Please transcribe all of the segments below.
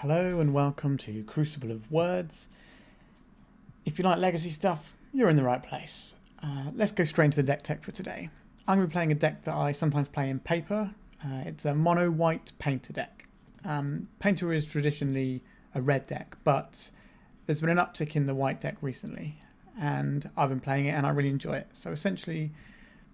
Hello and welcome to Crucible of Words. If you like legacy stuff, you're in the right place. Let's go straight into the deck tech for today. I'm going to be playing a deck that I sometimes play in paper. It's a mono white painter deck. Painter is traditionally a red deck, but there's been an uptick in the white deck recently, and I've been playing it and I really enjoy it. So essentially,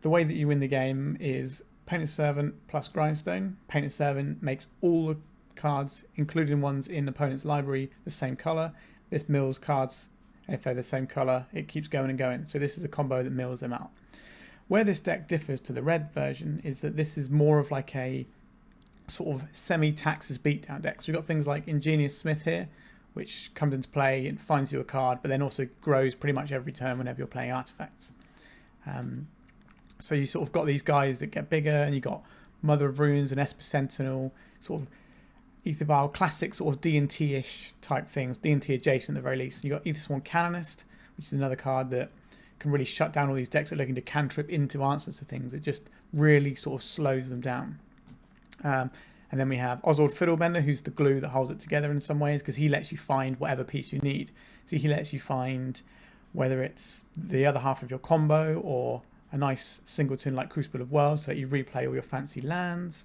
the way that you win the game is Painter's Servant plus Grindstone. Painter's Servant makes all the cards, including ones in opponent's library, the same colour. This mills cards, and if they're the same colour, it keeps going and going. So this is a combo that mills them out. Where this deck differs to the red version is that this is more of like a sort of semi-Taxes beatdown deck. So we've got things like Ingenious Smith here, which comes into play and finds you a card, but then also grows pretty much every turn whenever you're playing artifacts. So you sort of got these guys that get bigger, and you got Mother of Runes and Esper Sentinel, sort of Aethervial, classic sort of D&T-ish type things, D&T adjacent at the very least. You got Aethersworn Canonist, which is another card that can really shut down all these decks that are looking to cantrip into answers to things. It just really sort of slows them down. And then we have Oswald Fiddlebender, who's the glue that holds it together in some ways, because he lets you find whatever piece you need. So he lets you find whether it's the other half of your combo or a nice singleton like Crucible of Worlds, so that you replay all your fancy lands,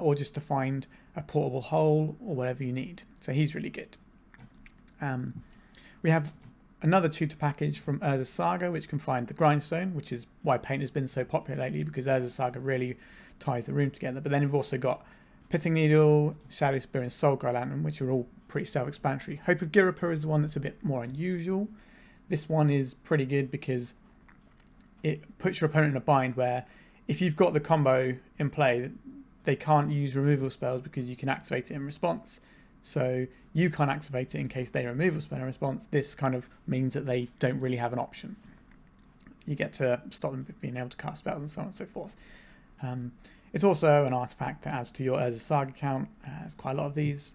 or just to find a portable hole or whatever you need. So he's really good. We have another tutor package from Urza's Saga, which can find the Grindstone, which is why Paint has been so popular lately, because Urza's Saga really ties the room together. But then we've also got Pithing Needle, Shadow Spear and Soulguide Lantern, which are all pretty self-explanatory. Hope of Girapur is the one that's a bit more unusual. This one is pretty good because it puts your opponent in a bind where if you've got the combo in play, they can't use removal spells because you can activate it in response. So you can't activate it in case they remove a spell in response. This kind of means that they don't really have an option. You get to stop them being able to cast spells and so on and so forth. It's also an artifact that adds to your Urza's Saga count. There's quite a lot of these.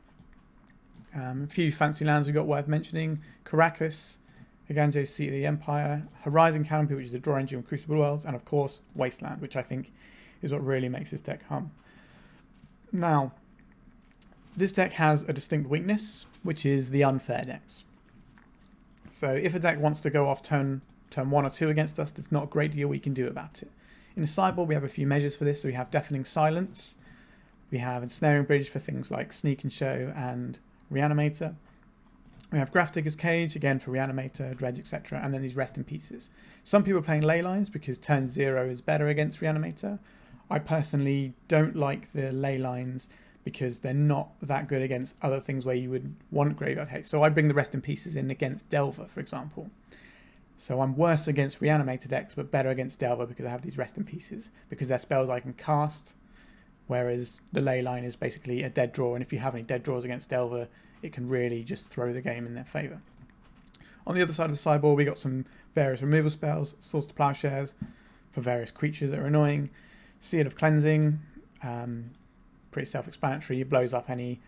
A few fancy lands we've got worth mentioning. Caracas, Higanjo's Seat of the Empire, Horizon Canopy, which is the draw engine with Crucible Worlds, and of course Wasteland, which I think is what really makes this deck hum. Now, this deck has a distinct weakness, which is the unfair decks. So if a deck wants to go off turn 1 or 2 against us, there's not a great deal we can do about it. In the sideboard, we have a few measures for this. So we have Deafening Silence, we have Ensnaring Bridge for things like Sneak and Show and Reanimator. We have Grafdigger's Cage, again for Reanimator, Dredge, etc. And then these Rest in Pieces. Some people are playing Ley Lines because turn 0 is better against Reanimator. I personally don't like the Ley Lines because they're not that good against other things where you would want Graveyard Haste. So I bring the Rest in Pieces in against Delver, for example. So I'm worse against Reanimator decks, but better against Delver because I have these Rest in Pieces, because they're spells I can cast, whereas the Ley Line is basically a dead draw, and if you have any dead draws against Delver, it can really just throw the game in their favour. On the other side of the sideboard, we got some various removal spells, Swords to Plowshares for various creatures that are annoying, Seal of Cleansing, pretty self-explanatory. It blows up any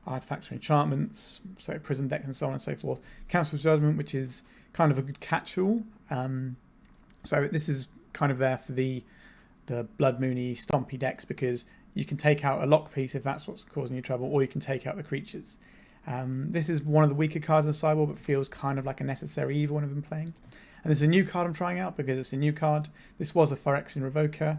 artifacts or enchantments, so prison decks and so on and so forth. Council's Judgment, which is kind of a good catch-all. So this is kind of there for the Blood Moony, Stompy decks, because you can take out a lock piece if that's what's causing you trouble, or you can take out the creatures. This is one of the weaker cards in the sideboard, but feels kind of like a necessary evil when I've been playing. And there's a new card I'm trying out because it's a new card. This was a Phyrexian Revoker.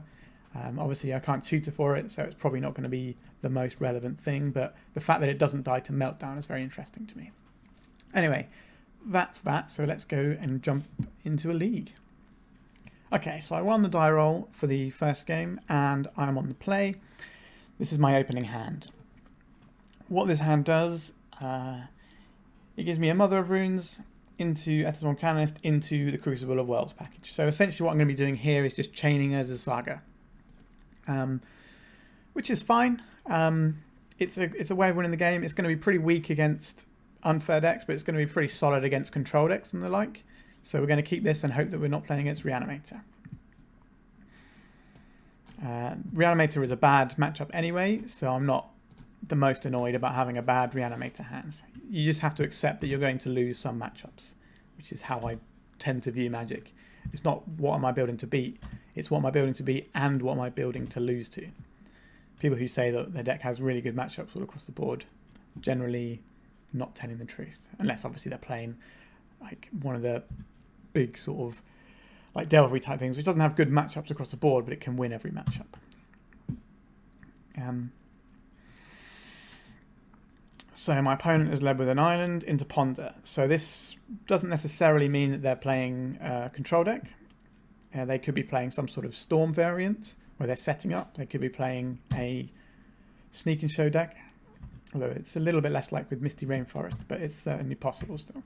Obviously I can't tutor for it, so it's probably not going to be the most relevant thing, but the fact that it doesn't die to Meltdown is very interesting to me. Anyway, that's that, so let's go and jump into a league. Okay, so I won the die roll for the first game, and I'm on the play. This is my opening hand. What this hand does, it gives me a Mother of Runes into Aethersworn Canonist into the Crucible of Worlds package. So essentially what I'm going to be doing here is just chaining Urza's Saga. Which is fine. It's a way of winning the game. It's going to be pretty weak against unfair decks, but it's going to be pretty solid against control decks and the like. So we're going to keep this and hope that we're not playing against Reanimator. Reanimator is a bad matchup anyway, so I'm not the most annoyed about having a bad Reanimator hand. You just have to accept that you're going to lose some matchups, which is how I tend to view Magic. It's not what am I building to beat, it's what am I building to beat and what am I building to lose to. People who say that their deck has really good matchups all across the board generally not telling the truth, unless obviously they're playing like one of the big sort of like Delvery type things, which doesn't have good matchups across the board, but it can win every matchup. So my opponent is led with an island into Ponder. So this doesn't necessarily mean that they're playing a control deck. They could be playing some sort of storm variant where they're setting up. They could be playing a sneak and show deck, although it's a little bit less like with Misty Rainforest, but it's certainly possible still.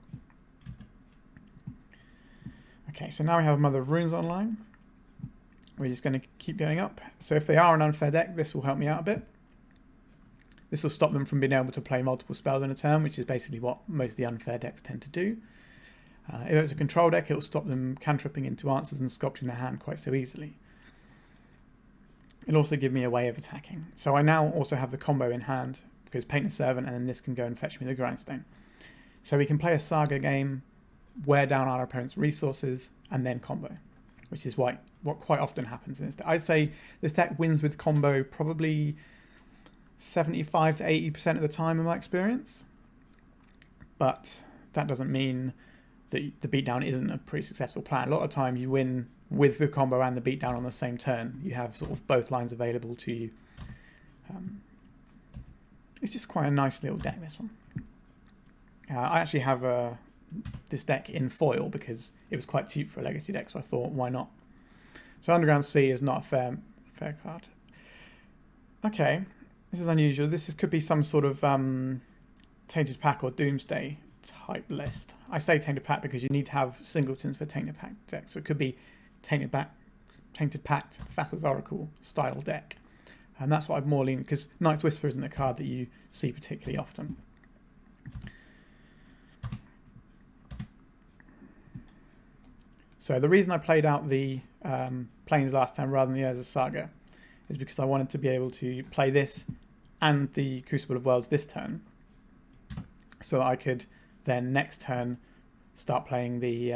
Okay, so now we have Mother of Runes online. We're just going to keep going up. So if they are an unfair deck, this will help me out a bit. This will stop them from being able to play multiple spells in a turn, which is basically what most of the unfair decks tend to do. If it's a control deck, it will stop them cantripping into answers and sculpting their hand quite so easily. It'll also give me a way of attacking. So I now also have the combo in hand, because Painted Servant, and then this can go and fetch me the Grindstone. So we can play a Saga game, wear down our opponent's resources, and then combo, which is what quite often happens in this deck. I'd say this deck wins with combo probably 75 to 80% of the time in my experience. But that doesn't mean that the beatdown isn't a pretty successful plan. A lot of times you win with the combo and the beatdown on the same turn. You have sort of both lines available to you. It's just quite a nice little deck, this one. I actually have this deck in foil because it was quite cheap for a legacy deck, so I thought, why not? So Underground Sea is not a fair card. Okay, this is unusual. This could be some sort of Tainted Pack or Doomsday type list. I say Tainted Pack because you need to have singletons for Tainted Pack decks, so it could be Tainted Pack, Thassa's Oracle style deck. And that's what I'm more leaning, because Night's Whisper isn't a card that you see particularly often. So the reason I played out the Plains last time rather than the Urza Saga is because I wanted to be able to play this and the Crucible of Worlds this turn, so that I could then next turn start playing the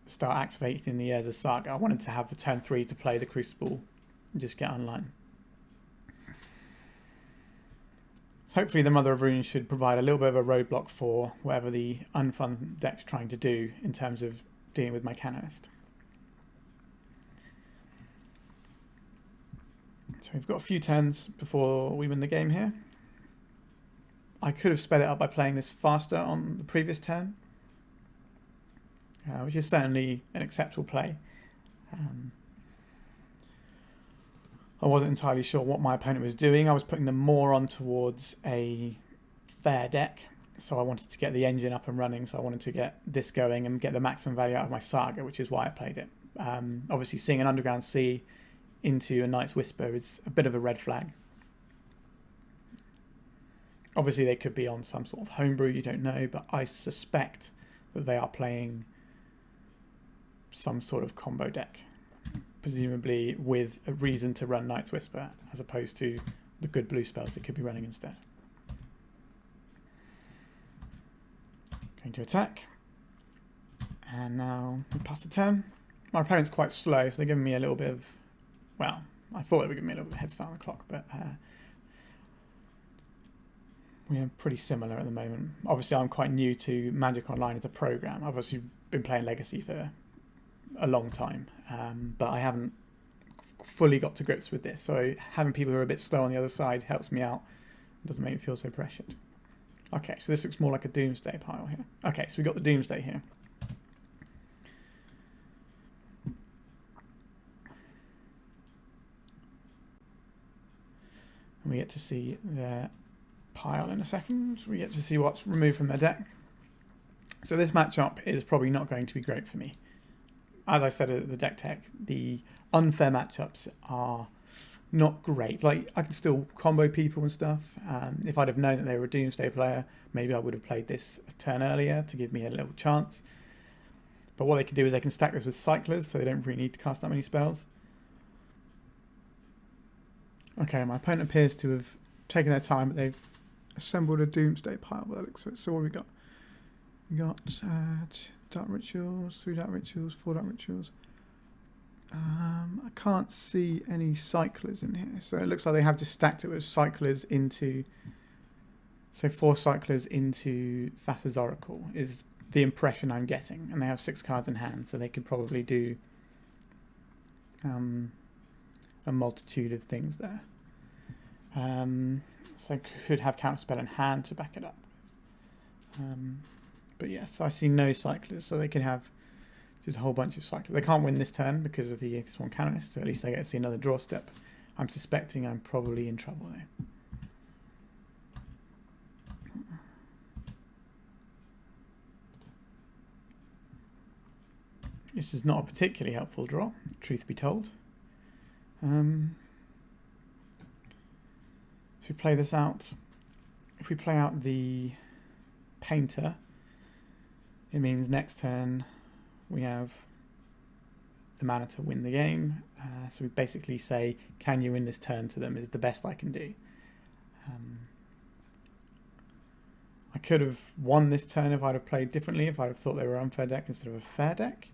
start activating the Urza Saga. I wanted to have the turn 3 to play the Crucible and just get online. So hopefully the Mother of Runes should provide a little bit of a roadblock for whatever the unfun deck's trying to do in terms of dealing with my Canonist. So we've got a few turns before we win the game here. I could have sped it up by playing this faster on the previous turn, which is certainly an acceptable play. I wasn't entirely sure what my opponent was doing. I was putting them more on towards a fair deck, so I wanted to get the engine up and running, so I wanted to get this going and get the maximum value out of my Saga, which is why I played it. Obviously seeing an Underground Sea into a Night's Whisper is a bit of a red flag. Obviously they could be on some sort of homebrew, you don't know, but I suspect that they are playing some sort of combo deck, presumably with a reason to run Night's Whisper as opposed to the good blue spells they could be running instead. Going to attack, and now we pass the turn. My opponent's quite slow, so they're giving me a little bit of, well, I thought they were giving me a little bit of head start on the clock, but we are pretty similar at the moment. Obviously I'm quite new to Magic Online as a program. I've obviously been playing Legacy for a long time, but I haven't fully got to grips with this, so having people who are a bit slow on the other side helps me out. It doesn't make me feel so pressured. Okay, so this looks more like a Doomsday pile here. Okay, so we got the Doomsday here. And we get to see their pile in a second. So we get to see what's removed from their deck. So this matchup is probably not going to be great for me. As I said at the deck tech, the unfair matchups are not great. Like, I can still combo people and stuff. If I'd have known that they were a Doomsday player, maybe I would have played this a turn earlier to give me a little chance. But what they can do is they can stack this with Cyclers, so they don't really need to cast that many spells. Okay, my opponent appears to have taken their time, but they've assembled a Doomsday pile by the looks of it. So what have we got? We got Dark Rituals, 3 Dark Rituals, 4 Dark Rituals. I can't see any cyclers in here, so it looks like they have just stacked it with cyclers into. So 4 cyclers into Thassa's Oracle is the impression I'm getting, and they have 6 cards in hand, so they could probably do a multitude of things there. So they could have counterspell in hand to back it up. But yes, I see no cyclers, so they can have just a whole bunch of cyclers. They can't win this turn because of the Aethys One Canonist, so at least they get to see another draw step. I'm suspecting I'm probably in trouble there. This is not a particularly helpful draw, truth be told. If we play this out, if we play out the Painter, it means next turn we have the mana to win the game. So we basically say, can you win this turn to them is the best I can do. I could have won this turn if I'd have played differently, if I'd have thought they were an unfair deck instead of a fair deck.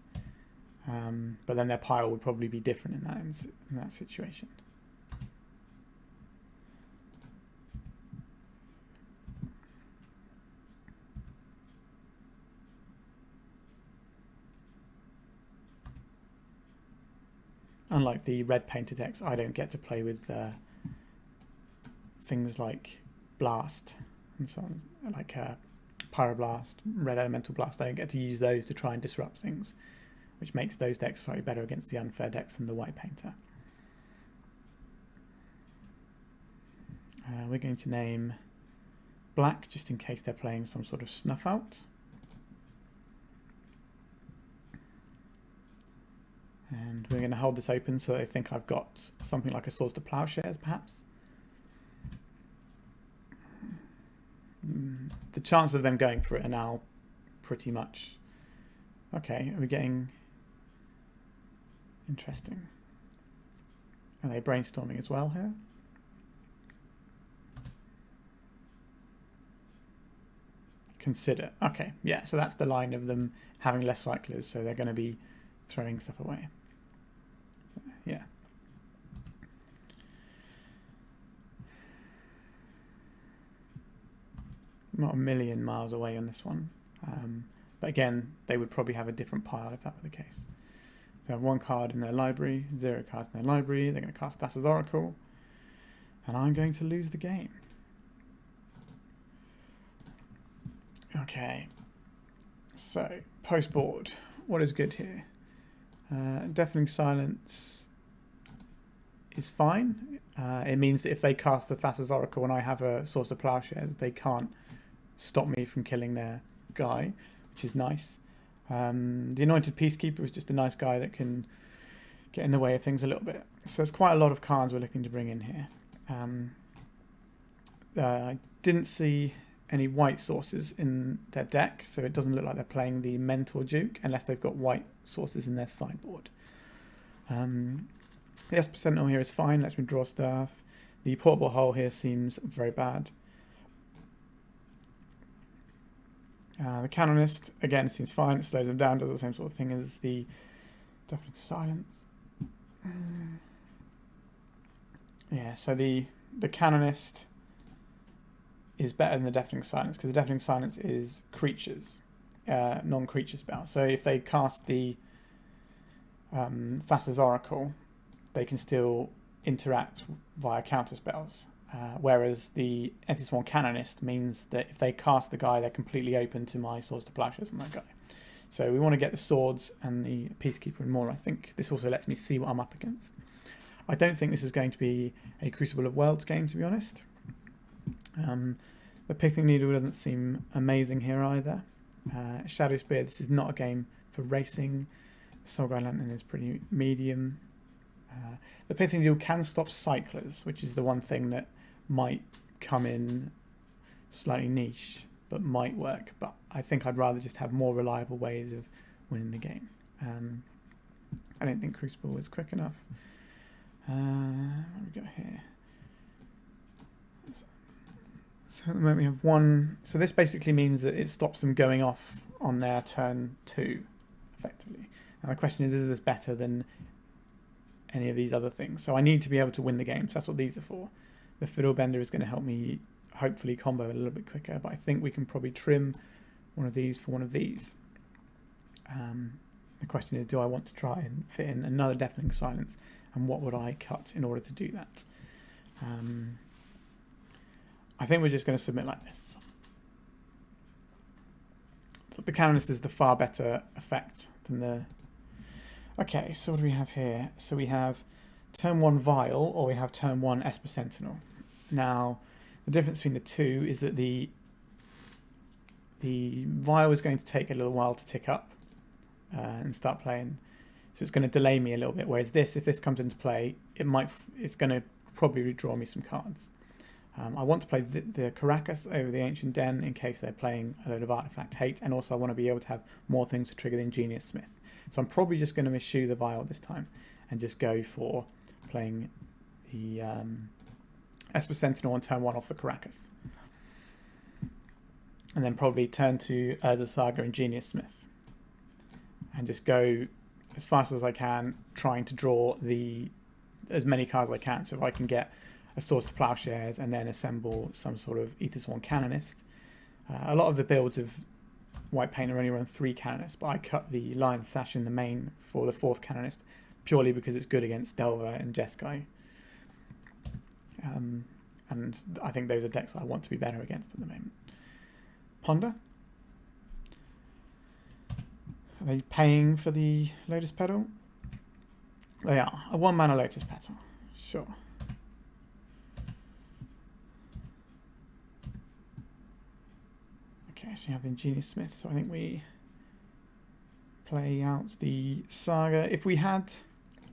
But then their pile would probably be different in that situation. Unlike the red painter decks, I don't get to play with things like Blast and so on, like Pyroblast, Red Elemental Blast. I don't get to use those to try and disrupt things, which makes those decks slightly better against the unfair decks than the white painter. We're going to name black just in case they're playing some sort of snuff out. And we're going to hold this open so they think I've got something like a Swords to Plowshares, perhaps. The chances of them going for it are now pretty much... Okay, are we getting... Interesting. Are they brainstorming as well here? Consider. Okay, yeah, so that's the line of them having less cyclers, so they're going to be throwing stuff away. Yeah. Not a million miles away on this one. But again, they would probably have a different pile if that were the case. They have 1 card in their library, 0 cards in their library. They're going to cast Thassa's Oracle. And I'm going to lose the game. Okay. So, post board. What is good here? Deafening Silence is fine. It means that if they cast the Thassa's Oracle and I have a Swords to Plowshares, they can't stop me from killing their guy, which is nice. The Anointed Peacekeeper is just a nice guy that can get in the way of things a little bit. So there's quite a lot of cards we're looking to bring in here. I didn't see any white sources in their deck, so it doesn't look like they're playing the Mentor Duke unless they've got white sources in their sideboard. The Esper Sentinel here is fine, lets me draw stuff. The Portable Hole here seems very bad. The Canonist, again, seems fine, it slows them down, does the same sort of thing as the Deafening Silence. Yeah, so the Canonist is better than the Deafening Silence, because the Deafening Silence is creatures, non-creature spell. So if they cast the Thassa's Oracle, they can still interact via counter spells. Whereas the Aethys One Canonist means that if they cast the guy, they're completely open to my Swords to Plowshares on that guy. So we want to get the swords and the Peacekeeper and more. I think this also lets me see what I'm up against. I don't think this is going to be a Crucible of Worlds game, to be honest. The Pithing Needle doesn't seem amazing here either. Shadow Spear, this is not a game for racing. Soulguide Lantern is pretty medium. The Pithing Needle can stop cyclers, which is the one thing that might come in slightly niche, but might work. But I think I'd rather just have more reliable ways of winning the game. I don't think Crucible is quick enough. What do we got here? So at the moment we have 1. So this basically means that it stops them going off on their turn 2, effectively. Now the question is this better than any of these other things. So I need to be able to win the game. So that's what these are for. The Fiddlebender is going to help me hopefully combo a little bit quicker, but I think we can probably trim one of these for one of these. The question is, do I want to try and fit in another Deafening Silence, and what would I cut in order to do that? I think we're just going to submit like this. The Canonist is the far better effect than the... Okay, so what do we have here? So we have turn 1 Vial, or we have turn 1 Esper Sentinel. Now, the difference between the two is that the Vial is going to take a little while to tick up and start playing. So it's going to delay me a little bit, whereas this, if this comes into play, it's going to probably draw me some cards. I want to play the Caracas over the Ancient Den in case they're playing a load of Artifact Hate, and also I want to be able to have more things to trigger the Ingenious Smith. So I'm probably just going to eschew the Vial this time and just go for playing the Esper Sentinel on turn 1 off the Caracas. And then probably turn to Urza Saga Ingenious Smith. And just go as fast as I can, trying to draw as many cards as I can. So if I can get a Swords to Plowshares and then assemble some sort of Aethersworn Canonist. A lot of the builds of White Painter only run 3 Canonists, but I cut the Lion Sash in the main for the 4th Canonist purely because it's good against Delver and Jeskai. And I think those are decks that I want to be better against at the moment. Ponder. Are they paying for the Lotus Petal? They are. A 1-mana Lotus Petal. Sure. Okay, so you have Ingenious Smith. So I think we play out the Saga. If we had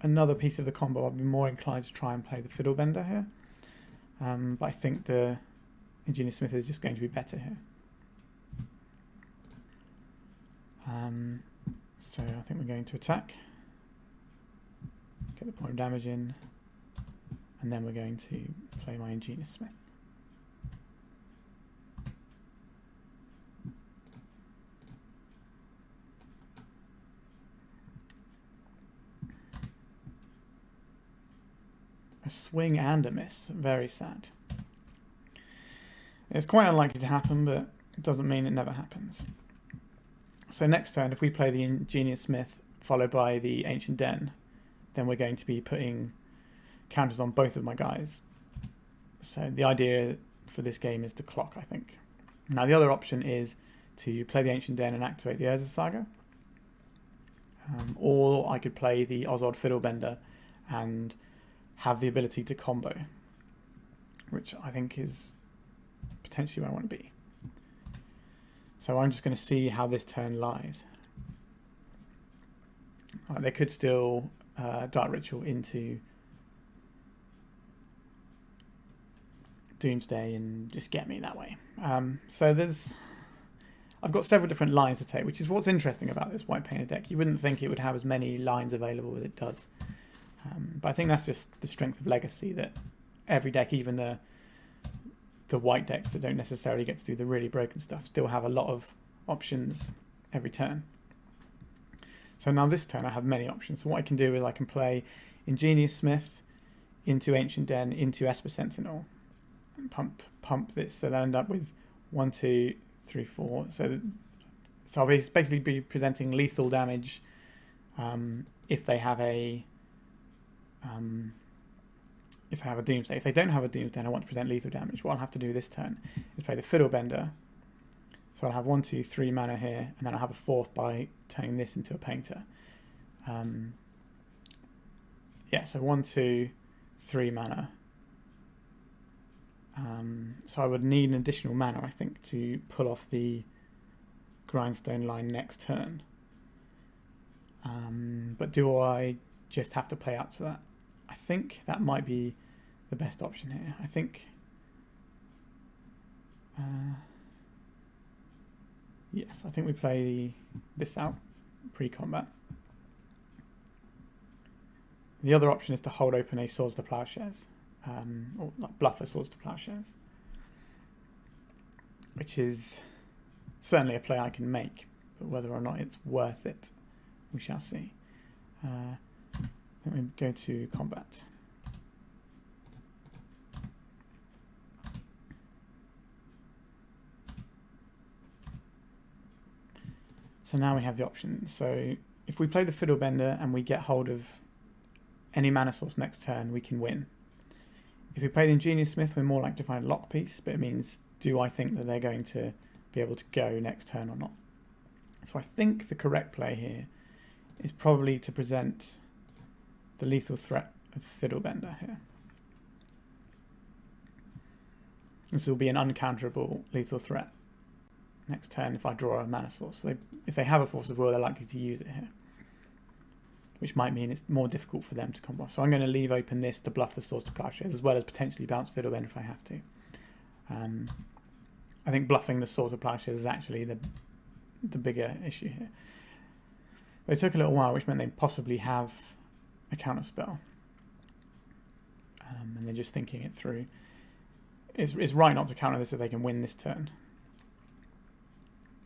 another piece of the combo, I'd be more inclined to try and play the Fiddlebender here. But I think the Ingenious Smith is just going to be better here. So I think we're going to attack, get the point of damage in, and then we're going to play my Ingenious Smith. A swing and a miss. Very sad. It's quite unlikely to happen, but it doesn't mean it never happens. So next turn, if we play the Ingenious Smith followed by the Ancient Den, then we're going to be putting counters on both of my guys. So the idea for this game is to clock, I think. Now the other option is to play the Ancient Den and activate the Urza Saga. Or I could play the Oswald Fiddlebender and have the ability to combo, which I think is potentially where I want to be. So I'm just going to see how this turn lies. They could still Dark Ritual into Doomsday and just get me that way. So I've got several different lines to take, which is what's interesting about this White Painter deck. You wouldn't think it would have as many lines available as it does. But I think that's just the strength of Legacy, that every deck, even the white decks that don't necessarily get to do the really broken stuff, still have a lot of options every turn. So now this turn I have many options. So what I can do is I can play Ingenious Smith into Ancient Den into Esper Sentinel and pump this, so that I end up with 1, 2, 3, 4. So I'll basically be presenting lethal damage if they have a Doomsday. If they don't have a Doomsday and I want to present lethal damage, what I'll have to do this turn is play the Fiddlebender. So I'll have 1, 2, 3 mana here, and then I'll have a 4th by turning this into a Painter. Yeah, so 1, 2, 3 mana. So I would need an additional mana, I think, to pull off the Grindstone line next turn. But do I just have to play out to that? I think that might be the best option here. I think... yes, I think we play this out pre-combat. The other option is to hold open a Swords to Plowshares, or like bluff a Swords to Plowshares, which is certainly a play I can make, but whether or not it's worth it, we shall see. Let me go to combat. So now we have the options. So if we play the Fiddlebender and we get hold of any mana source next turn, we can win. If we play the Ingenious Smith, we're more likely to find a lock piece, but it means, do I think that they're going to be able to go next turn or not? So I think the correct play here is probably to present the lethal threat of Fiddlebender here. This will be an uncounterable lethal threat next turn if I draw a mana source. So if they have a Force of Will, they're likely to use it here, which might mean it's more difficult for them to combo off. So I'm going to leave open this to bluff the Swords to Plowshares, as well as potentially bounce Fiddlebender if I have to. I think bluffing the Swords to Plowshares is actually the bigger issue here. They took a little while, which meant they possibly have a counter spell. And they're just thinking it through. It's right not to counter this if they can win this turn.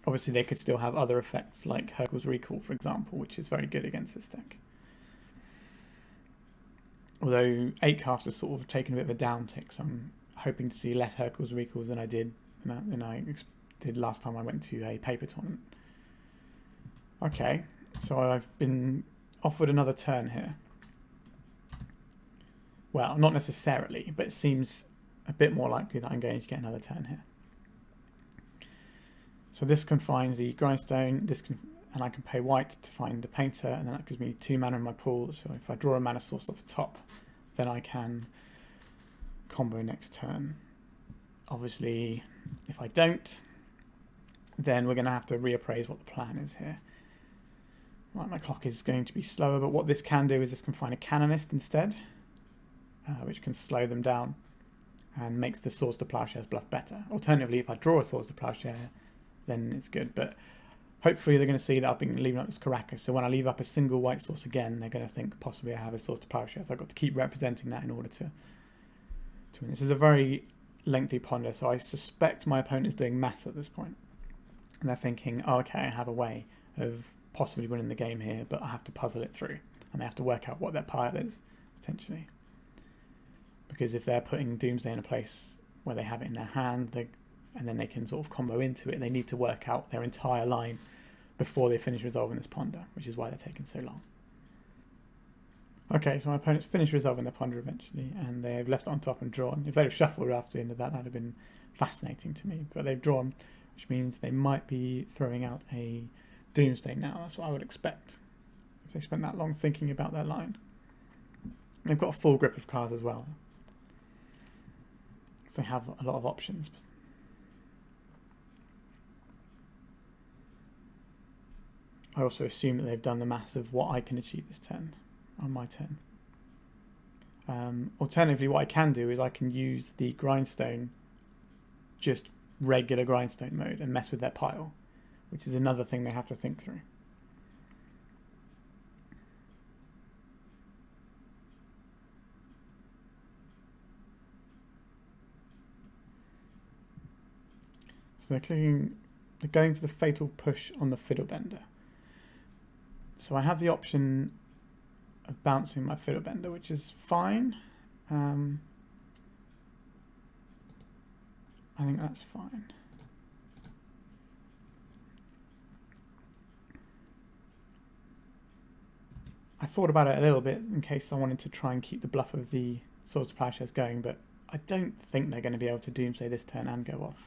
Obviously, they could still have other effects like Hurkyl's Recall, for example, which is very good against this deck. Although 8-cast has sort of taken a bit of a downtick, so I'm hoping to see less Hurkyl's Recalls than I did last time I went to a paper tournament. Okay, so I've been offered another turn here. Well, not necessarily, but it seems a bit more likely that I'm going to get another turn here. So this can find the Grindstone, and I can pay white to find the Painter, and then that gives me 2 mana in my pool. So if I draw a mana source off the top, then I can combo next turn. Obviously, if I don't, then we're going to have to reappraise what the plan is here. Right, my clock is going to be slower, but what this can do is this can find a Canonist instead, which can slow them down and makes the Swords to Plowshares bluff better. Alternatively, if I draw a Swords to Plowshare, then it's good, but hopefully they're going to see that I've been leaving up this Caracas, so when I leave up a single white source again, they're going to think possibly I have a Swords to Plowshare, so I've got to keep representing that in order to win. This is a very lengthy ponder, so I suspect my opponent is doing maths at this point, and they're thinking, oh, okay, I have a way of possibly winning the game here, but I have to puzzle it through, and they have to work out what their pile is, potentially. Because if they're putting Doomsday in a place where they have it in their hand, and then they can sort of combo into it, they need to work out their entire line before they finish resolving this ponder, which is why they're taking so long. Okay, so my opponent's finished resolving the ponder eventually, and they've left it on top and drawn. If they'd have shuffled after the end of that, that would have been fascinating to me. But they've drawn, which means they might be throwing out a Doomsday now. That's what I would expect, if they spent that long thinking about their line. They've got a full grip of cards as well. So they have a lot of options. I also assume that they've done the maths of what I can achieve this turn, on my turn. Alternatively, what I can do is I can use the Grindstone, just regular Grindstone mode, and mess with their pile, which is another thing they have to think through. So they're going for the Fatal Push on the Fiddlebender. So I have the option of bouncing my Fiddlebender, which is fine. I think that's fine. I thought about it a little bit in case I wanted to try and keep the bluff of the Swords to Plowshares going, but I don't think they're going to be able to Doomsday this turn and go off.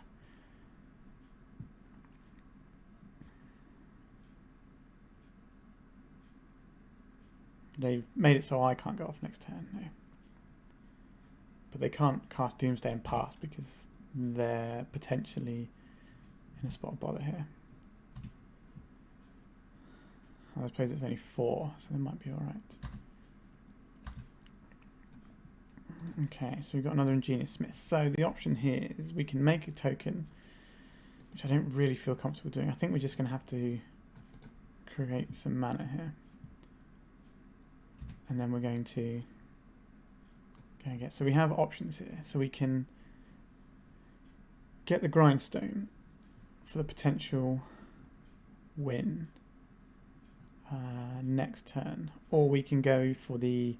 They've made it so I can't go off next turn, no. But they can't cast Doomsday and pass because they're potentially in a spot of bother here. I suppose it's only 4, so they might be alright. Okay, so we've got another Ingenious Smith. So the option here is we can make a token, which I don't really feel comfortable doing. I think we're just going to have to create some mana here. And then we're going to go and get... So we have options here. So we can get the Grindstone for the potential win. next turn. Or we can go for the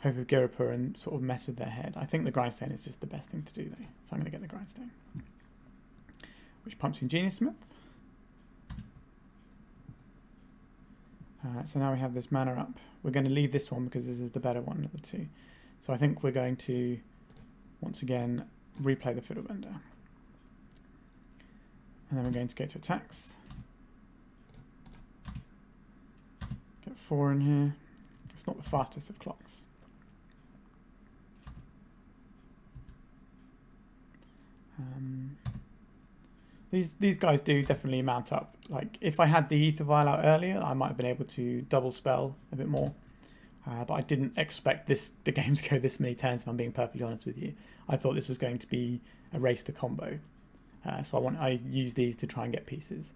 Hope of Girapur and sort of mess with their head. I think the Grindstone is just the best thing to do though. So I'm going to get the Grindstone. Which pumps in Genius Smith. So now we have this mana up. We're going to leave this one because this is the better one of the two. So I think we're going to, once again, replay the Fiddlebender. And then we're going to go to attacks. Get 4 in here. It's not the fastest of clocks. These guys do definitely mount up. Like if I had the Ether Vial out earlier, I might have been able to double spell a bit more. But I didn't expect the game to go this many turns, if I'm being perfectly honest with you. I thought this was going to be a race to combo. So I use these to try and get pieces.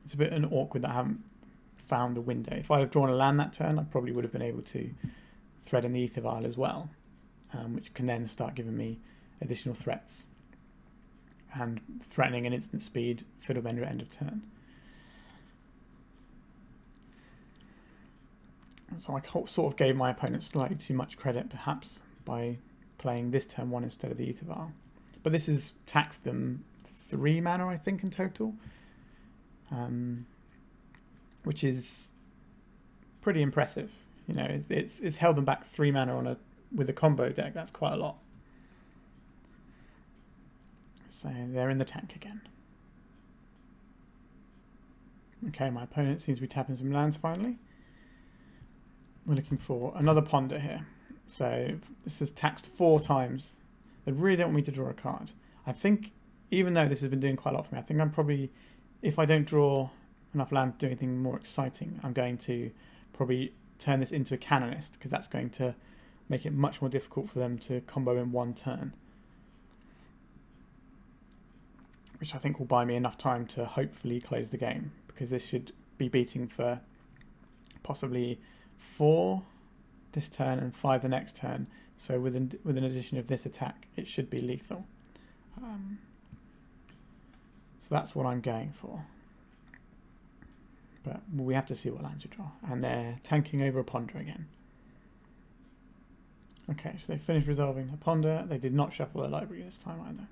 It's a bit awkward that I haven't found a window. If I'd have drawn a land that turn, I probably would have been able to thread in the Ether Vial as well, which can then start giving me additional threats. And threatening an instant speed Fiddlebender at end of turn. So I sort of gave my opponent slightly too much credit, perhaps, by playing this turn 1 instead of the Ether Vial. But this has taxed them 3 mana, I think, in total. Which is pretty impressive. You know, it's held them back 3 mana with a combo deck. That's quite a lot. So they're in the tank again. Okay, my opponent seems to be tapping some lands finally. We're looking for another ponder here. So this is taxed 4 times. They really don't want me to draw a card. I think, even though this has been doing quite a lot for me, I think I'm probably, if I don't draw enough land to do anything more exciting, I'm going to probably turn this into a Canonist, because that's going to make it much more difficult for them to combo in 1 turn. Which I think will buy me enough time to hopefully close the game, because this should be beating for possibly 4 this turn and 5 the next turn. So with an addition of this attack, it should be lethal. So that's what I'm going for. But we have to see what lands we draw. And they're tanking over a ponder again. Okay, so they finished resolving a ponder. They did not shuffle their library this time either.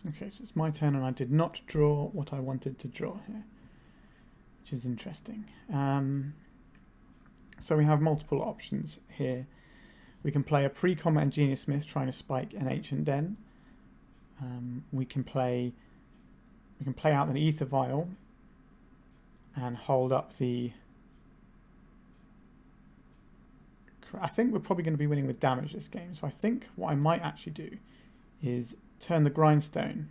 Okay, so it's my turn and I did not draw what I wanted to draw here, which is interesting. So we have multiple options here. We can play a pre-combat Genius Smith trying to spike an Ancient Den. We can play out an Ether Vial and hold up the... I think we're probably going to be winning with damage this game. So I think what I might actually do is turn the Grindstone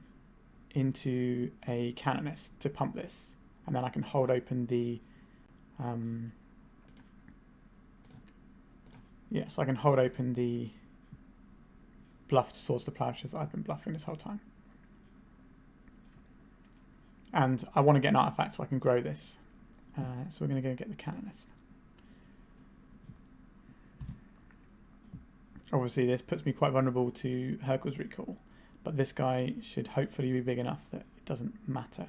into a Canonist to pump this, and then I can hold open the so I can hold open the bluffed Swords to Plowshares I've been bluffing this whole time. And I want to get an artifact so I can grow this. So we're going to go get the Canonist. Obviously this puts me quite vulnerable to Hurkyl's Recall, but this guy should hopefully be big enough that it doesn't matter.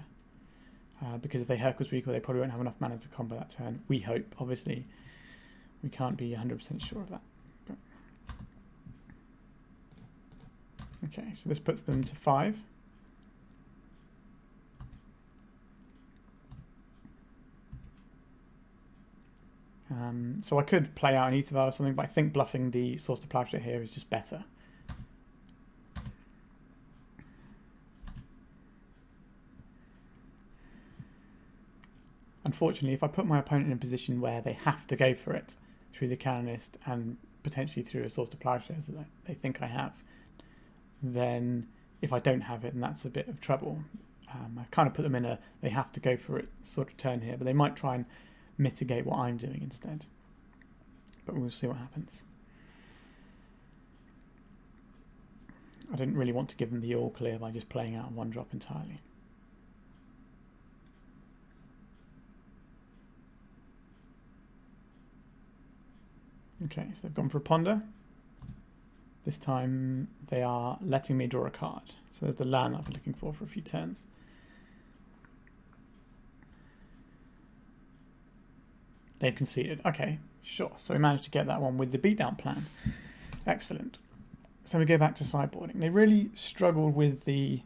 Because if they Hurkyl's Recall, they probably won't have enough mana to combo that turn. We hope, obviously. We can't be 100% sure of that. But okay, so this puts them to 5. So I could play out an Ether Vial or something, but I think bluffing the Swords to Plowshare here is just better. Unfortunately, if I put my opponent in a position where they have to go for it through the Canonist and potentially through a Swords to Plowshares that they think I have, then if I don't have it, then that's a bit of trouble. I kind of put them in a they have to go for it sort of turn here, but they might try and mitigate what I'm doing instead. But we'll see what happens. I didn't really want to give them the all clear by just playing out 1 drop entirely. Okay, so they've gone for a ponder. This time they are letting me draw a card. So there's the land I've been looking for a few turns. They've conceded. Okay, sure. So we managed to get that one with the beatdown plan. Excellent. So we go back to sideboarding. They really struggled with the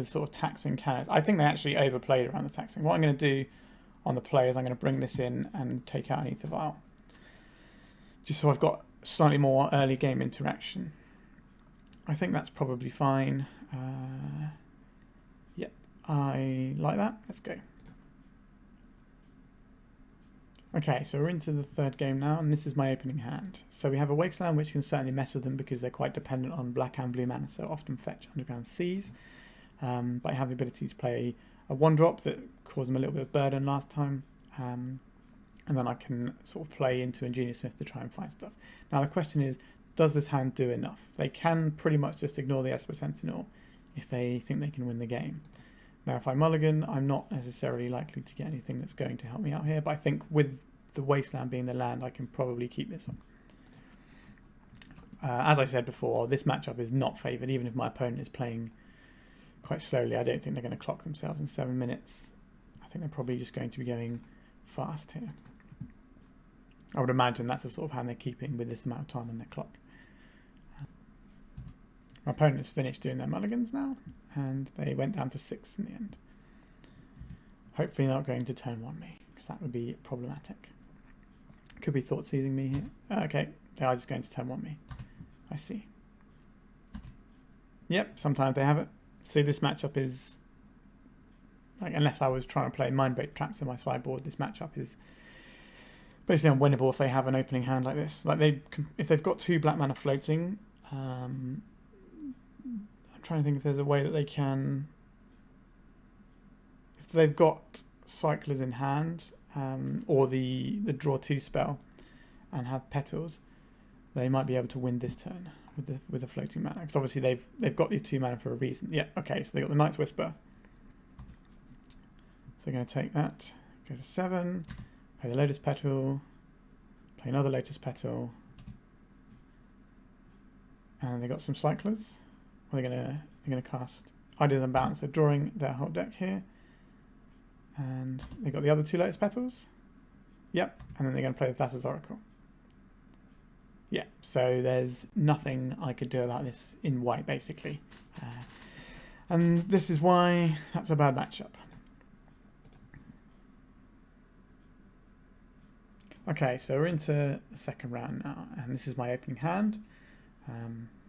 sort of taxing cannons. I think they actually overplayed around the taxing. What I'm going to do on the play is I'm going to bring this in and take out an Ether Vial. Just so I've got slightly more early game interaction. I think that's probably fine. Yep, I like that. Let's go. Okay, so we're into the third game now, and this is my opening hand. So we have a Wasteland, which can certainly mess with them because they're quite dependent on black and blue mana, so often fetch Underground Seas. But I have the ability to play a 1-drop that caused them a little bit of burden last time. And then I can sort of play into Ingenious Smith to try and find stuff. Now the question is, does this hand do enough? They can pretty much just ignore the Esper Sentinel if they think they can win the game. Now if I mulligan, I'm not necessarily likely to get anything that's going to help me out here, but I think with the Wasteland being the land, I can probably keep this one. As I said before, this matchup is not favoured. Even if my opponent is playing quite slowly, I don't think they're going to clock themselves in 7 minutes. I think they're probably just going to be going fast here. I would imagine that's the sort of hand they're keeping with this amount of time on their clock. My opponent has finished doing their mulligans now, and they went down to 6 in the end. Hopefully not going to turn 1 me, because that would be problematic. Could be thought seizing me here. Okay, they are just going to turn 1 me. I see. Yep, sometimes they have it. See, this matchup is, like, unless I was trying to play mind break traps in my sideboard, this matchup is basically unwinnable if they have an opening hand like this. Like if they've got 2 black mana floating, I'm trying to think if there's a way that they can, if they've got Cyclers in hand, or the draw 2 spell and have Petals, they might be able to win this turn with the floating mana, because obviously they've got these 2 mana for a reason. Yeah, okay, so they got the Night's Whisper. So they're going to take that, go to 7, play the Lotus Petal, play another Lotus Petal, and they got some Cyclers. Well, they're gonna cast Ideas Unbound. So drawing their whole deck here, and they got the other 2 Lotus Petals. Yep, and then they're going to play the Thassa's Oracle. Yeah, so there's nothing I could do about this in white, basically. And this is why that's a bad matchup. Okay, so we're into the second round now, and this is my opening hand.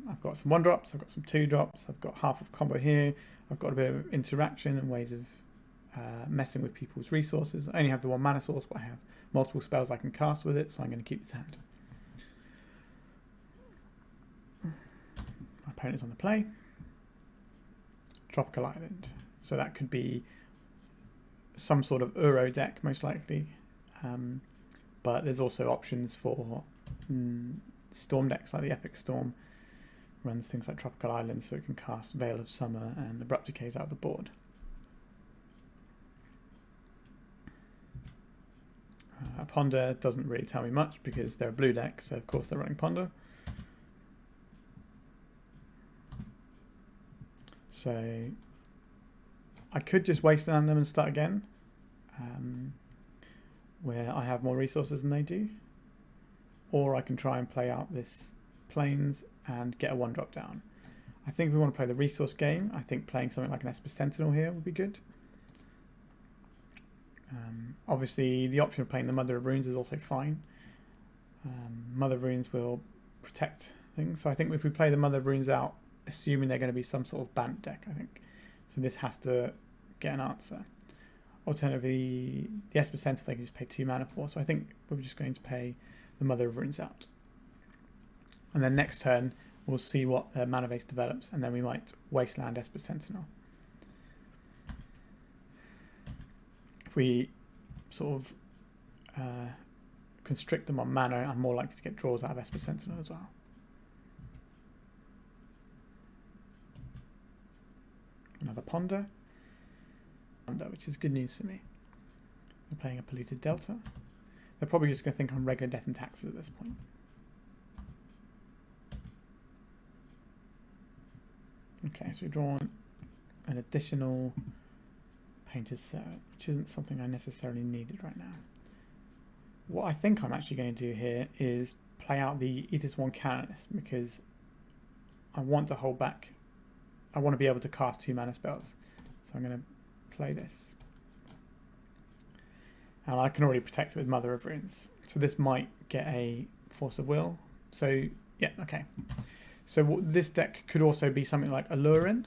I've got some 1-drops, I've got some 2-drops, I've got half of combo here, I've got a bit of interaction and ways of messing with people's resources. I only have the 1 mana source, but I have multiple spells I can cast with it, so I'm going to keep this hand. My opponent's on the play. Tropical Island. So that could be some sort of Uro deck, most likely. But there's also options for Storm decks, like the Epic Storm runs things like Tropical Island, so it can cast Veil of Summer and Abrupt Decays out of the board. Ponder doesn't really tell me much because they're a blue deck, so of course they're running Ponder. So I could just wasteland them and start again, where I have more resources than they do. Or I can try and play out this Plains and get a 1-drop down. I think if we want to play the resource game, I think playing something like an Esper Sentinel here would be good. Obviously, the option of playing the Mother of Runes is also fine. Mother of Runes will protect things. So I think if we play the Mother of Runes out, assuming they're going to be some sort of Bant deck, I think. So this has to get an answer. Alternatively, the Esper Sentinel they can just pay 2 mana for. So I think we're just going to pay the Mother of Runes out. And then next turn, we'll see what the mana base develops, and then we might wasteland Esper Sentinel. If we sort of constrict them on mana, I'm more likely to get draws out of Esper Sentinel as well. Another Ponder, which is good news for me. We're playing a Polluted Delta. They're probably just going to think I'm regular death and taxes at this point. Okay, so we've drawn an additional Painter's Servant, which isn't something I necessarily needed right now. What I think I'm actually going to do here is play out the Aethys One Canonist, because I want to hold back. I want to be able to cast 2 mana spells. So I'm going to play this. And I can already protect it with Mother of Runes. So this might get a Force of Will. So, yeah, okay. So this deck could also be something like Allurin.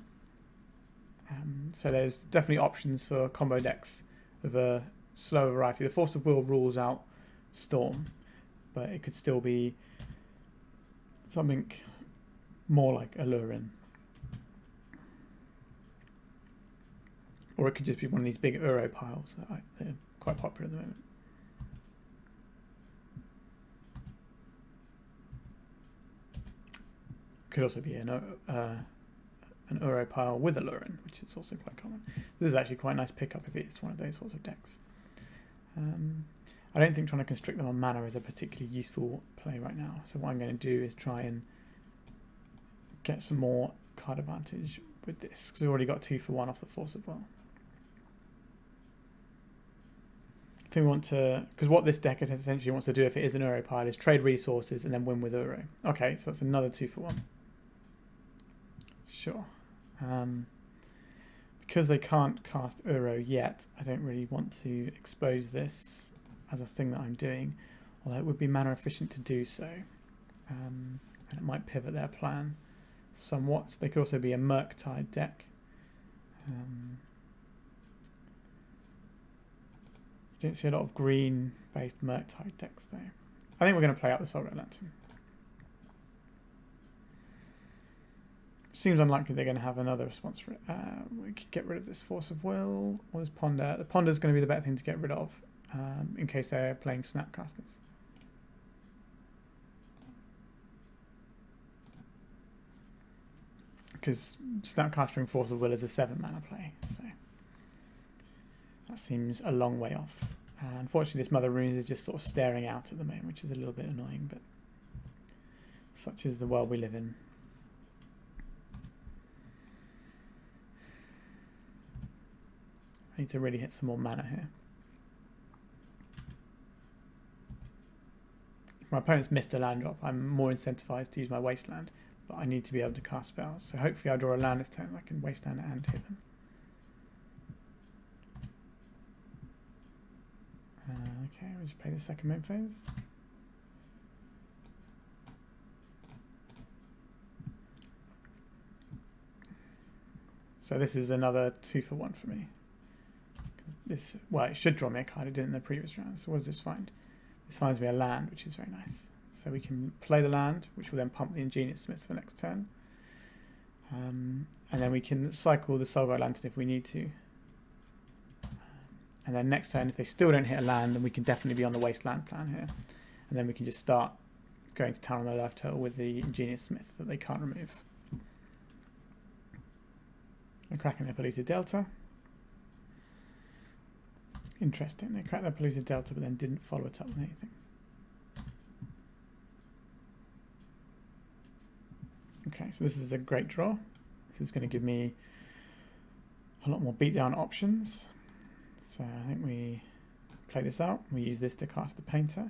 So there's definitely options for combo decks of a slower variety. The Force of Will rules out Storm, but it could still be something more like Allurin. Or it could just be one of these big Uro piles that they're quite popular at the moment. Could also be an Uro pile with Allurin, which is also quite common. This is actually quite a nice pickup if it's one of those sorts of decks. I don't think trying to constrict them on mana is a particularly useful play right now. So what I'm going to do is try and get some more card advantage with this, because we've already got 2 for 1 off the Force of Will. I think we want to, because what this deck essentially wants to do if it is an Uro pile is trade resources and then win with Uro. Okay, so that's another 2 for 1. Sure. Because they can't cast Uro yet, I don't really want to expose this as a thing that I'm doing, although it would be mana efficient to do so. And it might pivot their plan somewhat. They could also be a Murktide deck. You don't see a lot of green-based Murktide decks though. I think we're going to play out the Soul Lantern. Seems unlikely they're going to have another response for it. We could get rid of this Force of Will. Or this Ponder. The Ponder is going to be the better thing to get rid of in case they're playing Snapcasters. Because Snapcaster and Force of Will is a 7 mana play, so that seems a long way off. Unfortunately, this Mother of Runes is just sort of staring out at the moment, which is a little bit annoying, but such is the world we live in. I need to really hit some more mana here. If my opponent's missed a land drop, I'm more incentivized to use my Wasteland, but I need to be able to cast spells. So hopefully I draw a land this turn, I can Wasteland and hit them. Okay, we'll just play the second main phase. So this is another 2 for 1 for me. This, well, it should draw me a card. It didn't in the previous round. So what does this find? This finds me a land, which is very nice. So we can play the land, which will then pump the Ingenious Smith for next turn. And then we can cycle the Soulguide Lantern if we need to. And then next turn, if they still don't hit a land, then we can definitely be on the Wasteland plan here. And then we can just start going to town on their life total with the Ingenious Smith that they can't remove. And cracking their Polluted Delta. Interesting, they cracked their Polluted Delta but then didn't follow it up with anything. Okay, so this is a great draw. This is going to give me a lot more beatdown options. So I think we play this out. We use this to cast the Painter.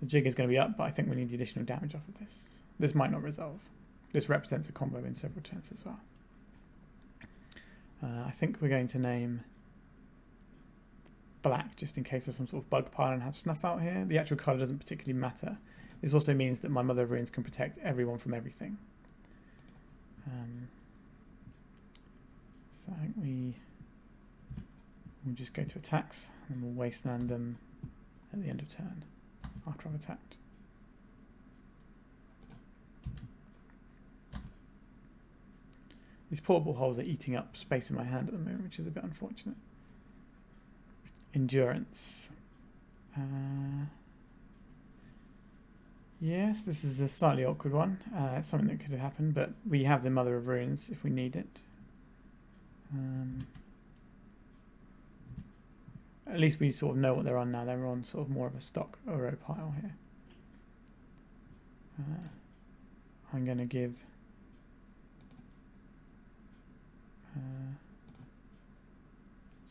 The jig is going to be up, but I think we need the additional damage off of this. This might not resolve. This represents a combo in several turns as well. I think we're going to name black just in case there's some sort of bug pile and have snuff out here. The actual colour doesn't particularly matter. This also means that my Mother of Runes can protect everyone from everything. So I think we'll just go to attacks and we'll Wasteland them at the end of turn after I've attacked. These portable holes are eating up space in my hand at the moment, which is a bit unfortunate. Endurance. Yes, this is a slightly awkward one. It's something that could have happened, but we have the Mother of Runes if we need it. at least we sort of know what they're on now. They're on sort of more of a stock Uro pile here. I'm going to give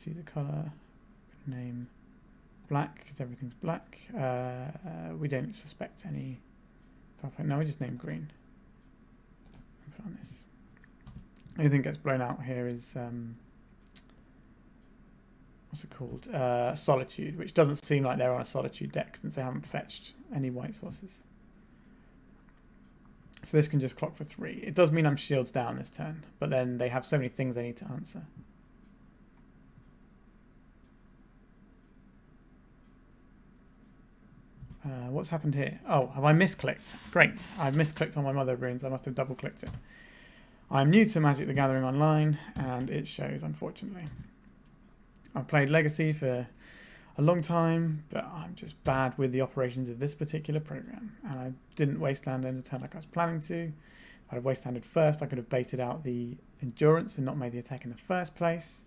choose a color, name black because everything's black. We don't suspect any foul play. No, we just name green. Put on this. Anything gets blown out here is what's it called? Solitude, which doesn't seem like they're on a Solitude deck since they haven't fetched any white sources. So this can just clock for 3. It does mean I'm shields down this turn, but then they have so many things they need to answer. What's happened here? Oh, have I misclicked? Great, I've misclicked on my mother of runes. I must have double clicked it. I'm new to Magic the Gathering Online, and it shows, unfortunately. I've played Legacy for a long time, but I'm just bad with the operations of this particular program. And I didn't wasteland end a turn like I was planning to. If I'd have wastelanded first, I could have baited out the endurance and not made the attack in the first place,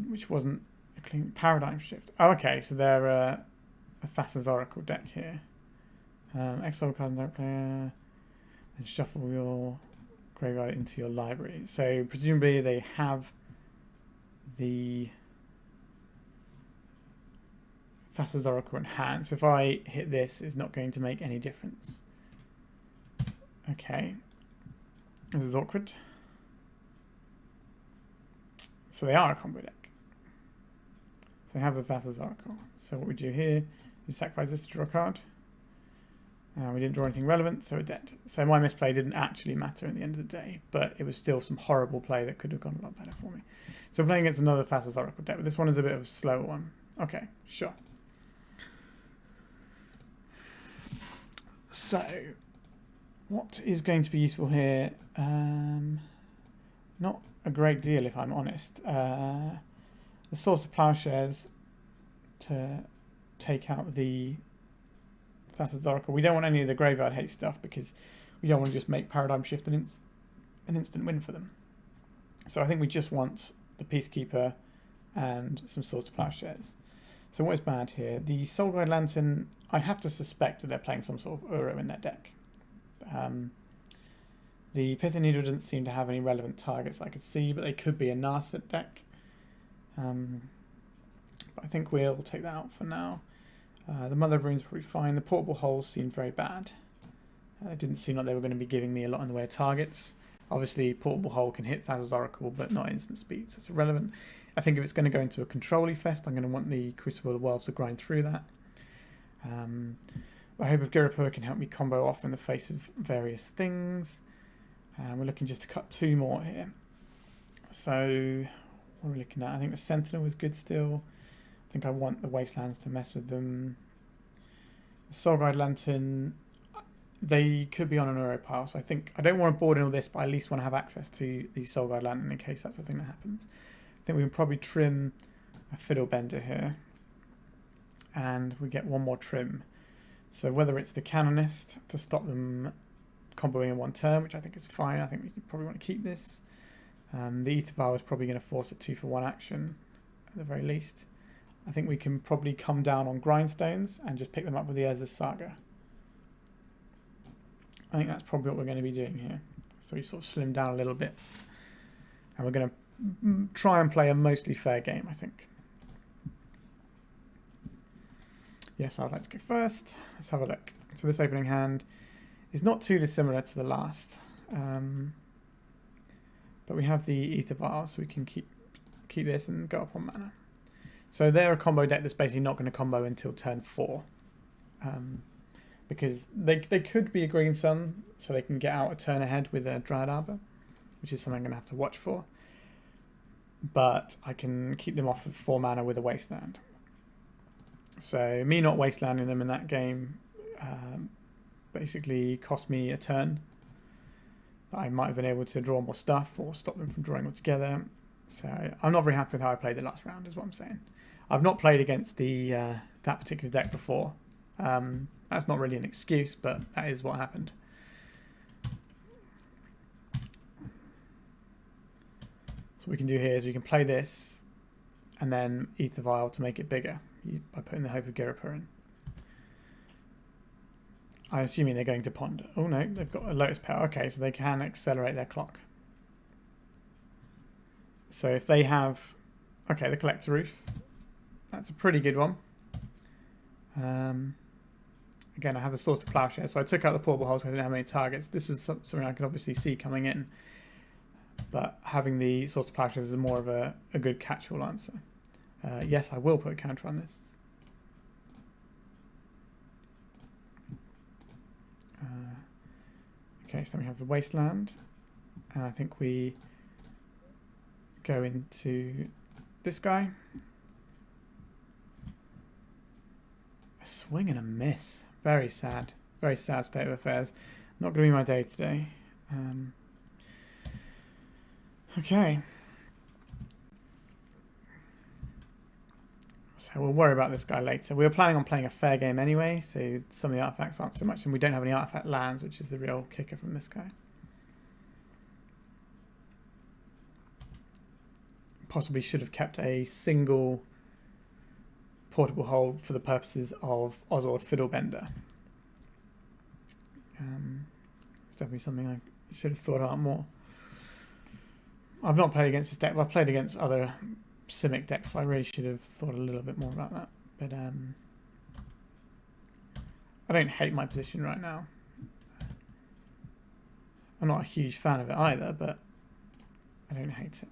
which wasn't a clean paradigm shift. Oh, okay, so they're a Thassa's Oracle deck here. Exile card and player, and shuffle your graveyard into your library. So presumably they have the Thassa's Oracle in hand. So if I hit this, it's not going to make any difference. Okay. This is awkward. So they are a combo deck. So they have the Thassa's Oracle. So what we do here, we sacrifice this to draw a card. We didn't draw anything relevant, so we're dead. So my misplay didn't actually matter in the end of the day, but it was still some horrible play that could have gone a lot better for me. So I'm playing against another Thassa's Oracle deck, but this one is a bit of a slower one. Okay, sure. So, what is going to be useful here? Not a great deal, if I'm honest. The Source of Plowshares to take out the Thassa's Oracle. We don't want any of the graveyard hate stuff because we don't want to just make Paradigm Shift an instant win for them. So I think we just want the Peacekeeper and some Swords to Plowshares. So what is bad here? The Soul Guide Lantern, I have to suspect that they're playing some sort of Uro in their deck. The Pithing Needle doesn't seem to have any relevant targets I could see, but they could be a Narset deck. But I think we'll take that out for now. The Mother of Runes probably fine. The Portable Holes seemed very bad. It didn't seem like they were going to be giving me a lot in the way of targets. Obviously, Portable Hole can hit Thassa's Oracle, but not instant speed, so it's irrelevant. I think if it's going to go into a control-y fest, I'm going to want the Crucible of Worlds to grind through that. I hope if Girapur can help me combo off in the face of various things. We're looking just to cut 2 more here. So, what are we looking at? I think the Sentinel is good still. I think I want the Wastelands to mess with them. The Soul Guide Lantern, they could be on an Uro pile, so I think I don't want to board in all this, but I at least want to have access to the Soul Guide Lantern in case that's the thing that happens. I think we can probably trim a Fiddlebender here, and we get 1 more trim. So whether it's the Canonist to stop them comboing in 1 turn, which I think is fine, I think we probably want to keep this. The Ether Vial is probably going to force a 2-for-1 action at the very least. I think we can probably come down on Grindstones and just pick them up with the Urza's Saga. I think that's probably what we're going to be doing here. So we sort of slim down a little bit. And we're going to try and play a mostly fair game, I think. Yes, I'd like to go first. Let's have a look. So this opening hand is not too dissimilar to the last. But we have the Ether Vial, so we can keep this and go up on mana. So they're a combo deck that's basically not going to combo until turn 4. Because they could be a Green Sun, so they can get out a turn ahead with a Dryad Arbor, which is something I'm going to have to watch for. But I can keep them off of 4 mana with a Wasteland. So me not Wastelanding them in that game basically cost me a turn. I might have been able to draw more stuff or stop them from drawing altogether. So I'm not very happy with how I played the last round, is what I'm saying. I've not played against the that particular deck before. That's not really an excuse, but that is what happened. So what we can do here is we can play this and then Ether Vial to make it bigger by putting the Hope of Girapur in. I'm assuming they're going to ponder. Oh no, they've got a Lotus Petal. Okay, so they can accelerate their clock. So if they have... Okay, the Collector Roof. That's a pretty good one. Again, I have the Source of Plowshare, so I took out the Portable Holes because I didn't have any targets. This was something I could obviously see coming in. But having the Source of Plowshares is more of a good catch-all answer. Yes, I will put a counter on this. Okay, so then we have the Wasteland, and I think we go into this guy. A swing and a miss. Very sad state of affairs. Not going to be my day today. Okay. So we'll worry about this guy later. We were planning on playing a fair game anyway, so some of the artifacts aren't so much, and we don't have any artifact lands, which is the real kicker from this guy. Possibly should have kept a single portable hole for the purposes of Oswald Fiddlebender. It's definitely something I should have thought about more. I've not played against this deck, but I've played against other Simic decks, so I really should have thought a little bit more about that. But I don't hate my position right now. I'm not a huge fan of it either, but I don't hate it.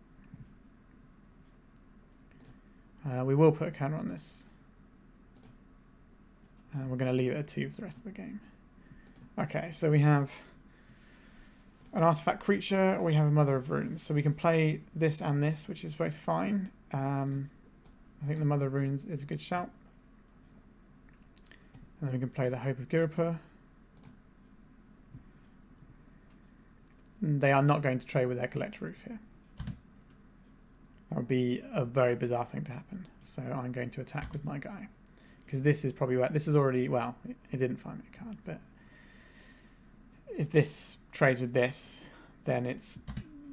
We will put a counter on this. And we're going to leave it at 2 for the rest of the game. Okay, so we have an artifact creature, or we have a Mother of Runes. So we can play this and this, which is both fine. I think the Mother of Runes is a good shout. And then we can play the Hope of Girapur. They are not going to trade with their Collector Roof here. That would be a very bizarre thing to happen. So I'm going to attack with my guy. Because this is probably where... This is already... Well, it didn't find me a card, but... If this trades with this, then it's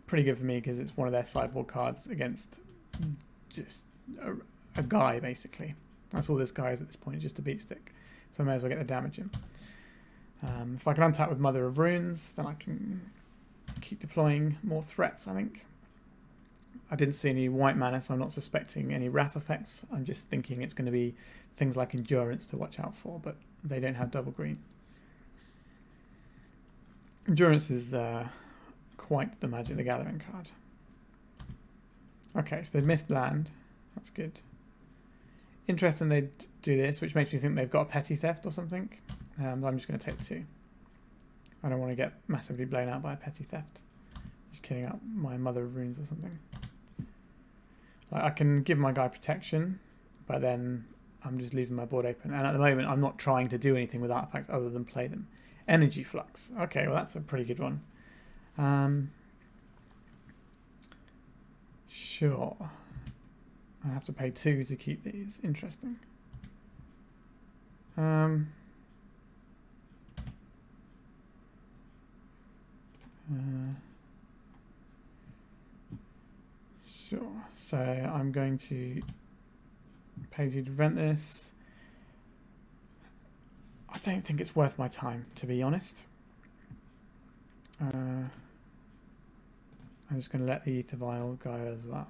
pretty good for me because it's one of their sideboard cards against just a guy, basically. That's all this guy is at this point, just a beat stick. So I may as well get the damage in. If I can untap with Mother of Runes, then I can keep deploying more threats, I think. I didn't see any white mana, so I'm not suspecting any wrath effects. I'm just thinking it's going to be things like Endurance to watch out for, but they don't have double green. Endurance is quite the Magic the Gathering card. Okay, so they've missed land. That's good. Interesting they do this, which makes me think they've got a Petty Theft or something. I'm just going to take 2. I don't want to get massively blown out by a Petty Theft. Just killing out my Mother of Runes or something. I can give my guy protection, but then I'm just leaving my board open. And at the moment, I'm not trying to do anything with artifacts other than play them. Energy Flux. Okay, well that's a pretty good one. Sure. I have to pay 2 to keep these. Interesting. Sure. So I'm going to pay 2 to prevent this. I don't think it's worth my time, to be honest. I'm just going to let the Ether Vial go as well.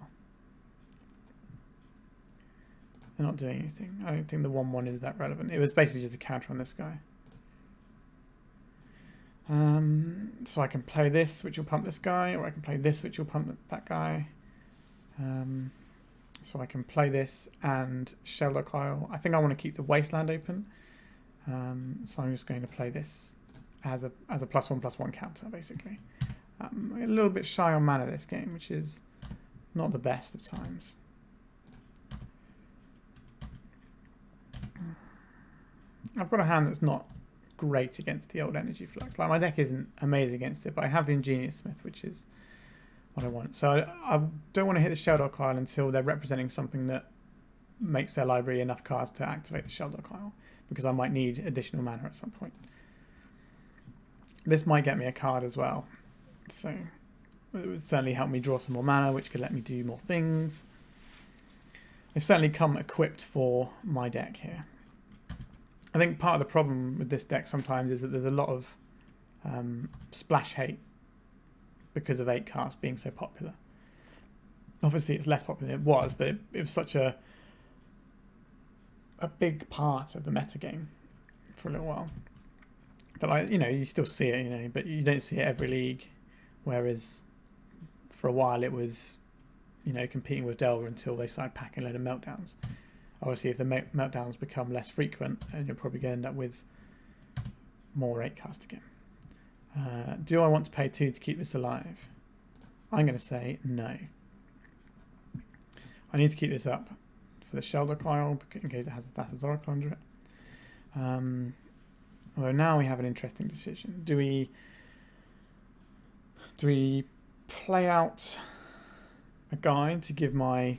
They're not doing anything. I don't think the 1/1 is that relevant. It was basically just a counter on this guy. So I can play this, which will pump this guy, or I can play this, which will pump that guy. So I can play this and Sheldock Isle. I think I want to keep the Wasteland open. So I'm just going to play this as a +1/+1 counter, basically. A little bit shy on mana this game, which is not the best of times. I've got a hand that's not great against the old Energy Flux. Like, my deck isn't amazing against it, but I have the Ingenious Smith, which is what I want. So I don't want to hit the Sheldock Isle until they're representing something that makes their library enough cards to activate the Sheldock Isle, because I might need additional mana at some point. This might get me a card as well, so it would certainly help me draw some more mana, which could let me do more things. They certainly come equipped for my deck here. I think part of the problem with this deck sometimes is that there's a lot of splash hate because of 8-cast being so popular. Obviously it's less popular than it was, but it was such a big part of the metagame for a little while that you still see it, but you don't see it every league, whereas for a while it was competing with Delver until they started packing a load of meltdowns. Obviously if the meltdowns become less frequent, then you're probably going to end up with more 8-cast again. Do I want to pay 2 to keep this alive? I'm going to say no. I need to keep this up for the Sheldock Isle in case it has a Thassa's Oracle under it. Although now we have an interesting decision. Do we play out a guide to give my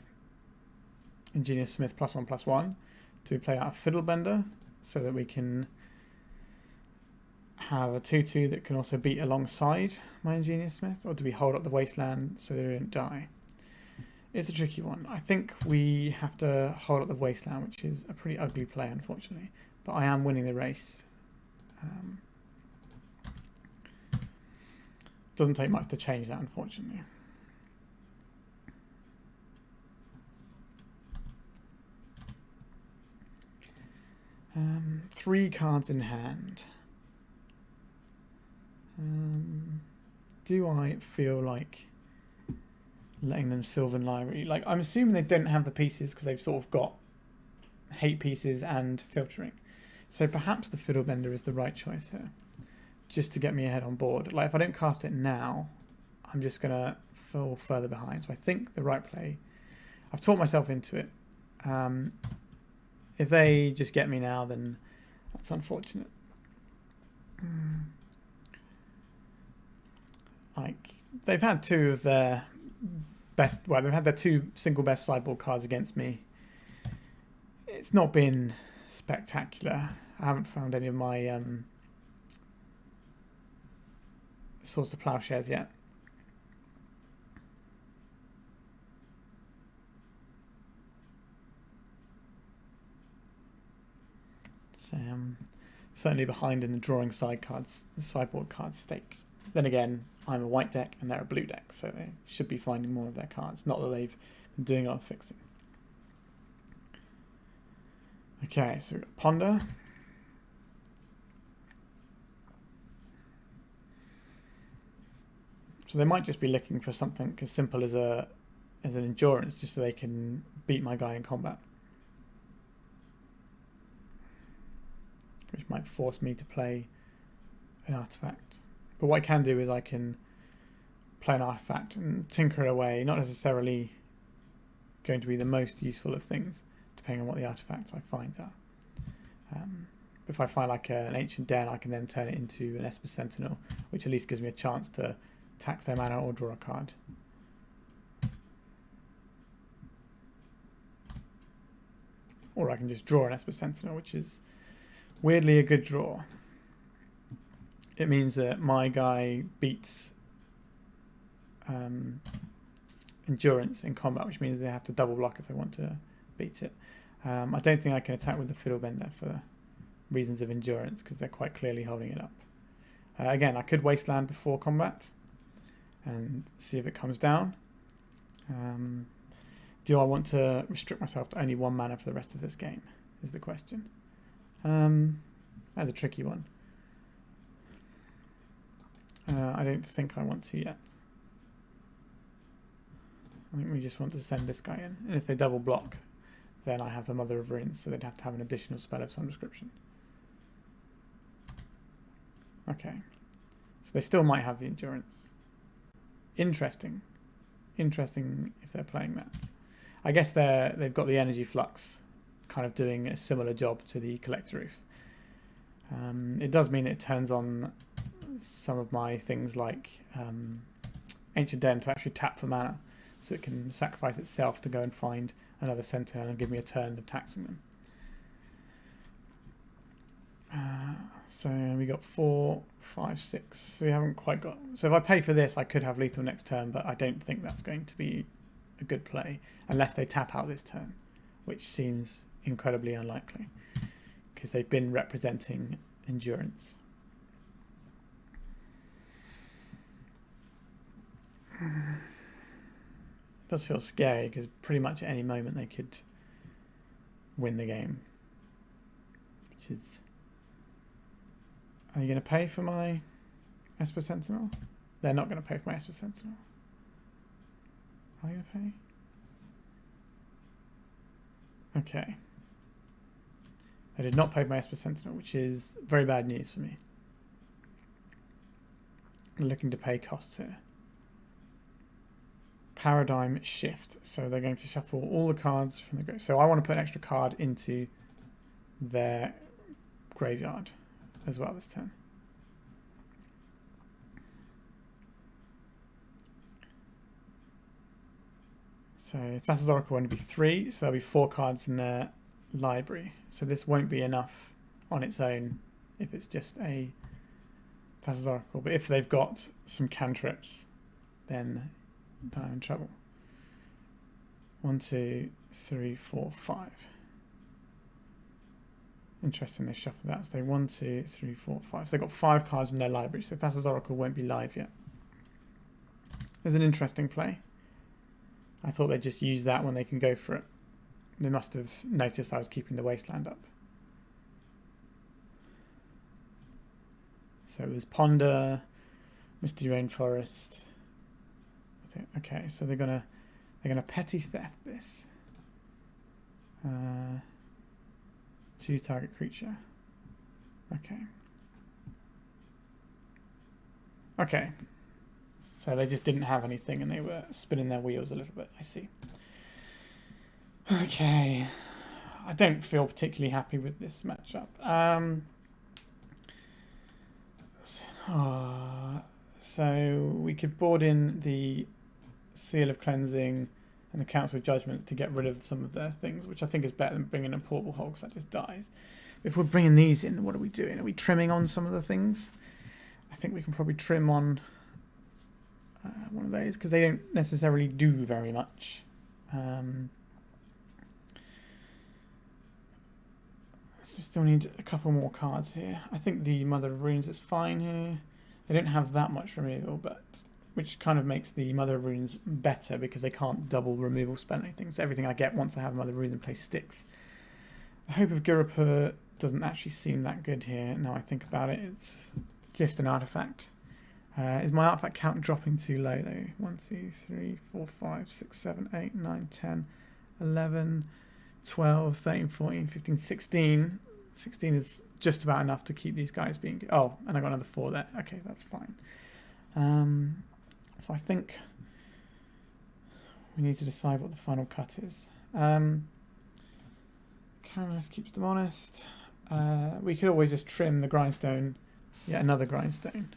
Ingenious Smith +1/+1? Do we play out a Fiddlebender so that we can have a 2/2 that can also beat alongside my Ingenious Smith? Or do we hold up the Wasteland so they don't die? It's a tricky one. I think we have to hold up the Wasteland, which is a pretty ugly play, unfortunately. But I am winning the race. Doesn't take much to change that, unfortunately. Three cards in hand. Do I feel like letting them Sylvan Library? Like, I'm assuming they don't have the pieces because they've sort of got hate pieces and filtering. So perhaps the Fiddlebender is the right choice here, just to get me ahead on board. Like, if I don't cast it now, I'm just going to fall further behind. So I think the right play, I've talked myself into it. If they just get me now, then that's unfortunate. Like, they've had two of their best, well, they've had their two single best sideboard cards against me. It's not been spectacular. I haven't found any of my Swords to Plowshares yet. So certainly behind in the drawing sideboard cards stakes. Then again, I'm a white deck and they're a blue deck, so they should be finding more of their cards. Not that they've been doing a lot of fixing. Okay, so we've got Ponder. So they might just be looking for something as simple as an endurance, just so they can beat my guy in combat. Which might force me to play an artifact. But what I can do is I can play an artifact and tinker it away, not necessarily going to be the most useful of things, depending on what the artifacts I find are. If I find like an Ancient Den, I can then turn it into an Esper Sentinel, which at least gives me a chance to tax their mana or draw a card. Or I can just draw an Esper Sentinel, which is weirdly a good draw. It means that my guy beats endurance in combat, which means they have to double block if they want to beat it. I don't think I can attack with the Fiddlebender for reasons of endurance because they're quite clearly holding it up. Again, I could Wasteland before combat and see if it comes down. Do I want to restrict myself to only 1 mana for the rest of this game is the question. That's a tricky one. I don't think I want to yet. I think we just want to send this guy in. And if they double block, then I have the Mother of Runes, so they'd have to have an additional spell of some description. Okay. So they still might have the endurance. Interesting. Interesting if they're playing that. I guess they've got the energy flux kind of doing a similar job to the Collector Roof. It does mean it turns on some of my things like Ancient Den to actually tap for mana, so it can sacrifice itself to go and find another Sentinel and give me a turn of taxing them. So we got 4, 5, 6. So we haven't quite got. So if I pay for this, I could have lethal next turn, but I don't think that's going to be a good play unless they tap out this turn. which seems incredibly unlikely because they've been representing endurance. Does feel scary because pretty much at any moment they could win the game. Which is... Are you going to pay for my Esper Sentinel? They're not going to pay for my Esper Sentinel. Are they going to pay? Okay. They did not pay for my Esper Sentinel, which is very bad news for me. I'm looking to pay costs here. Paradigm shift. So they're going to shuffle all the cards from the graveyard. So I want to put an extra card into their graveyard as well this turn. So Thassa's Oracle won't be 3, so there'll be 4 cards in their library. So this won't be enough on its own if it's just a Thassa's Oracle. But if they've got some cantrips, then I'm in trouble. 1, 2, 3, 4, 5. Interesting, they shuffled that. So 1, 2, 3, 4, 5. So they've got 5 cards in their library. So Thassa's Oracle won't be live yet. There's an interesting play. I thought they'd just use that when they can go for it. They must have noticed I was keeping the wasteland up. So it was Ponder, Misty Rainforest. Okay, so they're gonna petty theft this. Choose target creature. Okay. Okay. So they just didn't have anything and they were spinning their wheels a little bit. I see. Okay. I don't feel particularly happy with this matchup. So we could board in the Seal of Cleansing and the Council of Judgments to get rid of some of their things, which I think is better than bringing in a Portable Hole because that just dies. If we're bringing these in, what are we doing? Are we trimming on some of the things? I think we can probably trim on one of those because they don't necessarily do very much. So we still need a couple more cards here. I think the Mother of Runes is fine here. They don't have that much removal, but which kind of makes the Mother of Runes better because they can't double removal spell anything. So everything I get once I have Mother of Runes in place sticks. The Hope of Gurupur doesn't actually seem that good here. Now I think about it, it's just an artifact. Is my artifact count dropping too low though? 1, 2, 3, 4, 5, 6, 7, 8, 9, 10, 11, 12, 13, 14, 15, 16. 16 is just about enough to keep these guys being good. Oh, and I got another 4 there. Okay, that's fine. So I think we need to decide what the final cut is. Canvas keeps them honest. We could always just trim the grindstone. Yeah, another grindstone.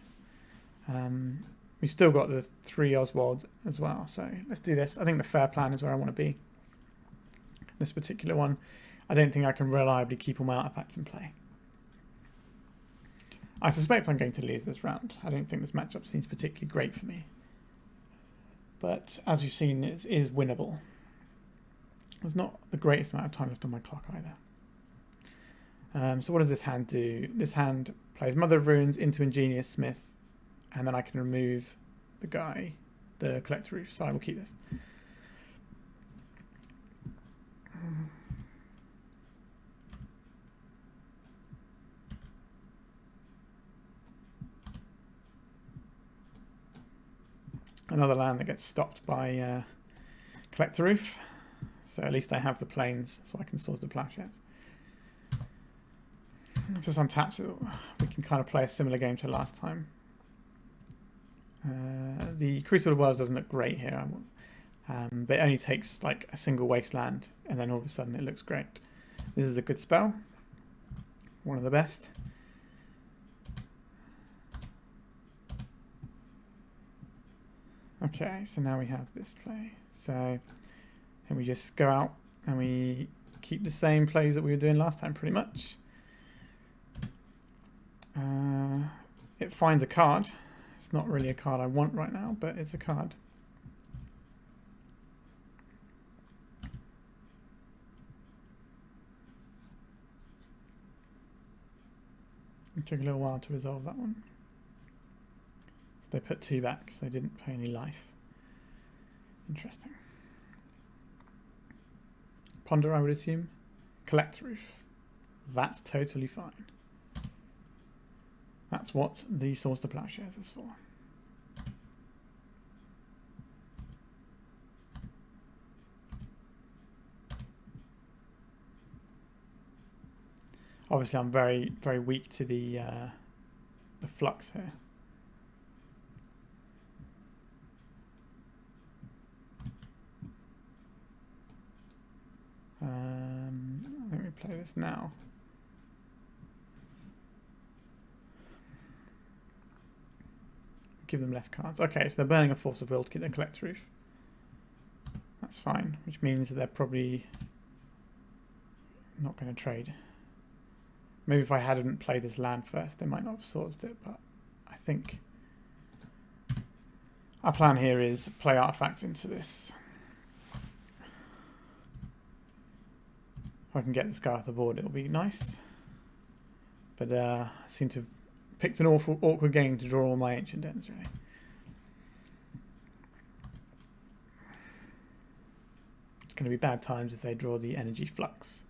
We've still got the 3 Oswalds as well, so let's do this. I think the fair plan is where I want to be. This particular one, I don't think I can reliably keep all my artifacts in play. I suspect I'm going to lose this round. I don't think this matchup seems particularly great for me. But as you've seen, it is winnable. There's not the greatest amount of time left on my clock either. So what does this hand do? This hand plays Mother of Runes into Ingenious Smith, and then I can remove the guy, the Collector Roof, so I will keep this. Another land that gets stopped by Collector Roof, so at least I have the plains so I can source the plowshares. Just untap, so we can kind of play a similar game to last time. The Crucible of Worlds doesn't look great here, but it only takes like a single wasteland and then all of a sudden it looks great. This is a good spell, one of the best. Okay, so now we have this play. So and we just go out and we keep the same plays that we were doing last time pretty much. It finds a card. It's not really a card I want right now, but it's a card. It took a little while to resolve that one. So they put 2 back, so they didn't pay any life. Interesting. Ponder, I would assume. Collect Roof. That's totally fine. That's what the Swords to Plowshares is for. Obviously, I'm very, very weak to the flux here. Let me play this now. Give them less cards. Okay, so they're burning a Force of Will to get their Collect Roof. That's fine, which means that they're probably not going to trade. Maybe if I hadn't played this land first, they might not have swordsed it, but I think our plan here is play artifacts into this. If I can get this guy off the board, it'll be nice. But I seem to have picked an awkward game to draw all my Ancient Dens, really. It's going to be bad times if they draw the Energy Flux.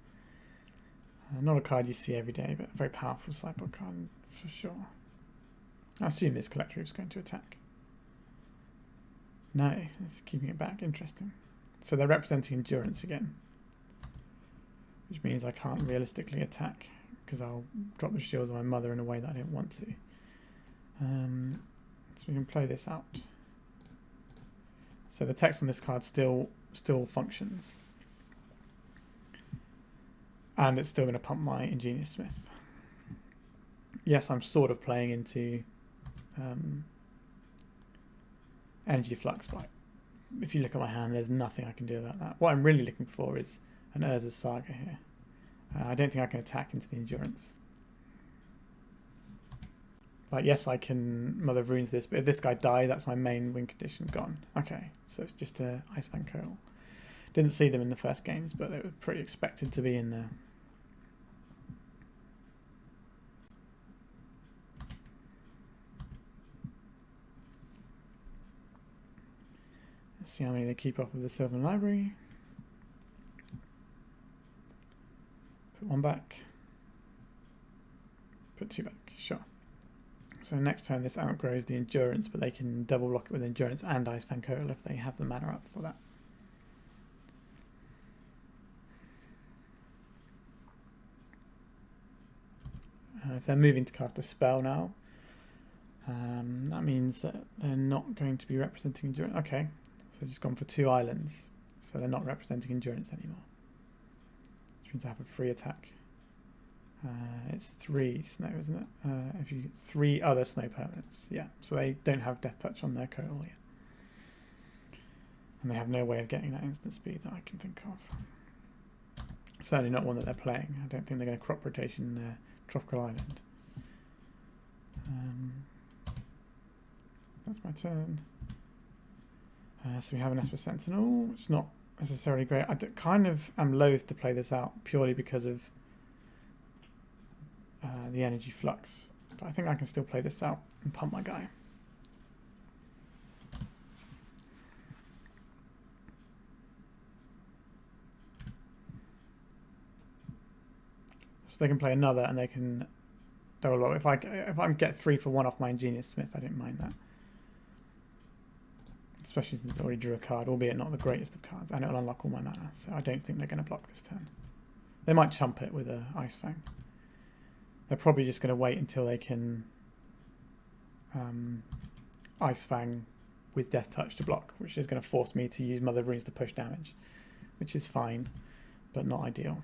Not a card you see every day, but a very powerful sideboard card for sure. I assume this Collect Roof is going to attack. No, it's keeping it back. Interesting. So they're representing Endurance again, which means I can't realistically attack because I'll drop the shields on my mother in a way that I don't want to. So we can play this out. So the text on this card still functions. And it's still going to pump my Ingenious Smith. Yes, I'm sort of playing into Energy Flux, but if you look at my hand, there's nothing I can do about that. What I'm really looking for is an Urza's Saga here. I don't think I can attack into the Endurance. Like, yes, I can Mother of Runes this, but if this guy dies, that's my main win condition gone. Okay, so it's just a Icefang Coil. Didn't see them in the first games, but they were pretty expected to be in there. Let's see how many they keep off of the Sylvan Library. Put 1 back. Put 2 back, sure. So next turn this outgrows the Endurance, but they can double block it with Endurance and Icefang Coil if they have the mana up for that. If they're moving to cast a spell now, that means that they're not going to be representing Endurance. Okay, so they've just gone for 2 islands, so they're not representing Endurance anymore. Which means I have a free attack. It's 3 snow, isn't it? If you get 3 other snow permanents, yeah. So they don't have Death Touch on their Coil yet, and they have no way of getting that instant speed that I can think of. Certainly not one that they're playing. I don't think they're going to crop rotation their Tropical Island. That's my turn. So we have an Esper Sentinel. It's not necessarily great. I kind of am loath to play this out purely because of the Energy Flux, but I think I can still play this out and pump my guy. So they can play another, and they can double block. If I get 3 for 1 off my Ingenious Smith, I don't mind that. Especially since I already drew a card, albeit not the greatest of cards, and it'll unlock all my mana. So I don't think they're going to block this turn. They might chump it with a Icefang. They're probably just going to wait until they can Icefang with Death Touch to block, which is going to force me to use Mother of Runes to push damage, which is fine, but not ideal.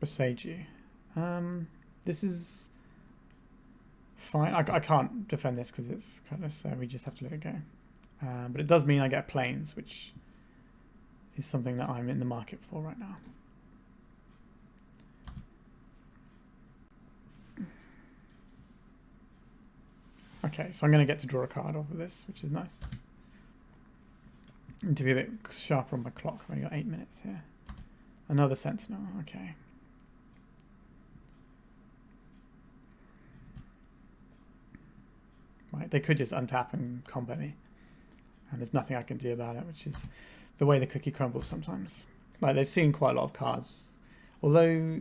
Boseiju. This is fine. I can't defend this because it's kind of so we just have to let it go. But it does mean I get Plains, which is something that I'm in the market for right now. Okay, so I'm going to get to draw a card off of this, which is nice. Need to be a bit sharper on my clock. I've only got 8 minutes here. Another Sentinel, okay. Like, they could just untap and combo me, and there's nothing I can do about it, which is the way the cookie crumbles sometimes. Like, they've seen quite a lot of cards, although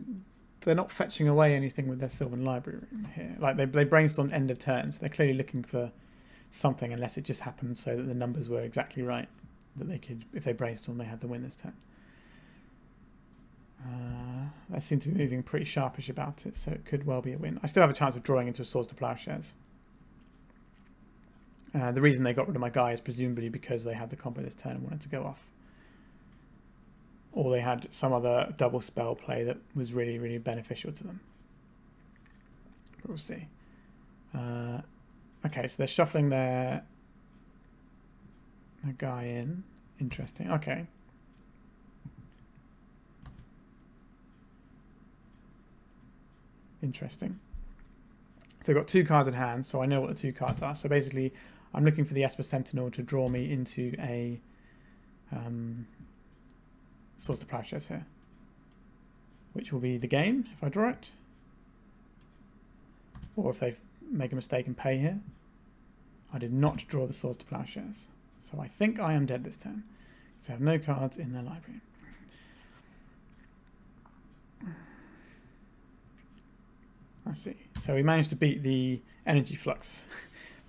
they're not fetching away anything with their Sylvan Library here. Like, they brainstormed end of turn, so they're clearly looking for something, unless it just happened so that the numbers were exactly right, that they could, if they brainstorm, they had the win this turn. They seem to be moving pretty sharpish about it, so it could well be a win. I still have a chance of drawing into a Swords to Plowshares. The reason they got rid of my guy is presumably because they had the combo this turn and wanted to go off. Or they had some other double spell play that was really, really beneficial to them. But we'll see. Okay, so they're shuffling their guy in. Interesting. Okay. Interesting. So they've got 2 cards in hand, so I know what the 2 cards are. So basically, I'm looking for the Esper Sentinel to draw me into a Swords to Plowshares here, which will be the game if I draw it, or if they make a mistake and pay here. I did not draw the Swords to Plowshares, so I think I am dead this turn. So I have no cards in their library. I see. So we managed to beat the energy flux,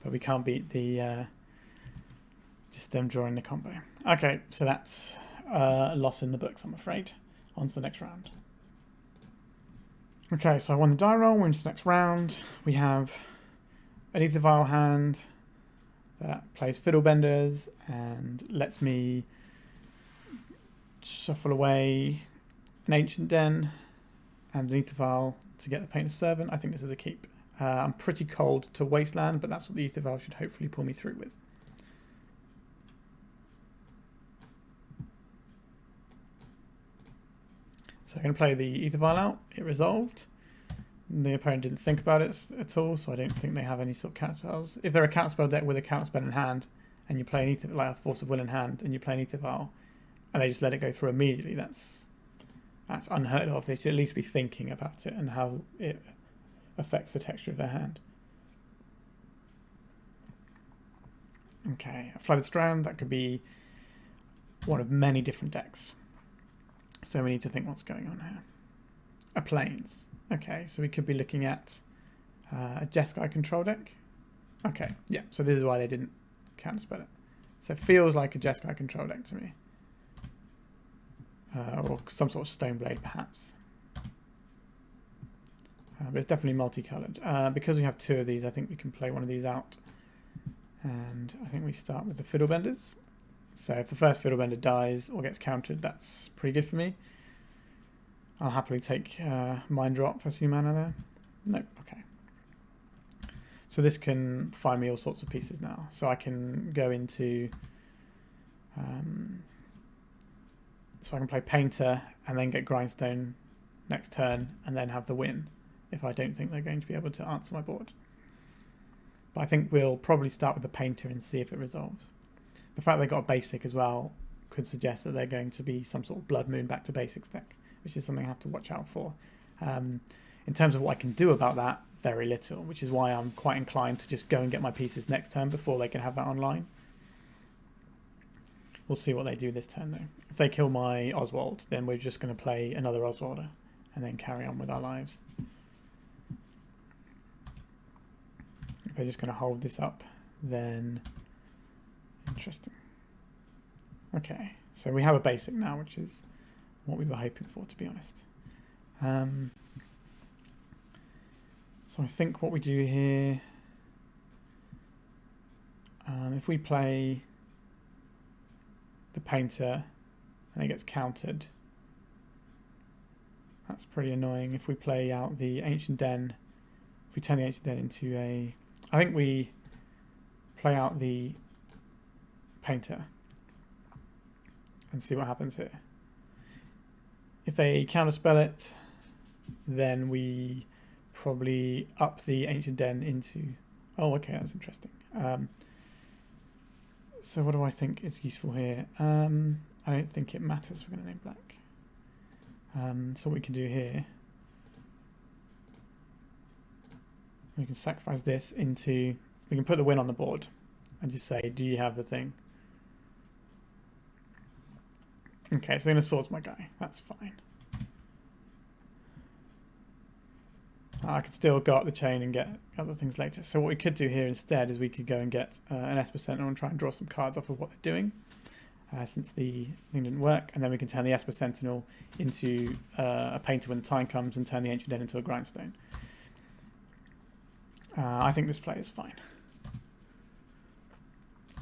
but we can't beat the just them drawing the combo. Okay, so that's a loss in the books, I'm afraid. On to the next round. Okay, so I won the die roll. We're into the next round. We have an Ether Vial hand that plays Fiddlebenders and lets me shuffle away an Ancient Den and an Ether Vial to get the Painter's Servant. I think this is a keep. I'm pretty cold to Wasteland, but that's what the Ether Vial should hopefully pull me through with. So I'm going to play the Ether Vial out. It resolved. The opponent didn't think about it at all, so I don't think they have any sort of counterspells. If they're a counterspell deck with a counterspell in hand, and you play an Ether, like a Force of Will in hand, and you play an Ether Vial, and they just let it go through immediately, that's unheard of. They should at least be thinking about it and how it affects the texture of their hand. Okay, a Flooded Strand, that could be one of many different decks. So we need to think what's going on here. A Plains. Okay, so we could be looking at a Jeskai control deck. Okay, yeah, so this is why they didn't counterspell it. So it feels like a Jeskai control deck to me. Or some sort of Stoneblade, perhaps. But it's definitely multicolored. Because we have 2 of these, I think we can play one of these out. And I think we start with the Fiddlebenders. So if the first Fiddlebender dies or gets countered, that's pretty good for me. I'll happily take Mind Drop for 2 mana there. Nope, okay. So this can find me all sorts of pieces now. So I can go into... so I can play Painter and then get Grindstone next turn and then have the win if I don't think they're going to be able to answer my board. But I think we'll probably start with the Painter and see if it resolves. The fact they got a basic as well could suggest that they're going to be some sort of Blood Moon back to basics deck, which is something I have to watch out for. In terms of what I can do about that, very little, which is why I'm quite inclined to just go and get my pieces next turn before they can have that online. We'll see what they do this turn though. If they kill my Oswald, then we're just going to play another Oswalder and then carry on with our lives. If they're just going to hold this up, then interesting. Okay, so we have a basic now, which is what we were hoping for, to be honest. So I think what we do here, if we play the Painter and it gets countered, that's pretty annoying. If we play out the Ancient Den, if we turn the Ancient Den into a... I think we play out the Painter and see what happens here. If they counterspell it, then we probably up the Ancient Den into... Oh, okay, that's interesting. So what do I think is useful here? I don't think it matters. We're going to name black. So what we can do here, we can sacrifice this into we can put the win on the board and just say, do you have the thing? Okay, so I'm going to swords my guy. That's fine. I could still go up the chain and get other things later. So what we could do here instead is we could go and get an Esper Sentinel and try and draw some cards off of what they're doing, since the thing didn't work. And then we can turn the Esper Sentinel into a painter when the time comes and turn the Ancient Den into a grindstone. I think this play is fine.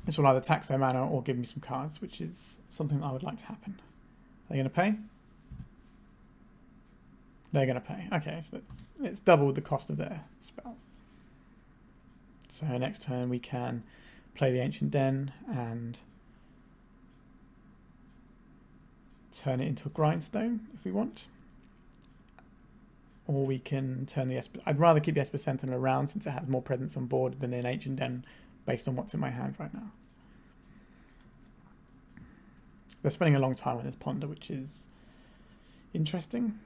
This will either tax their mana or give me some cards, which is something that I would like to happen. Are they going to pay? They're going to pay. Okay, so it's doubled the cost of their spells. So next turn we can play the Ancient Den and turn it into a grindstone if we want. Or we can turn the Esper... I'd rather keep the Esper Sentinel around since it has more presence on board than an Ancient Den based on what's in my hand right now. They're spending a long time on this Ponder, which is interesting.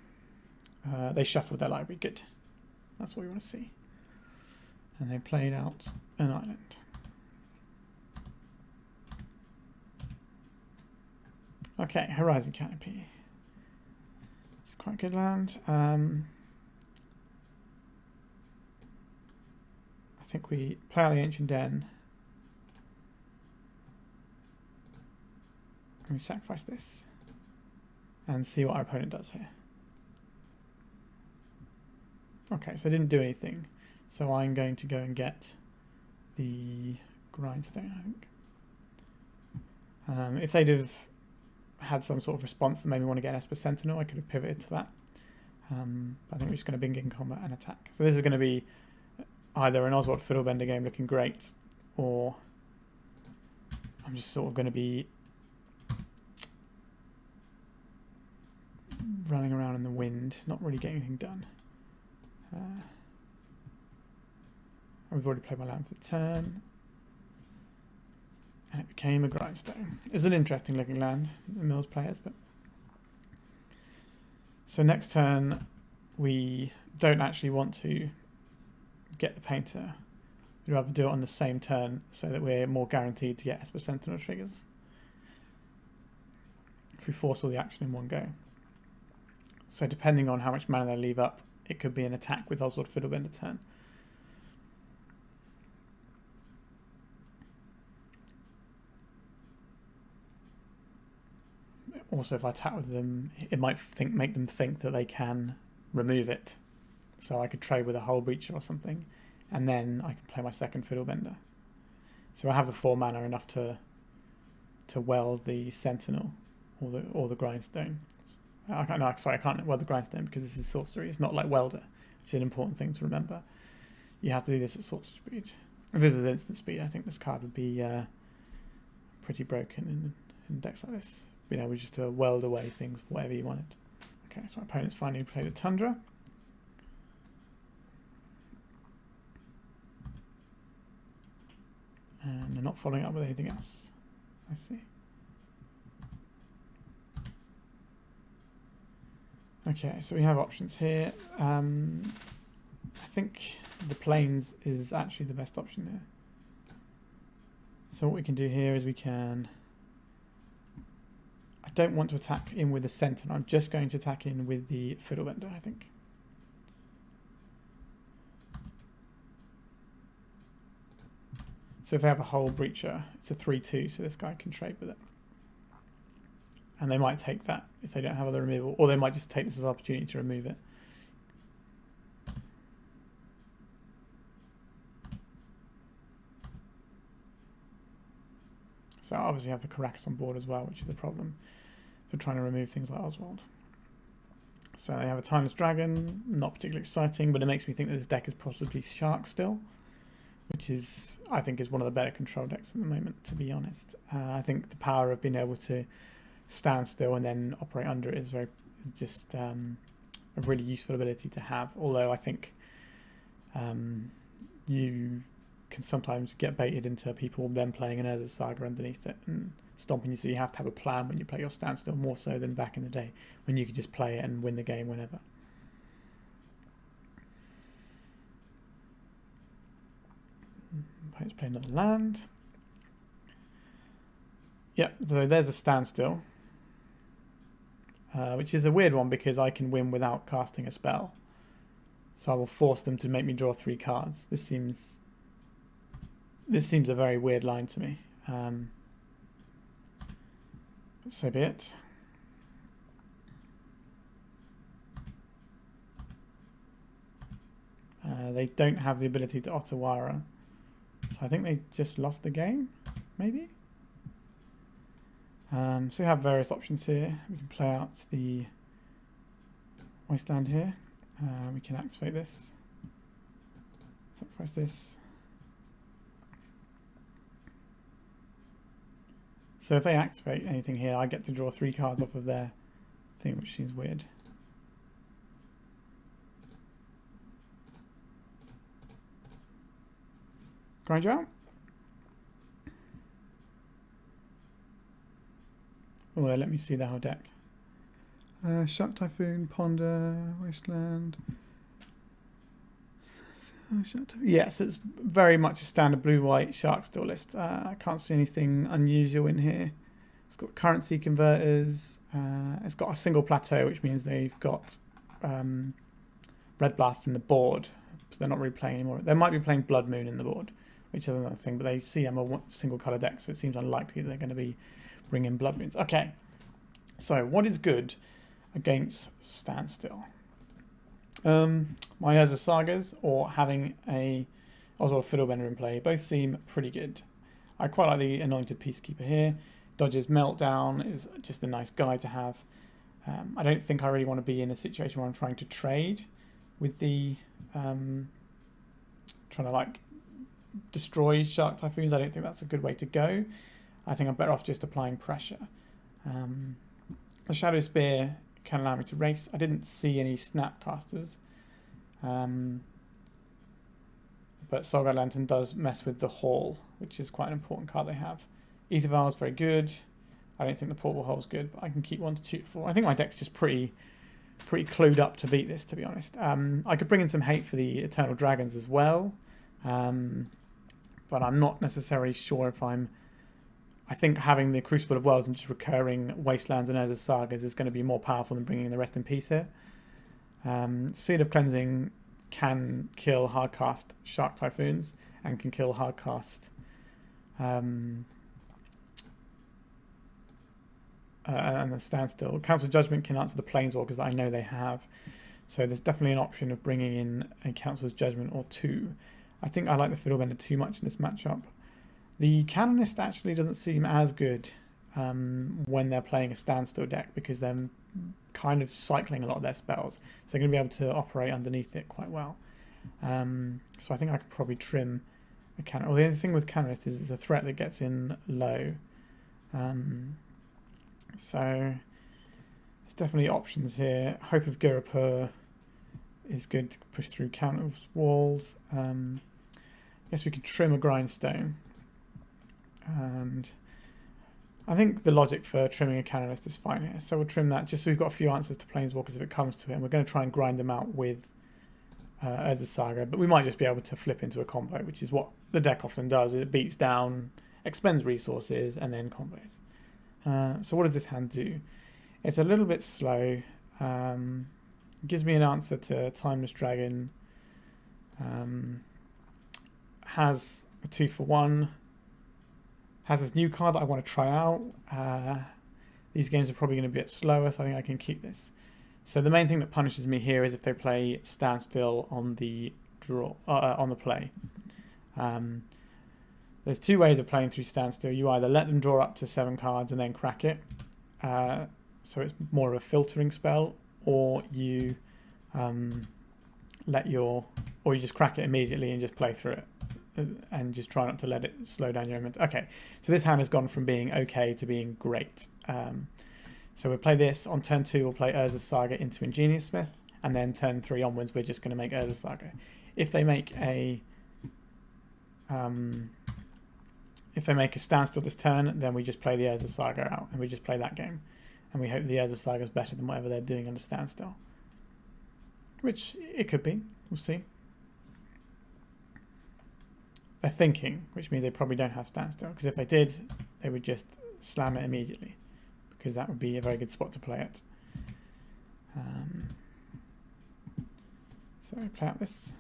They shuffled their library. Good. That's what we want to see. And they played out an island. Okay, Horizon Canopy. It's quite a good land. I think we play out the Ancient Den. And we sacrifice this. And see what our opponent does here. Okay, so they didn't do anything. So I'm going to go and get the grindstone, I think. If they'd have had some sort of response that made me want to get an Esper Sentinel, I could have pivoted to that. I think we're just going to bing in combat and attack. So this is going to be either an Oswald Fiddlebender game looking great, or I'm just sort of going to be running around in the wind, not really getting anything done. We've already played my land for the turn. And it became a grindstone. It's an interesting looking land, the Mills players, but... So next turn, we don't actually want to get the painter. We'd rather do it on the same turn so that we're more guaranteed to get Esper Sentinel triggers. If we force all the action in one go. So depending on how much mana they leave up, it could be an attack with Oswald Fiddlebender turn. Also, if I attack with them, it might make them think that they can remove it. So I could trade with a Hull Breacher or something, and then I can play my second Fiddlebender. So I have the 4 mana enough to weld the Sentinel or the Grindstone. I can't weld the Grindstone because this is sorcery. It's not like Welder, which is an important thing to remember. You have to do this at sorcery speed. If this was instant speed, I think this card would be pretty broken in decks like this. Being able just to weld away things, whatever you wanted. Okay, so my opponent's finally played a Tundra. And they're not following up with anything else. I see. Okay, so we have options here. I think the Plains is actually the best option here. So what we can do here is we can... I don't want to attack in with the Sentinel. I'm just going to attack in with the Fiddlebender, I think. So if they have a Hull Breacher, it's a 3/2, so this guy can trade with it. And they might take that if they don't have other removal, or they might just take this as an opportunity to remove it. So I obviously have the Caracas on board as well, which is a problem for trying to remove things like Oswald. So they have a Timeless Dragon, not particularly exciting, but it makes me think that this deck is possibly Shark still, which is, I think, is one of the better control decks at the moment, to be honest. I think the power of being able to stand still and then operate under it is just a really useful ability to have, although I think you can sometimes get baited into people then playing an Urza's Saga underneath it and stomping you, so you have to have a plan when you play your standstill, more so than back in the day when you could just play it and win the game whenever. Let's play another land. Yep, so there's a standstill. Which is a weird one because I can win without casting a spell. So I will force them to make me draw 3 cards. This seems a very weird line to me. So be it. They don't have the ability to Otawara. So I think they just lost the game, maybe? So we have various options here. We can play out the wasteland here. We can activate this. Sacrifice this. So if they activate anything here, I get to draw 3 cards off of their thing, which seems weird. Grind you out. Oh, let me see the whole deck. Shark Typhoon, Ponder, Wasteland. Yes, it's very much a standard blue-white Shark Still list. I can't see anything unusual in here. It's got currency converters. It's got a single plateau, which means they've got Red Blast in the board. So they're not really playing anymore. They might be playing Blood Moon in the board, which is another thing, but they see I'm a single colour deck, so it seems unlikely they're going to be bringing Blood Moons. Okay, so what is good against Standstill? My Urza Sagas or having a Oswald Fiddlebender in play both seem pretty good. I quite like the Anointed Peacekeeper here. Dodges Meltdown is just a nice guy to have. I don't think I really want to be in a situation where I'm trying to trade with the trying to like destroy Shark Typhoons. I don't think that's a good way to go. I think I'm better off just applying pressure. The Shadow Spear can allow me to race. I didn't see any Snapcasters. But Soulguide Lantern does mess with the Hall, which is quite an important card they have. Ether Vial is very good. I don't think the Portable Hole is good, but I can keep 1 to 2 for. I think my deck's just pretty clued up to beat this, to be honest. I could bring in some hate for the Eternal Dragons as well, but I'm not necessarily sure if I think having the Crucible of Worlds and just recurring Wastelands and Urza Sagas is going to be more powerful than bringing the Rest in Peace here. Seed of Cleansing can kill hardcast Shark Typhoons and can kill hardcast and the Standstill. Council Judgment can answer the Planeswalkers that I know they have. So there's definitely an option of bringing in a Council's Judgment or 2. I think I like the Fiddlebender too much in this matchup. The Canonist actually doesn't seem as good when they're playing a Standstill deck because they're kind of cycling a lot of their spells. So they're going to be able to operate underneath it quite well. So I think I could probably trim a Canonist. Well, the other thing with Canonist is it's a threat that gets in low. So there's definitely options here. Hope of Gurapur is good to push through counter walls. I guess we could trim a Grindstone. And I think the logic for trimming a Canonist is fine here. So we'll trim that just so we've got a few answers to Planeswalkers if it comes to it. And we're going to try and grind them out with Urza Saga. But we might just be able to flip into a combo, which is what the deck often does. It beats down, expends resources, and then combos. So what does this hand do? It's a little bit slow. Gives me an answer to Timeless Dragon. Has a 2-for-1. Has this new card that I want to try out. These games are probably going to be a bit slower, so I think I can keep this. So the main thing that punishes me here is if they play Standstill on the draw, on the play. There's 2 ways of playing through Standstill. You either let them draw up to 7 cards and then crack it, so it's more of a filtering spell, or you or you just crack it immediately and just play through it. And just try not to let it slow down your movement. Okay, so this hand has gone from being okay to being great. So we'll play this. On turn 2, we'll play Urza Saga into Ingenious Smith, and then turn 3 onwards, we're just going to make Urza Saga. If they make a Standstill this turn, then we just play the Urza Saga out, and we just play that game. And we hope the Urza Saga is better than whatever they're doing under Standstill. Which it could be. We'll see. they're thinking, which means they probably don't have standstill, because if they did, they would just slam it immediately, because that would be a very good spot to play it. So play out this.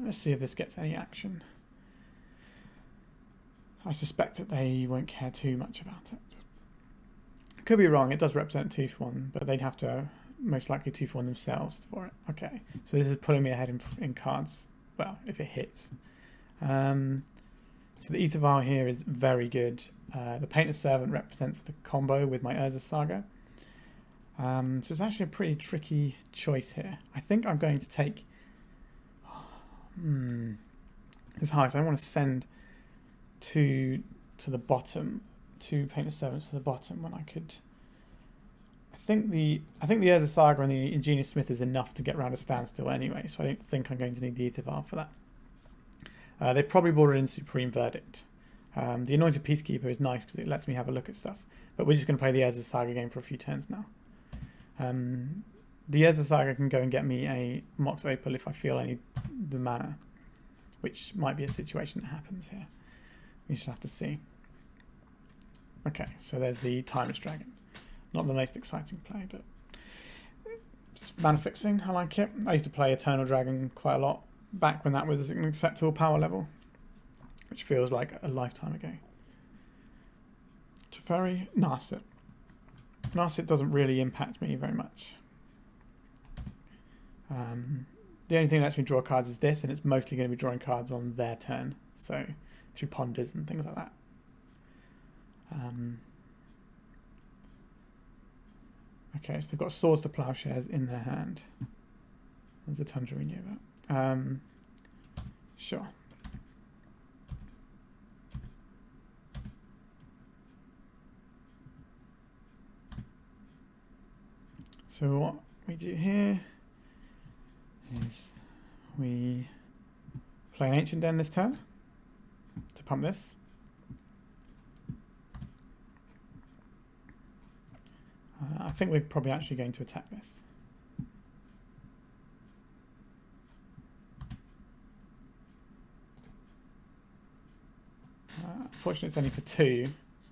Let's see if this gets any action. I suspect that they won't care too much about it. Could be wrong, it does represent 2-for-1, but they'd have to most likely 2-for-1 themselves for it. Okay, so this is putting me ahead in cards, well, if it hits. So the Ether Vial here is very good. The Painter's Servant represents the combo with my Urza Saga. So it's actually a pretty tricky choice here. I think I'm going to take... It's hard because I want to send two to the bottom, 2 Painter's Servants to the bottom when I could... I think the Urza Saga and the Ingenious Smith is enough to get around a standstill anyway, so I don't think I'm going to need the Ether Vial for that. They probably brought it in Supreme Verdict. The Anointed Peacekeeper is nice because it lets me have a look at stuff, but we're just going to play the Urza Saga game for a few turns now. The Urza Saga can go and get me a Mox Opal if I feel I need the mana, which might be a situation that happens here. We shall have to see. Okay, so there's the Timeless Dragon. Not the most exciting play, but it's mana fixing. I like it. I used to play Eternal Dragon quite a lot back when that was an acceptable power level, which feels like a lifetime ago. Teferi, Narset. Narset doesn't really impact me very much. The only thing that lets me draw cards is this, and it's mostly going to be drawing cards on their turn, so through ponders and things like that. Okay, so they've got Swords to Plowshares in their hand. There's a Tundra we knew about. Sure. So what we do here is we play an Ancient Den this turn to pump this. I think we're probably actually going to attack this. Fortunately, it's only for 2,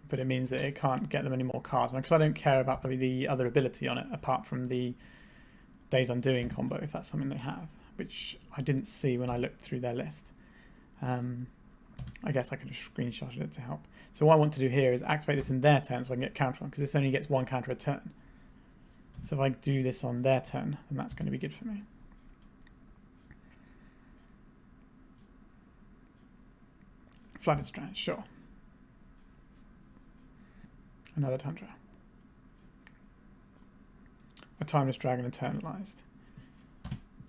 but it means that it can't get them any more cards. Because I don't care about the other ability on it, apart from the Days Undoing combo, if that's something they have, which I didn't see when I looked through their list. I guess I could have screenshotted it to help. So what I want to do here is activate this in their turn so I can get counter on, because this only gets 1 counter a turn. So if I do this on their turn, then that's going to be good for me. Flooded Strand, sure. Another Tundra. A Timeless Dragon Eternalized.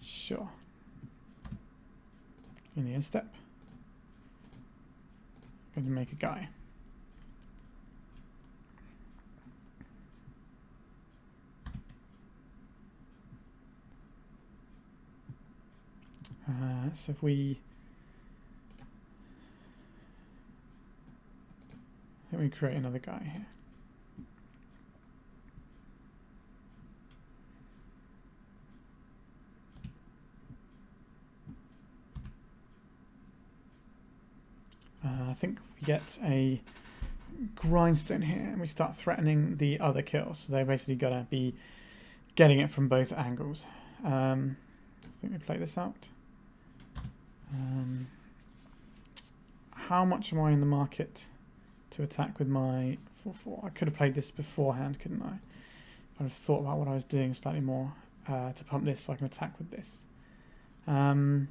Sure. In the end step. Going to make a guy. So if we create another guy here. I think we get a grindstone here and we start threatening the other kills. So they're basically going to be getting it from both angles. I think we play this out. How much am I in the market to attack with my 4/4? I could have played this beforehand, couldn't I? If I just thought about what I was doing slightly more to pump this so I can attack with this. I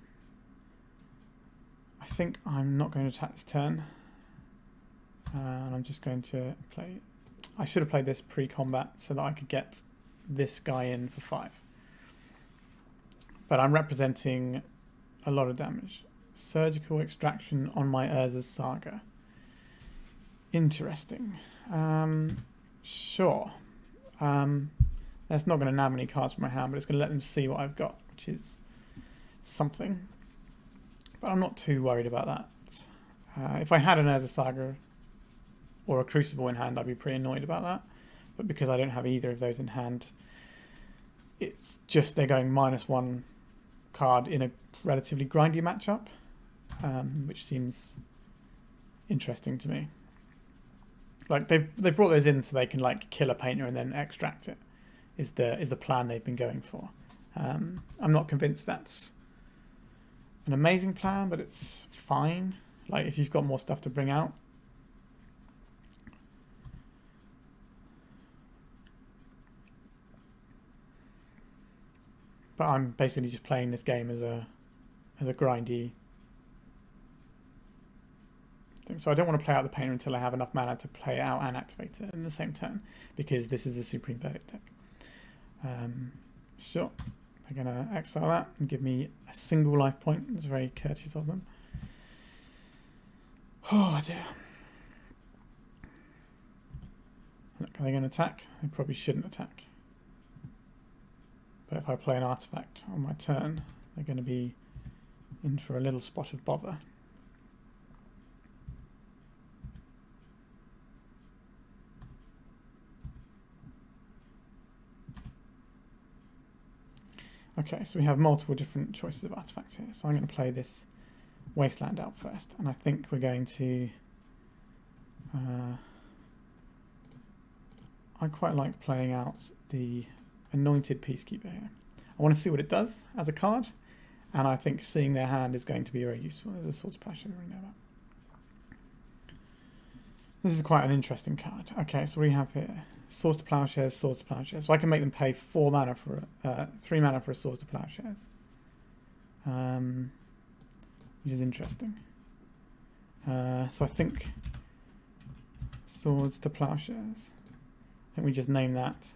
think I'm not going to attack this turn. And I'm just going to play... I should have played this pre-combat so that I could get this guy in for 5. But I'm representing a lot of damage. Surgical Extraction on my Urza's Saga. Interesting. Sure. That's not going to nab any cards from my hand, but it's going to let them see what I've got, which is something. But I'm not too worried about that. If I had an Urza Saga or a Crucible in hand, I'd be pretty annoyed about that. But because I don't have either of those in hand, it's just they're going -1 card in a relatively grindy matchup, which seems interesting to me. Like they brought those in so they can like kill a painter and then extract it. Is the plan they've been going for. I'm not convinced that's an amazing plan, but it's fine. Like if you've got more stuff to bring out. But I'm basically just playing this game as a grindy thing. So I don't want to play out the painter until I have enough mana to play it out and activate it in the same turn, because this is a Supreme Verdict deck. Sure, they're going to exile that and give me a single life point. It's very courteous of them. Oh dear. Look, are they going to attack? They probably shouldn't attack. But if I play an artifact on my turn, they're going to be in for a little spot of bother. Okay, so we have multiple different choices of artifacts here. So I'm going to play this Wasteland out first. And I think we're going to... I quite like playing out the Anointed Peacekeeper here. I want to see what it does as a card, and I think seeing their hand is going to be very useful. There's a Swords of Plowshares we know about. This is quite an interesting card. Okay, so what do we have here? Swords to Plowshares, Swords to Plowshares. So I can make them pay 4 mana for 3 mana for a Swords to Plowshares, which is interesting. So I think Swords to Plowshares. I think we just name that.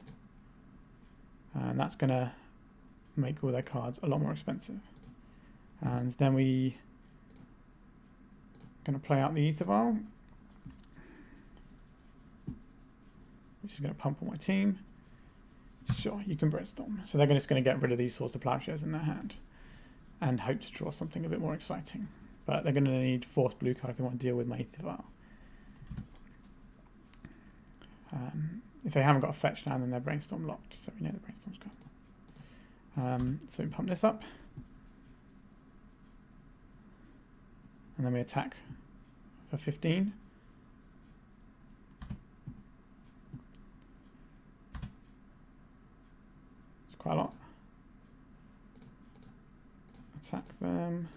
And that's going to make all their cards a lot more expensive. And then we going to play out the Ether Vial, which is going to pump all my team. Sure, you can Brainstorm. So they're just going to get rid of these Swords of Plowshares in their hand and hope to draw something a bit more exciting. But they're going to need force blue cards if they want to deal with my Ether Vial. If they haven't got a fetch land, then they're Brainstorm locked, so we know the Brainstorm's gone. So we pump this up. And then we attack for 15. It's quite a lot. Attack them.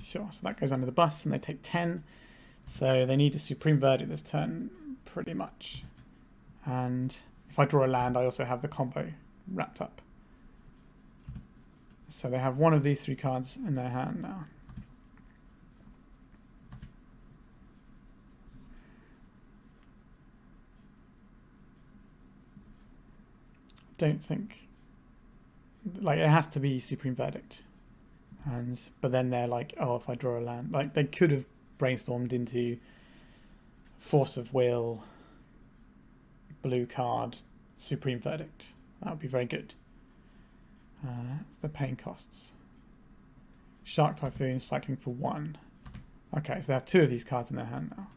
Sure, so that goes under the bus and they take 10. So they need a Supreme Verdict this turn, pretty much. And if I draw a land, I also have the combo wrapped up. So they have one of these 3 cards in their hand now. Don't think... Like, it has to be Supreme Verdict. But then they're like, oh, if I draw a land, like they could have brainstormed into Force of Will, blue card, Supreme Verdict. That would be very good. It's the paying costs. Shark Typhoon cycling for 1. Okay, so they have 2 of these cards in their hand now.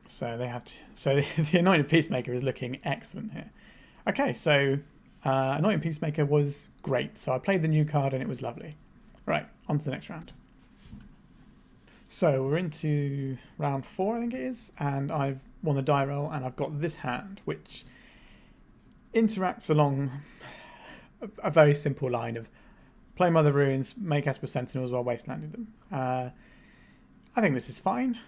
So they have to. So the Anointed Peacemaker is looking excellent here. Okay, so. Anointed Peacemaker was great, so I played the new card and it was lovely. Right, on to the next round. So we're into round 4, I think it is, and I've won the die roll, and I've got this hand, which interacts along a very simple line of play Mother Ruins, make Esper Sentinels while wastelanding them. I think this is fine.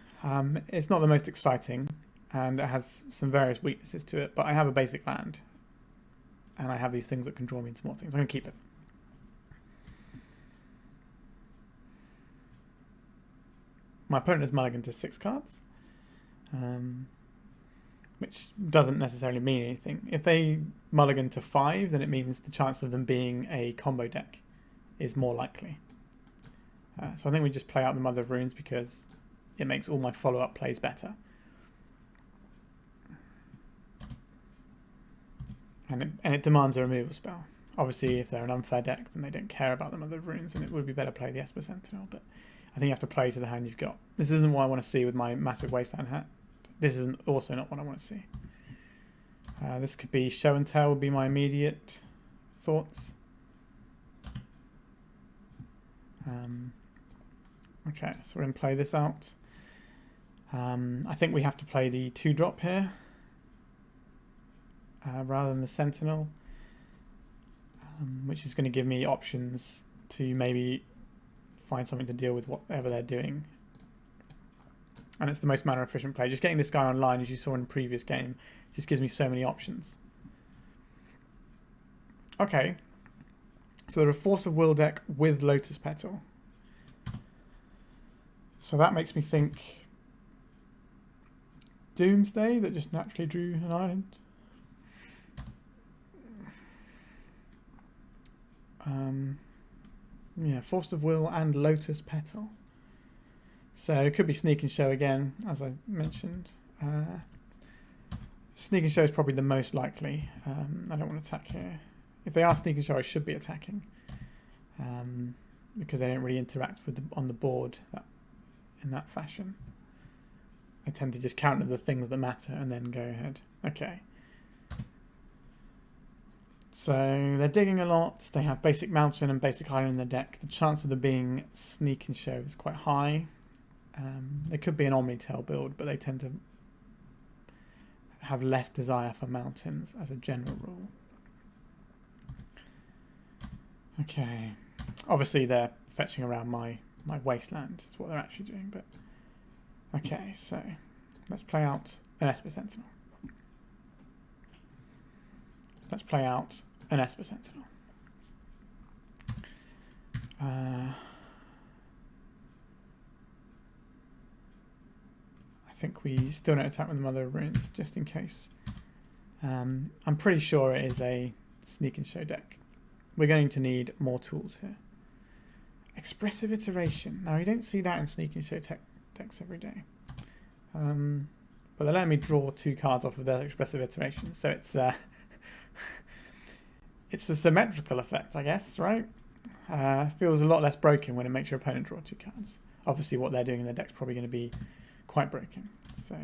It's not the most exciting, and it has some various weaknesses to it, but I have a basic land. And I have these things that can draw me into more things. I'm going to keep it. My opponent has mulliganed to 6 cards, which doesn't necessarily mean anything. If they mulligan to 5, then it means the chance of them being a combo deck is more likely. So I think we just play out the Mother of Runes because it makes all my follow-up plays better. And it demands a removal spell. Obviously, if they're an unfair deck, then they don't care about the Mother of Runes, and it would be better to play the Esper Sentinel. But I think you have to play to the hand you've got. This isn't what I want to see with my massive wasteland hat. This is also not what I want to see. This could be show and tell would be my immediate thoughts. Okay, so we're going to play this out. I think we have to play the 2-drop here rather than the Sentinel, which is going to give me options to maybe find something to deal with whatever they're doing. And it's the most mana efficient play. Just getting this guy online, as you saw in the previous game, just gives me so many options. Okay, so they're a Force of Will deck with Lotus Petal. So that makes me think Doomsday that just naturally drew an island. Yeah, Force of Will and Lotus Petal. So it could be Sneak and Show again, as I mentioned. Sneak and Show is probably the most likely. I don't want to attack here. If they are Sneak and Show, I should be attacking. Because they don't really interact with on the board in that fashion. I tend to just counter the things that matter and then go ahead. Okay. So they're digging a lot. They have basic mountain and basic island in the deck. The chance of them being Sneak and Show is quite high. They could be an Omni-Tail build, but they tend to have less desire for mountains as a general rule. Okay. Obviously they're fetching around my wasteland. Is what they're actually doing, but okay, so let's play out an Esper Sentinel. Let's play out an Esper Sentinel. I think we still don't attack with the Mother of Runes, just in case. I'm pretty sure it is a Sneak and Show deck. We're going to need more tools here. Expressive Iteration. Now, you don't see that in Sneak and Show decks every day. But they're letting me draw 2 cards off of their Expressive Iteration, so it's a symmetrical effect, I guess, right? Feels a lot less broken when it makes your opponent draw 2 cards. Obviously, what they're doing in their deck's probably going to be quite broken. So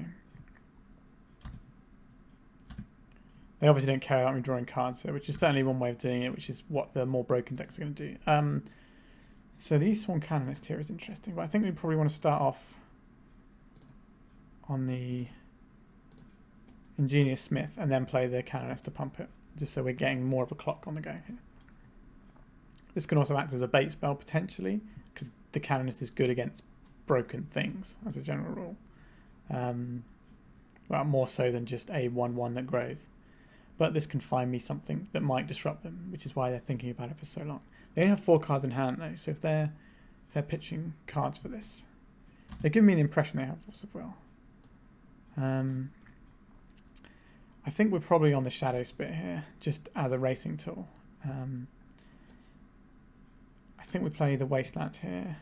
they obviously don't care about me drawing cards here, which is certainly one way of doing it, which is what the more broken decks are going to do. So the Sworn Canonist here is interesting, but I think we probably want to start off on the Ingenious Smith and then play the Canonist to pump it, just so we're getting more of a clock on the go here. This can also act as a bait spell potentially, because the Canonist is good against broken things as a general rule. Well, more so than just a 1/1 that grows. But this can find me something that might disrupt them, which is why they're thinking about it for so long. They only have 4 cards in hand though, so if they're pitching cards for this, they give me the impression they have Force of Will. I think we're probably on the Shadow Spear here, just as a racing tool. I think we play the Wasteland here.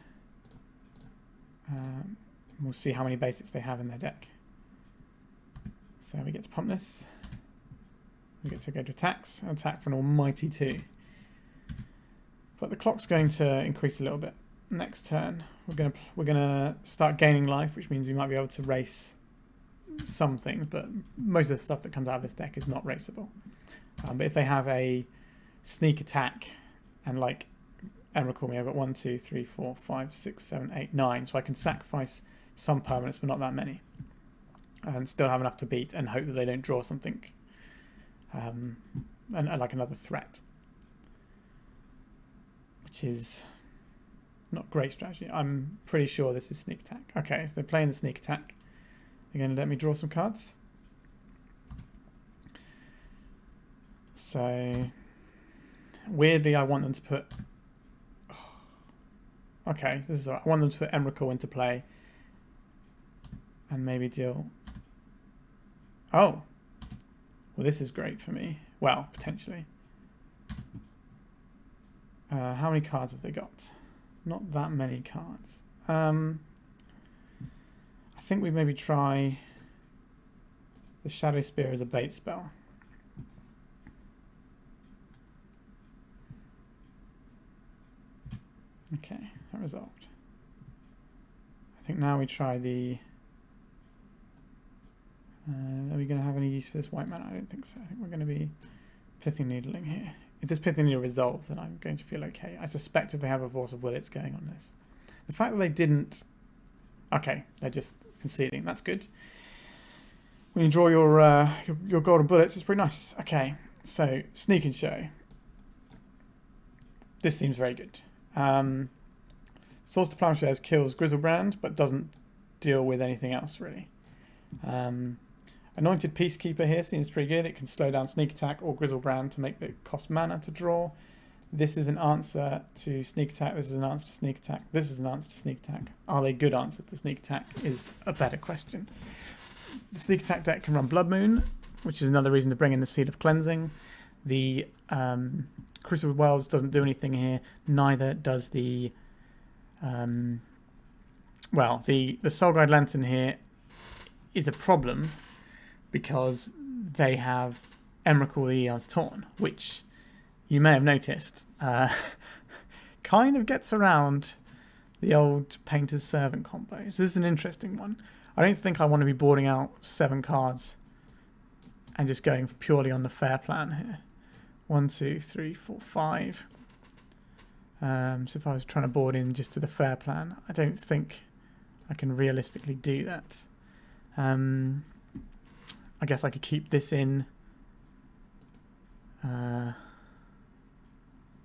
We'll see how many basics they have in their deck. So we get to pump this. We get to go to attacks, and attack for an almighty 2. But the clock's going to increase a little bit. Next turn, we're gonna start gaining life, which means we might be able to race some things, but most of the stuff that comes out of this deck is not raceable. But if they have a sneak attack and like Emrakul me, I've got 1, 2, 3, 4, 5, 6, 7, 8, 9, so I can sacrifice some permanents, but not that many, and still have enough to beat and hope that they don't draw something and like another threat, which is not great strategy. I'm pretty sure this is sneak attack. Okay, so they're playing the sneak attack. They're going to let me draw some cards. So weirdly, I want them to put. Okay, this is all right. I want them to put Emrakul into play and maybe deal. Oh, well, this is great for me. Well, potentially. How many cards have they got? Not that many cards. I think we maybe try the Shadow Spear as a bait spell. Okay, that resolved. I think now we try the... are we going to have any use for this white mana? I don't think so. I think we're going to be Pithing Needling here. If this Pithing Needle resolves, then I'm going to feel okay. I suspect if they have a Force of Will, it's going on this. The fact that they didn't... Okay, they're just conceding. That's good. When you draw your golden bullets, it's pretty nice. Okay, so Sneak and Show. This seems very good. Swords to Plowshares kills Grizzlebrand, but doesn't deal with anything else, really. Anointed Peacekeeper here seems pretty good. It can slow down Sneak Attack or Grizzlebrand to make it cost mana to draw. This is an answer to Sneak Attack. This is an answer to Sneak Attack. This is an answer to Sneak Attack. Are they good answers to Sneak Attack is a better question. The Sneak Attack deck can run Blood Moon, which is another reason to bring in the Seed of Cleansing. The Crucible of Wells doesn't do anything here. Neither does the... the Soul Guide Lantern here is a problem because they have Emrakul the Eon's Torn, which you may have noticed kind of gets around the old Painter's Servant combo. So this is an interesting one. I don't think I want to be boarding out 7 cards and just going purely on the fair plan here. 1, 2, 3, 4, 5. So if I was trying to board in just to the fair plan, I don't think I can realistically do that. I guess I could keep this in. No,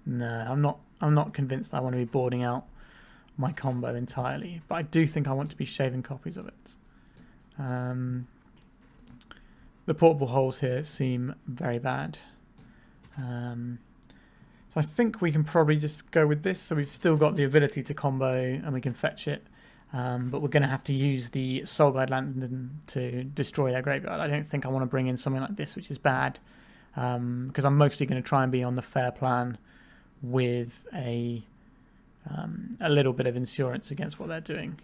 I'm not convinced I want to be boarding out my combo entirely, but I do think I want to be shaving copies of it. The portable holes here seem very bad. So I think we can probably just go with this. So we've still got the ability to combo and we can fetch it. But we're going to have to use the Soul Guide Lantern to destroy their graveyard. I don't think I want to bring in something like this, which is bad. Because I'm mostly going to try and be on the fair plan with a little bit of insurance against what they're doing.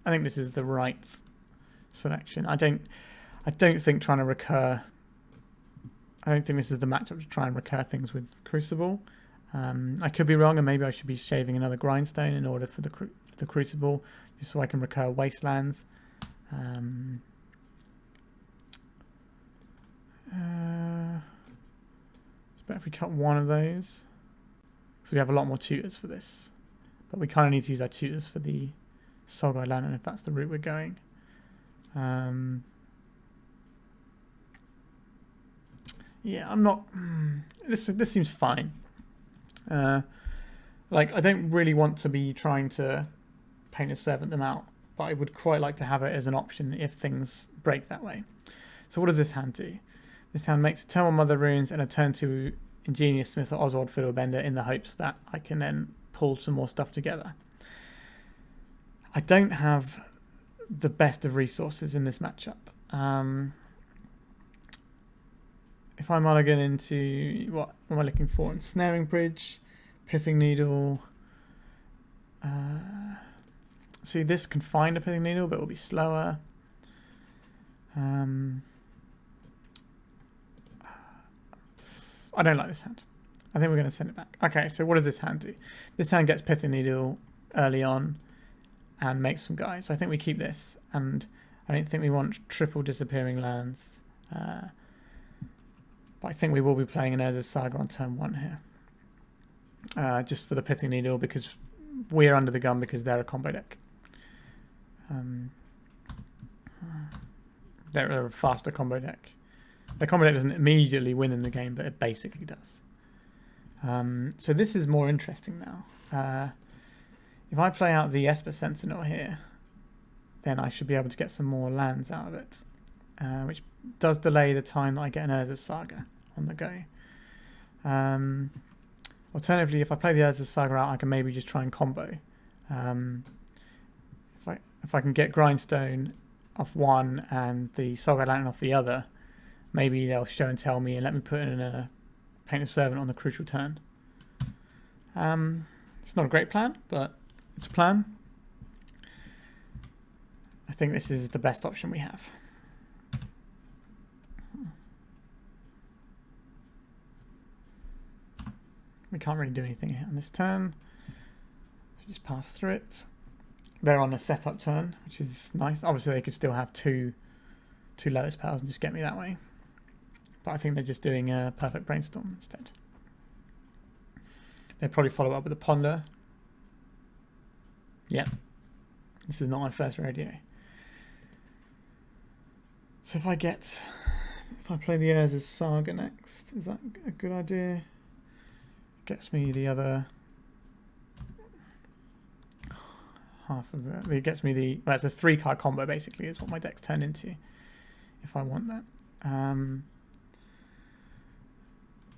I think this is the right selection. I don't think trying to recur... I don't think this is the matchup to try and recur things with Crucible. I could be wrong, and maybe I should be shaving another Grindstone in order for the Crucible, just so I can recur Wastelands. It's better if we cut one of those. So we have a lot more tutors for this. But we kind of need to use our tutors for the Soul Guide Lantern if that's the route we're going. Yeah, I'm not... This seems fine. Like, I don't really want to be trying to Painter's Servant them out, but I would quite like to have it as an option if things break that way. So what does this hand do? This hand makes a turn 1 Mother Runes and a turn 2 Ingenious Smith or Oswald Fiddlebender in the hopes that I can then pull some more stuff together. I don't have the best of resources in this matchup. If I mulligan into... What am I looking for? Ensnaring Bridge, Pithing Needle... see, this can find a Pithing Needle, but it will be slower. I don't like this hand. I think we're going to send it back. Okay, so what does this hand do? This hand gets Pithing Needle early on and makes some guys. So I think we keep this, and I don't think we want triple disappearing lands. But I think we will be playing an Urza's Saga on turn 1 here. Just for the Pithing Needle, because we're under the gun because they're a combo deck. They're a faster combo deck. The combo deck doesn't immediately win in the game, but it basically does. So this is more interesting now. If I play out the Esper Sentinel here, then I should be able to get some more lands out of it, which does delay the time that I get an Urza's Saga on the go. Alternatively, if I play the Urza's Saga out, I can maybe just try and combo. If I can get Grindstone off one and the Soul Guide Lantern off the other, maybe they'll show and tell me and let me put in a Painter's Servant on the crucial turn. It's not a great plan, but it's a plan. I think this is the best option we have. We can't really do anything here on this turn. So just pass through it. they're on a setup turn, which is nice. Obviously, they could still have two lowest powers and just get me that way. But I think they're just doing a perfect brainstorm instead. They'll probably follow up with a ponder. Yep. This is not my first rodeo. So if I play the Urza's Saga next, is that a good idea? Gets me the other half of it. It gets me the, well, it's a 3-card combo basically is what my deck's turned into if I want that.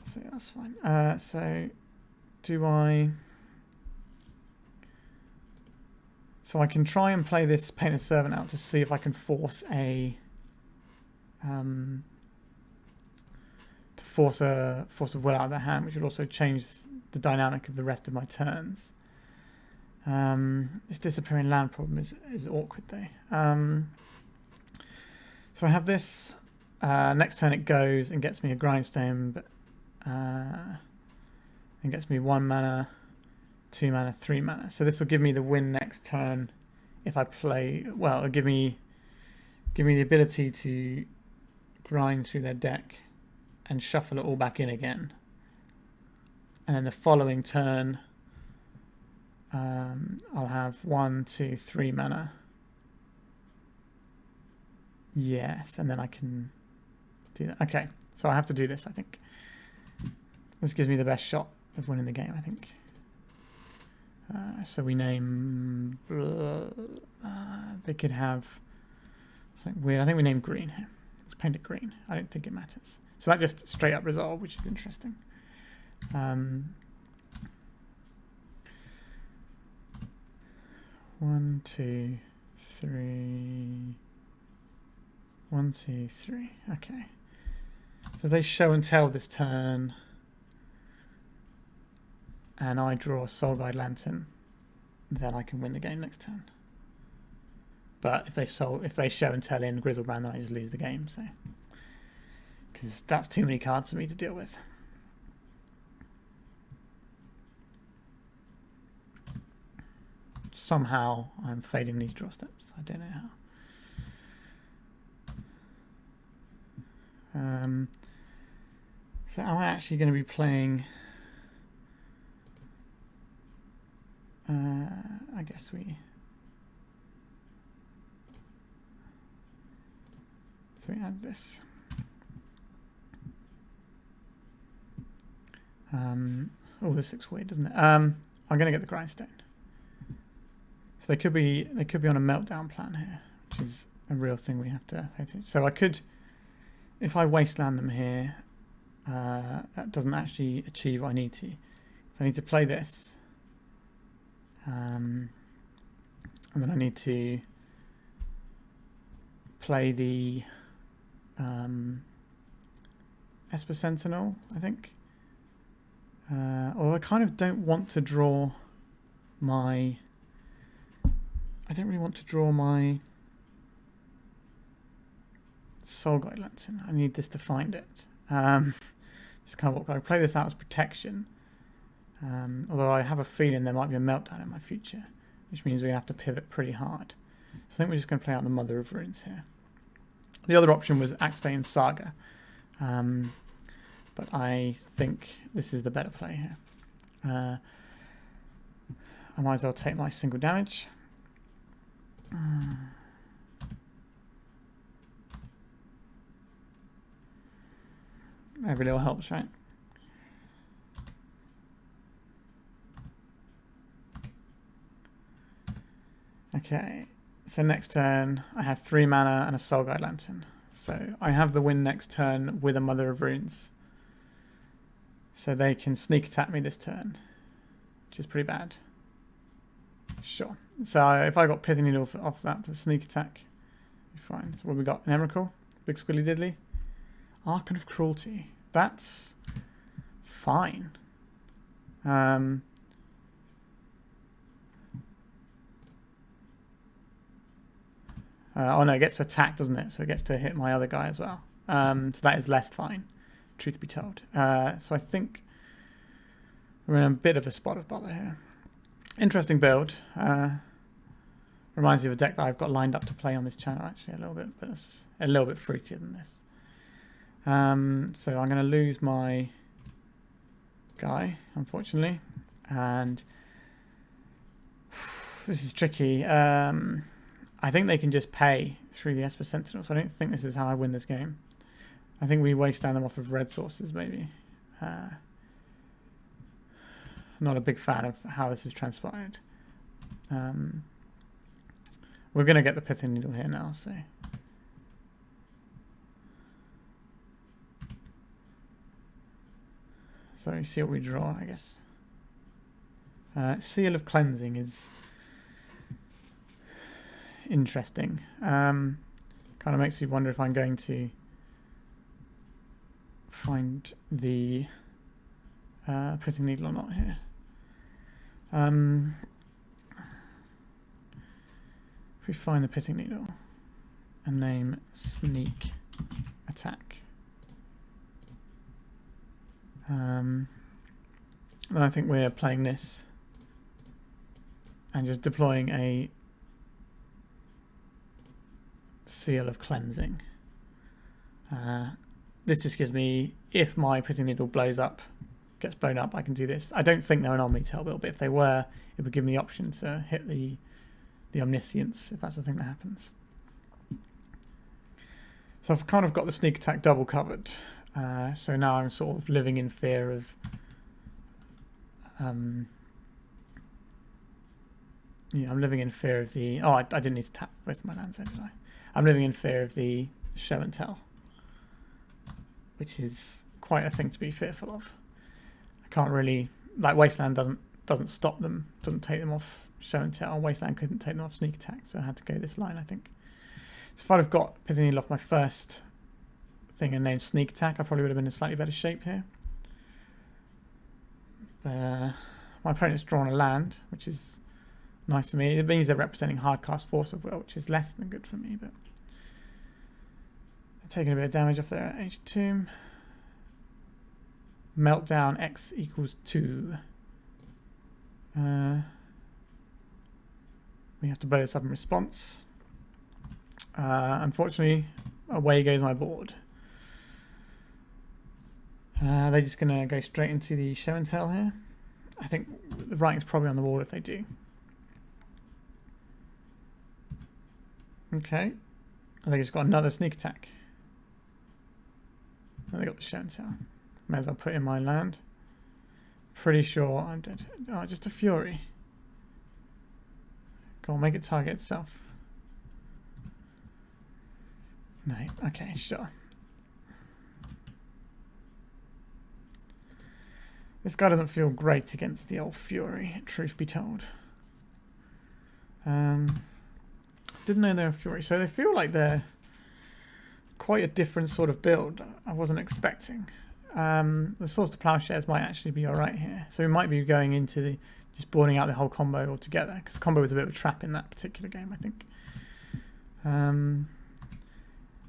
So yeah, that's fine. So do I... So I can try and play this Painted Servant out to see if I can force a... to force a will out of the hand, which would also change the dynamic of the rest of my turns. This disappearing land problem is awkward though. So I have this. Next turn it goes and gets me a grindstone, but and gets me 1 mana, 2 mana, 3 mana. So this will give me the win next turn if I play. Well, it'll give me the ability to grind through their deck and shuffle it all back in again. And then the following turn, I'll have 1, 2, 3 mana. Yes, and then I can do that. Okay, so I have to do this, I think. This gives me the best shot of winning the game, I think. So we name... they could have something weird. I think we name green here. Let's paint it green. I don't think it matters. So that just straight up resolve, which is interesting. 1, 2, 3. 1, 2, 3. Okay. So if they show and tell this turn, and I draw a Soul Guide Lantern, then I can win the game next turn. But if they show and tell in Grizzlebrand, then I just lose the game. So, because that's too many cards for me to deal with. Somehow I'm fading these draw steps. I don't know how. So am I actually going to be playing? I guess we. So we add this. Oh, this looks weird, doesn't it? I'm going to get the grindstone. So they could be on a meltdown plan here, which is a real thing we have to pay attention. So I could, if I wasteland them here, that doesn't actually achieve what I need to. So I need to play this, and then I need to play the Esper Sentinel, I think. Although I kind of don't want to draw my... I don't really want to draw my Soul Guide Lantern. I need this to find it. Just kind of what I play this out as protection. Although I have a feeling there might be a meltdown in my future, which means we're going to have to pivot pretty hard. So I think we're just going to play out the Mother of Runes here. The other option was Activate and Saga. But I think this is the better play here. I might as well take my single damage. Every little helps, right? Okay, so next turn I have 3 mana and a Soul Guide Lantern. So I have the win next turn with a Mother of Runes. So they can sneak attack me this turn, which is pretty bad. Sure. So if I got Pithing Needle off that for sneak attack, fine. So what we got? An Emrakul, big squilly diddly. Archon of Cruelty. That's fine. Oh no, it gets to attack, doesn't it? So it gets to hit my other guy as well. So that is less fine, truth be told. So I think we're in a bit of a spot of bother here. Interesting build. Reminds me of a deck that I've got lined up to play on this channel actually a little bit, but it's a little bit fruitier than this. So I'm going to lose my guy, unfortunately, and this is tricky. I think they can just pay through the Esper Sentinel, so I don't think this is how I win this game. I think we wasteland them off of red sources, maybe. Not a big fan of how this has transpired. We're going to get the Pithing Needle here now, so you see what we draw, I guess. Seal of Cleansing is interesting. Kind of makes me wonder if I'm going to find the Pithing Needle or not here. If we find the Pithing Needle and name Sneak Attack, then I think we're playing this and just deploying a Seal of Cleansing. This just gives me, if my Pithing Needle gets blown up, I can do this. I don't think they're an Omni-Tail build, but if they were, it would give me the option to hit the Omniscience, if that's the thing that happens. So I've kind of got the Sneak Attack double covered. So now I'm sort of living in fear of I'm living in fear of the... Oh, I didn't need to tap both my lands there, did I? I'm living in fear of the Show and Tell, which is quite a thing to be fearful of. I can't really... Like, Wasteland doesn't stop them, doesn't take them off Show and Tell. Wasteland couldn't take them off Sneak Attack, so I had to go this line, I think. So if I'd have got Pithing Needle off my first thing and named Sneak Attack, I probably would have been in slightly better shape here. But my opponent's drawn a land, which is nice for me. It means they're representing Hardcast Force of Will, which is less than good for me, but they're taking a bit of damage off their H2. Meltdown X equals 2. We have to blow this up in response. Unfortunately, away goes my board. They're just going to go straight into the Show and Tell here. I think the writing's probably on the wall if they do. Okay. I think it's got another Sneak Attack. Oh, they got the Show and Tell. May as well put in my land. Pretty sure I'm dead. Oh, just a Fury. Go on, make it target itself. No, okay, sure. This guy doesn't feel great against the old Fury, truth be told. Didn't know they're a Fury, so they feel like they're quite a different sort of build I wasn't expecting. The Swords to Plowshares might actually be alright here. So we might be going into just boarding out the whole combo altogether, because the combo was a bit of a trap in that particular game, I think.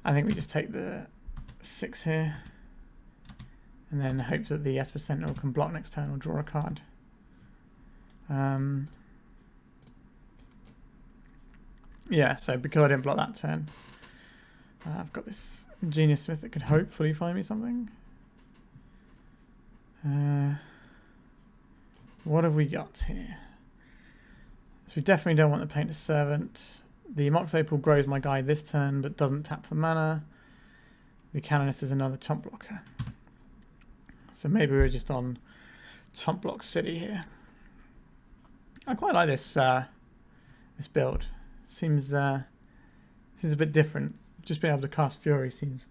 I think we just take the 6 here, and then hope that the Esper Sentinel can block next turn or draw a card. Yeah, so because I didn't block that turn, I've got this Ingenious Smith that could hopefully find me something. What have we got here? So we definitely don't want the Painter's Servant. The Mox Opal grows my guy this turn, but doesn't tap for mana. The Canonist is another chump blocker. So maybe we're just on chump block city here. I quite like this this build. Seems a bit different. Just being able to cast Fury seems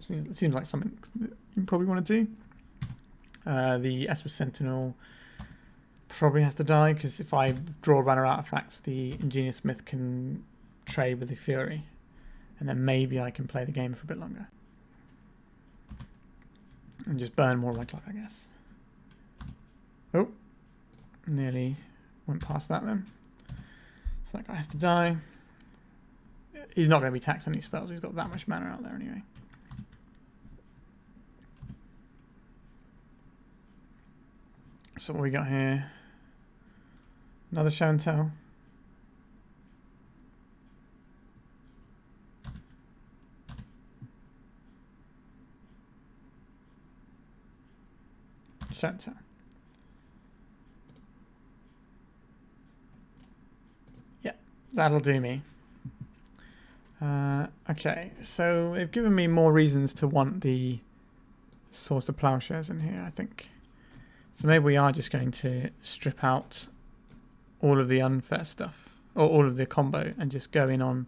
like something you probably want to do. The Esper Sentinel probably has to die, because if I draw runner artifacts, the Ingenious Smith can trade with the Fury, and then maybe I can play the game for a bit longer and just burn more of my clock, I guess. Oh, nearly went past that then. So that guy has to die. He's not going to be taxed any spells. He's got that much mana out there anyway. So what we got here? Another Show and Tell. Center. Yeah, that'll do me. Okay, so they've given me more reasons to want the Swords to Plowshares in here, I think. So maybe we are just going to strip out all of the unfair stuff, or all of the combo, and just go in on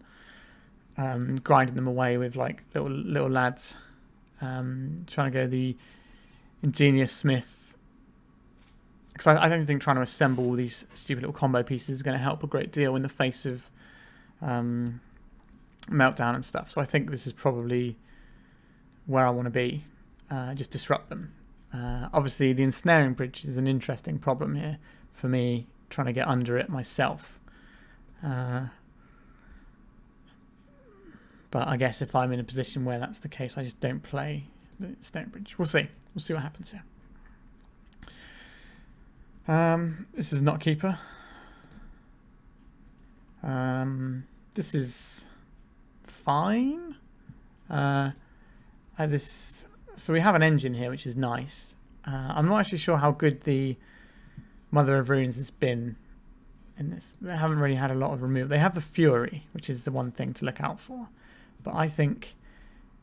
grinding them away with like little lads. Trying to go the ingenious smith, because I don't think trying to assemble all these stupid little combo pieces is going to help a great deal in the face of meltdown and stuff. So I think this is probably where I want to be. Just disrupt them. Obviously the ensnaring bridge is an interesting problem here for me, trying to get under it myself. But I guess if I'm in a position where that's the case, I just don't play the ensnaring bridge. We'll see. We'll see what happens here. This is not keeper. This is fine. So we have an engine here, which is nice. I'm not actually sure how good the Mother of Runes has been in this. They haven't really had a lot of removal. They have the Fury, which is the one thing to look out for. But I think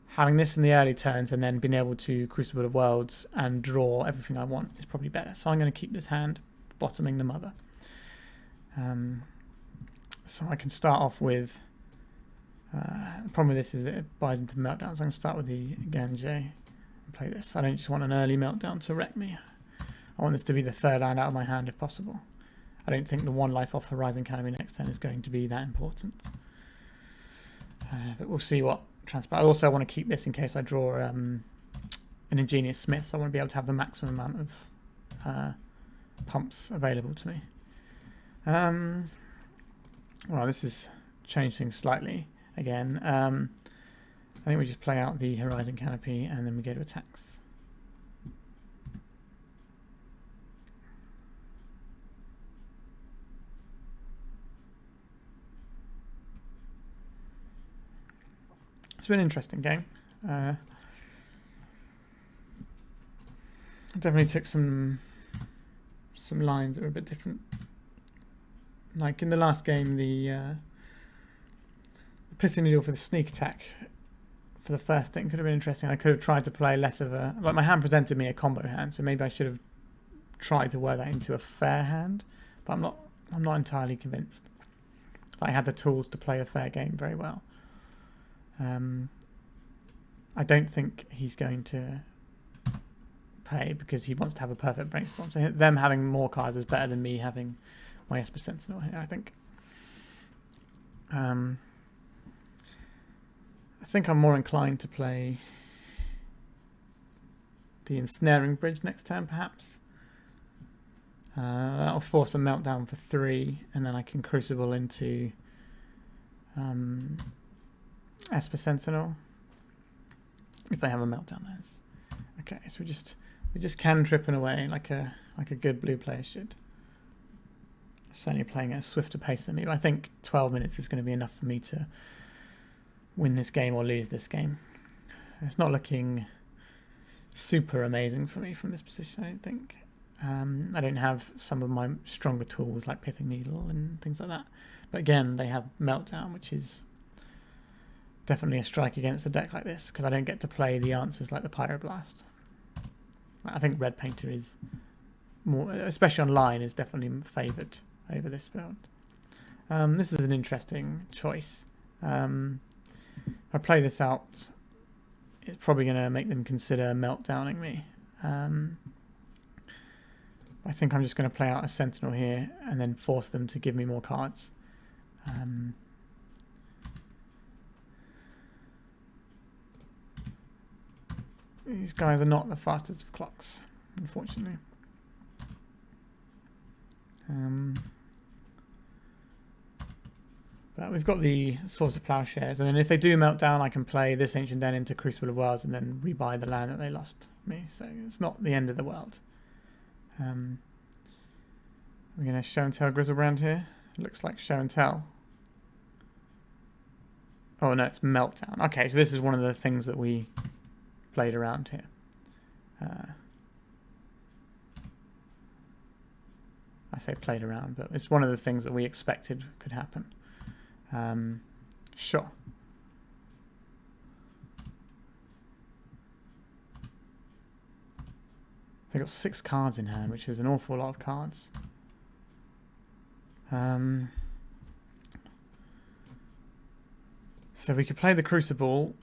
having this in the early turns and then being able to Crucible of Worlds and draw everything I want is probably better. So I'm going to keep this hand, bottoming the Mother. So I can start off with... the problem with this is that it buys into meltdowns. So I'm going to start with the Ganje and play this. I don't just want an early meltdown to wreck me. I want this to be the third land out of my hand if possible. I don't think the one life off Horizon Canopy next turn is going to be that important. But we'll see what transpires. I also want to keep this in case I draw an Ingenious Smith. So I want to be able to have the maximum amount of pumps available to me. Well, this has changed things slightly again. I think we just play out the Horizon Canopy and then we go to attacks. It's been an interesting game. I definitely took some lines that were a bit different. Like in the last game, the Pithing Needle for the sneak attack for the first thing could have been interesting. I could have tried to play less of a... Like my hand presented me a combo hand, so maybe I should have tried to work that into a fair hand. But I'm not entirely convinced. I had the tools to play a fair game very well. I don't think he's going to pay because he wants to have a perfect brainstorm. So them having more cards is better than me having my Esper Sentinel here, I think. I think I'm more inclined to play the Ensnaring Bridge next turn, perhaps. That'll force a meltdown for 3, and then I can Crucible into Esper Sentinel if they have a meltdown. There. Okay, so we just cantripping away like a good blue player should. Certainly playing at a swifter pace than me, but I think 12 minutes is going to be enough for me to win this game or lose this game. It's not looking super amazing for me from this position, I don't think. I don't have some of my stronger tools like Pithing Needle and things like that. But again, they have Meltdown, which is definitely a strike against a deck like this because I don't get to play the answers like the Pyroblast. I think Red Painter is more, especially online, is definitely favoured over this build. This is an interesting choice. If I play this out, it's probably going to make them consider meltdowning me. I think I'm just going to play out a Sentinel here and then force them to give me more cards. These guys are not the fastest of clocks, unfortunately. But we've got the Swords of Plowshares, and then if they do melt down, I can play this Ancient Den into Crucible of Worlds and then rebuy the land that they lost me. So it's not the end of the world. We're going to Show and Tell Grizzlebrand here. It looks like Show and Tell. Oh no, it's Meltdown. Okay, so this is one of the things that we played around here. I say played around, but it's one of the things that we expected could happen. Sure. They've got 6 cards in hand, which is an awful lot of cards. So we could play the Crucible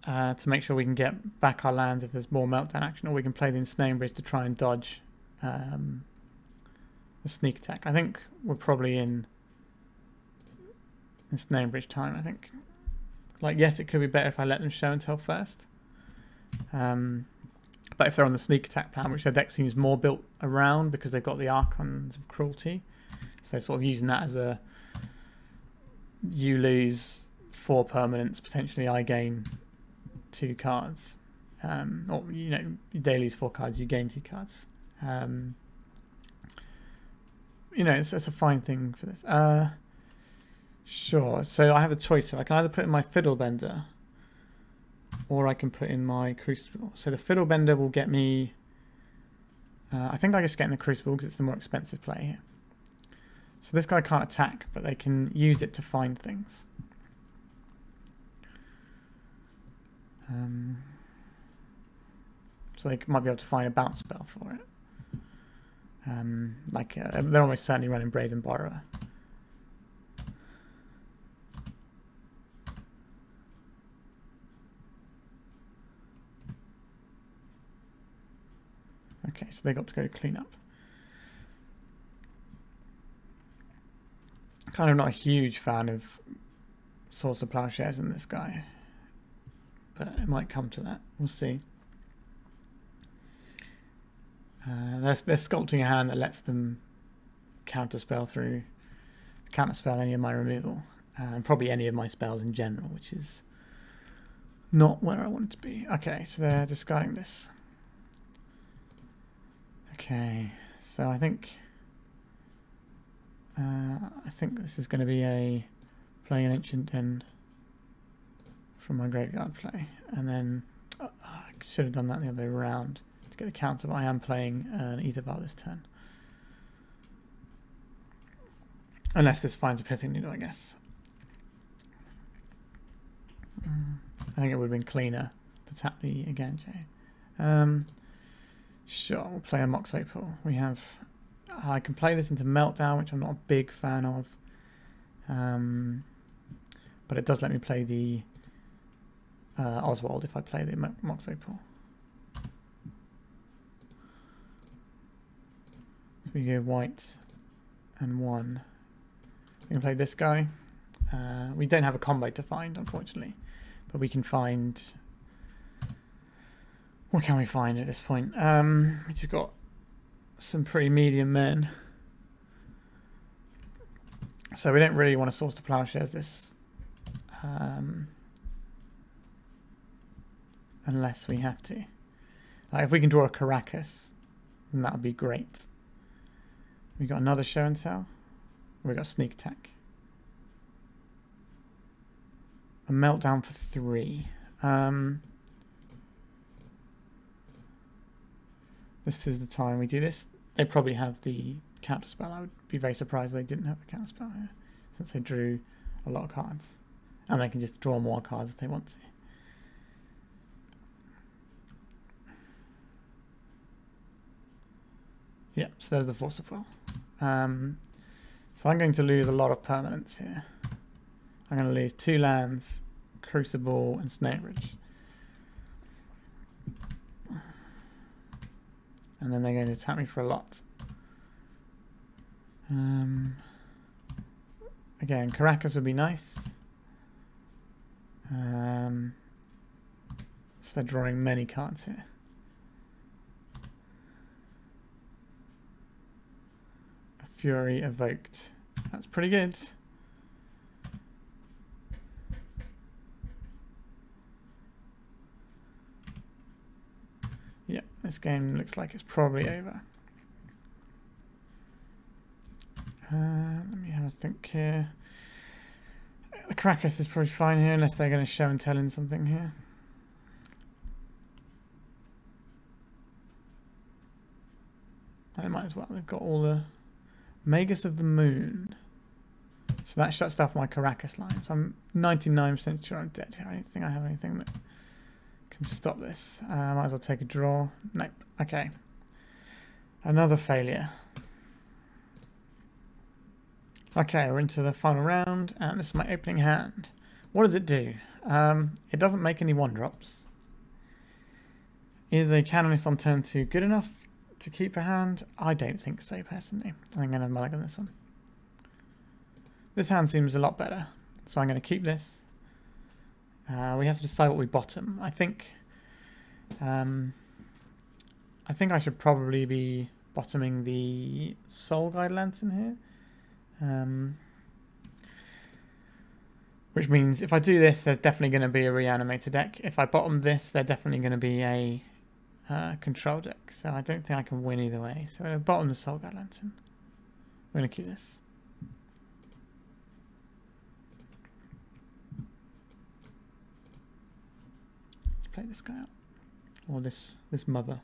to make sure we can get back our lands if there's more meltdown action, or we can play the Ensnaring Bridge to try and dodge the sneak attack. I think we're probably in Ensnaring Bridge time, I think. Like, yes, it could be better if I let them show and tell first. But if they're on the sneak attack plan, which their deck seems more built around because they've got the Archons of Cruelty, so they're sort of using that as a you lose 4 permanents, potentially I gain 2 cards. Or, you know, they lose 4 cards, you gain 2 cards. You know, it's a fine thing for this. Sure, so I have a choice. So I can either put in my Fiddlebender or I can put in my Crucible. So the Fiddlebender will get me... I think I just get in the Crucible because it's the more expensive play here. So this guy can't attack, but they can use it to find things. So they might be able to find a bounce spell for it. They're almost certainly running Brazen Borrower. Okay, so they got to go clean up. Kind of not a huge fan of Swords to Plowshares in this guy, but it might come to that. We'll see. They're sculpting a hand that lets them counterspell any of my removal, and probably any of my spells in general, which is not where I want it to be. Okay, so they're discarding this. Okay, so I think this is going to be playing an Ancient Den from my graveyard play, and then I should have done that the other way around to get the counter, but I am playing an Etherval this turn. Unless this finds a Pithing Needle, I guess. I think it would have been cleaner to tap the Aganche. Sure, we'll play a Mox Opal. I can play this into Meltdown, which I'm not a big fan of. But it does let me play the Oswald if I play the Mox Opal. So we go white and 1. We can play this guy. We don't have a combo to find, unfortunately, but we can find... What can we find at this point? We just got some pretty medium men. So we don't really want to Swords to Plowshares this. Unless we have to. Like if we can draw a Caracas, then that would be great. We got another Show and Tell. We got Sneak Attack. A Meltdown for 3. This is the time we do this. They probably have the counterspell. I would be very surprised if they didn't have a counterspell here, since they drew a lot of cards. And they can just draw more cards if they want to. Yeah, so there's the Force of Will. So I'm going to lose a lot of permanents here. I'm going to lose 2 lands, Crucible and Snake Ridge. And then they're going to attack me for a lot. Again, Caracas would be nice. So they're drawing many cards here. A Fury evoked. That's pretty good. Yeah, this game looks like it's probably over. Let me have a think here. The Caracas is probably fine here, unless they're going to show and tell in something here. They might as well. They've got all the Magus of the Moon. So that shuts off my Caracas line. So I'm 99% sure I'm dead here. I don't think I have anything that can stop this. Might as well take a draw. Nope. Okay. Another failure. Okay, we're into the final round, and this is my opening hand. What does it do? It doesn't make any 1-drops. Is a Canonist on turn 2 good enough to keep a hand? I don't think so, personally. I'm going to mulligan this one. This hand seems a lot better, so I'm going to keep this. We have to decide what we bottom. I think I should probably be bottoming the Soul Guide Lantern here. Which means if I do this, there's definitely going to be a Reanimator deck. If I bottom this, there's definitely going to be a control deck. So I don't think I can win either way. So I'm going to bottom the Soul Guide Lantern. We're going to keep this. Let's play this guy out. Or this mother.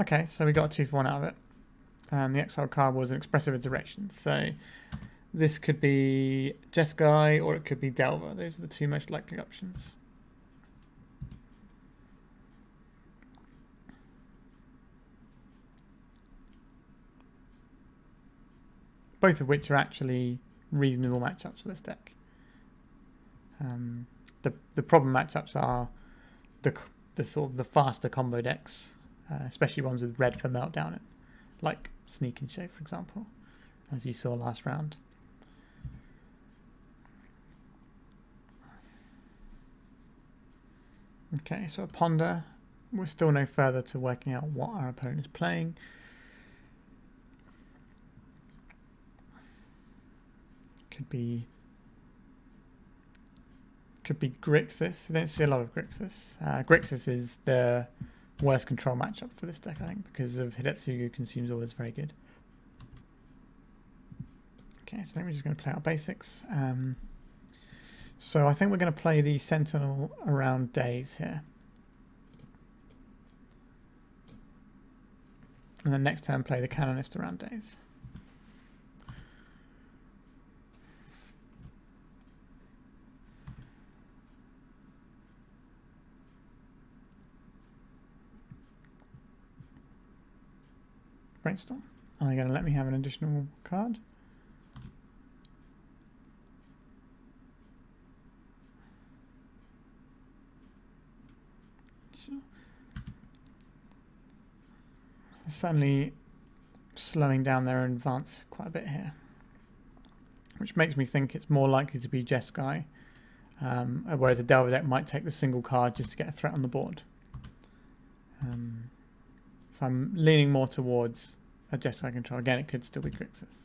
Okay, so we got a 2 for 1 out of it. And the exile card was an Expressive Direction. So this could be Jeskai or it could be Delver. Those are the 2 most likely options. Both of which are actually reasonable matchups for this deck. The problem matchups are the sort of the faster combo decks. Especially ones with red for Meltdown, like Sneak and Show, for example, as you saw last round. Okay, so a Ponder. We're still no further to working out what our opponent is playing. Could be Grixis. I don't see a lot of Grixis. Grixis is the worst control matchup for this deck, I think, because of Hidetsugu consumes all is very good. Okay, so I think we're just going to play our basics. So I think we're going to play the Sentinel around days here. And then next turn play the Canonist around days. Brainstorm. Are they going to let me have an additional card? Sure. Certainly slowing down their advance quite a bit here, which makes me think it's more likely to be Jeskai, whereas a Delver deck might take the single card just to get a threat on the board. So I'm leaning more towards a Jeskai control. Again, it could still be Grixis.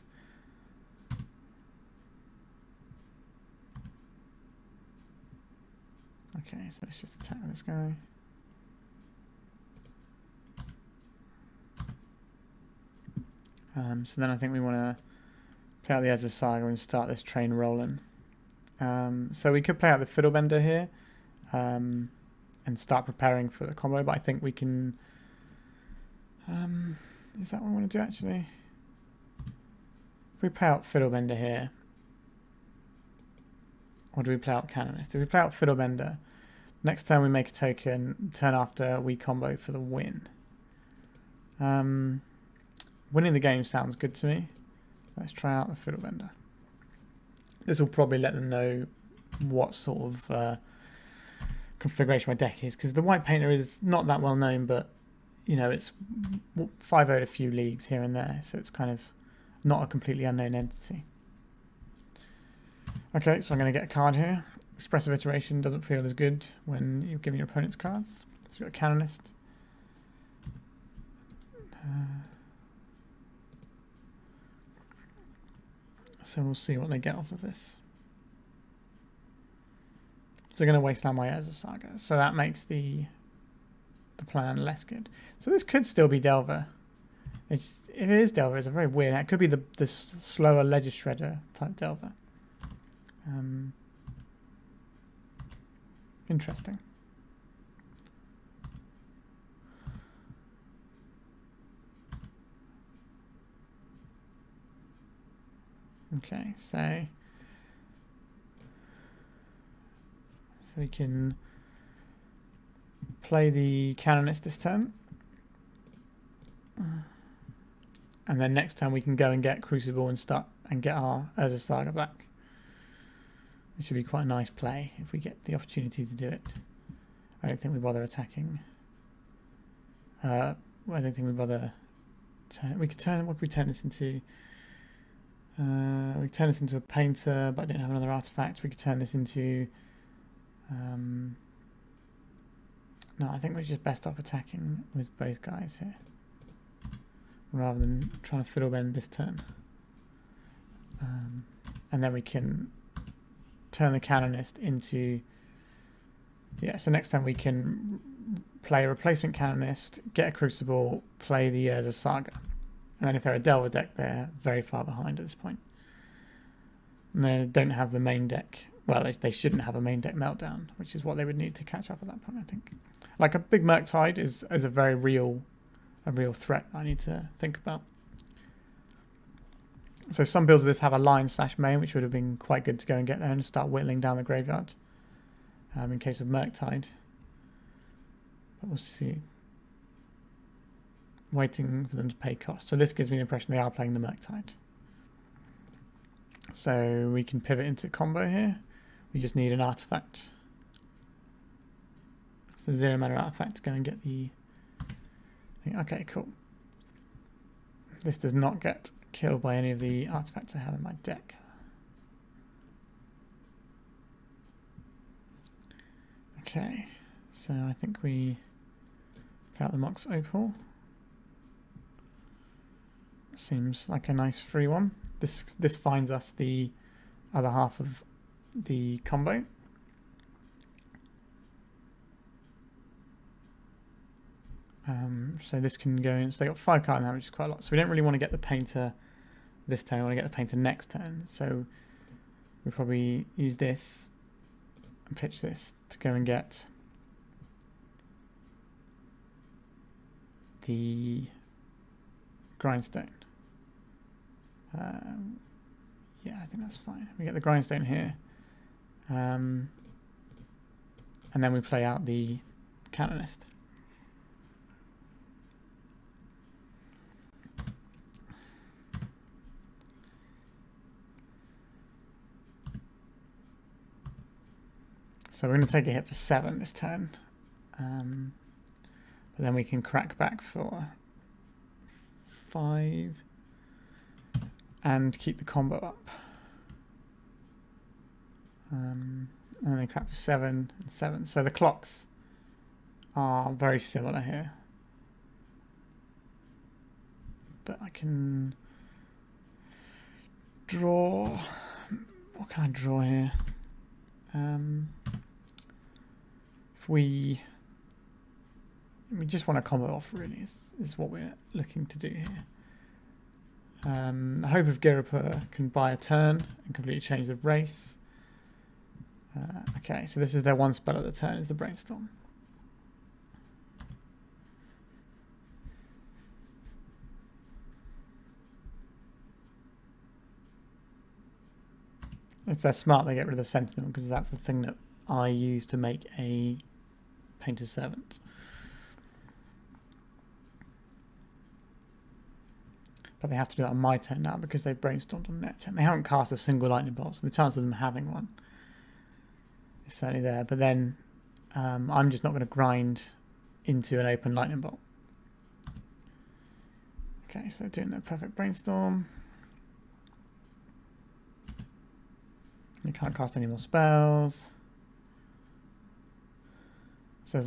Okay, so let's just attack this guy. So then I think we want to play out the Ezra Saga and start this train rolling. So we could play out the Fiddlebender here and start preparing for the combo, but I think we can... is that what I want to do actually? If we play out Fiddlebender here, or do we play out Canonist? If we play out Fiddlebender, next turn we make a token, turn after we combo for the win. Winning the game sounds good to me. Let's try out the Fiddlebender. This will probably let them know what sort of configuration my deck is, because the White Painter is not that well known, but you know, it's 5-0'd a few leagues here and there, so it's kind of not a completely unknown entity. Okay, so I'm going to get a card here. Expressive Iteration doesn't feel as good when you're giving your opponents cards. So you've got a Canonist. So we'll see what they get off of this. So they're going to waste now my Ezra Saga, so that makes the plan less good. So this could still be Delver. If it is Delver, it's a very weird. It could be the slower Ledger Shredder type Delver. Interesting. Okay, so we can play the Canonist this turn. And then next turn we can go and get Crucible and start and get our Urza Saga back. Which would be quite a nice play if we get the opportunity to do it. I don't think we bother attacking. I don't think we bother. We could turn. What could we turn this into? We could turn this into a painter, but I don't have another artifact. We could turn this into. No, I think we're just best off attacking with both guys here, rather than trying to fiddle bend this turn. And then we can turn the Canonist into. Yeah, so next time we can play a replacement Canonist, get a Crucible, play the Urza Saga. And then if they're a Delver deck, they're very far behind at this point. And they don't have the main deck. Well, they shouldn't have a main deck meltdown, which is what they would need to catch up at that point, I think. Like a big Murktide is a very real threat I need to think about. So some builds of this have a line/main, which would have been quite good to go and get there and start whittling down the graveyard. In case of Murktide. But we'll see. Waiting for them to pay cost. So this gives me the impression they are playing the Murktide. So we can pivot into combo here. We just need an artifact. So 0 mana artifact to go and get the thing. Okay, cool. This does not get killed by any of the artifacts I have in my deck. Okay, so I think we play out the Mox Opal. Seems like a nice free one. This finds us the other half of the combo. So this can go in. So they got 5 cards now, which is quite a lot. So we don't really want to get the painter this turn. We want to get the painter next turn. So we'll probably use this and pitch this to go and get the Grindstone. Yeah, I think that's fine. We get the Grindstone here. And then we play out the Canonist. So we're going to take a hit for 7 this turn. But then we can crack back for 5 and keep the combo up. And then crack for 7 and 7. So the clocks are very similar here. But I can draw. What can I draw here? If we just want to combo off, really, is what we're looking to do here. The Hope of Girapur can buy a turn and completely change the race. Okay, so this is their one spell at the turn, is the Brainstorm. If they're smart, they get rid of the Sentinel, because that's the thing that I use to make a Painter's Servant. But they have to do that on my turn now because they've brainstormed on their turn. They haven't cast a single lightning bolt, so the chance of them having one is certainly there. But then I'm just not going to grind into an open lightning bolt. Okay, so they're doing their perfect brainstorm. You can't cast any more spells. So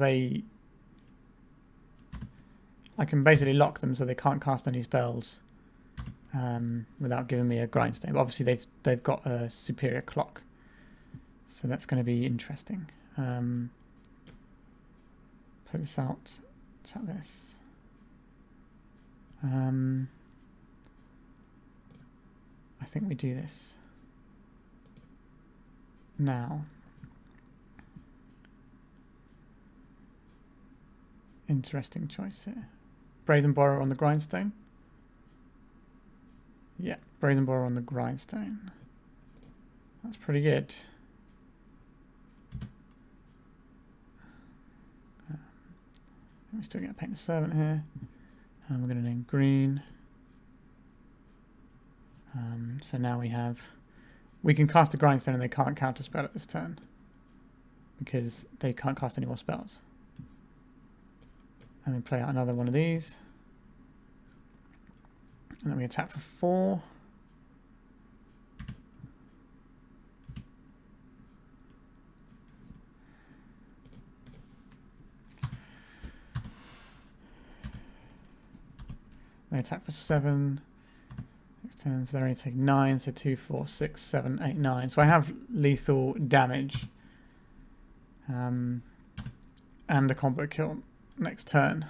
I can basically lock them so they can't cast any spells without giving me a grindstone. But obviously they've got a superior clock, so that's going to be interesting. Put this out. Tap this. I think we do this now. Interesting choice here. Brazen Borrower on the Grindstone. Yeah, Brazen Borer on the Grindstone. That's pretty good. We still get Paint the Servant here. And we're going to name green. So now we can cast a Grindstone and they can't counterspell at this turn. Because they can't cast any more spells. And we play out another one of these. And then we attack for 4. They attack for 7. Next turn, so they only take 9, so 2, 4, 6, 7, 8, 9. So I have lethal damage. And a combo kill next turn.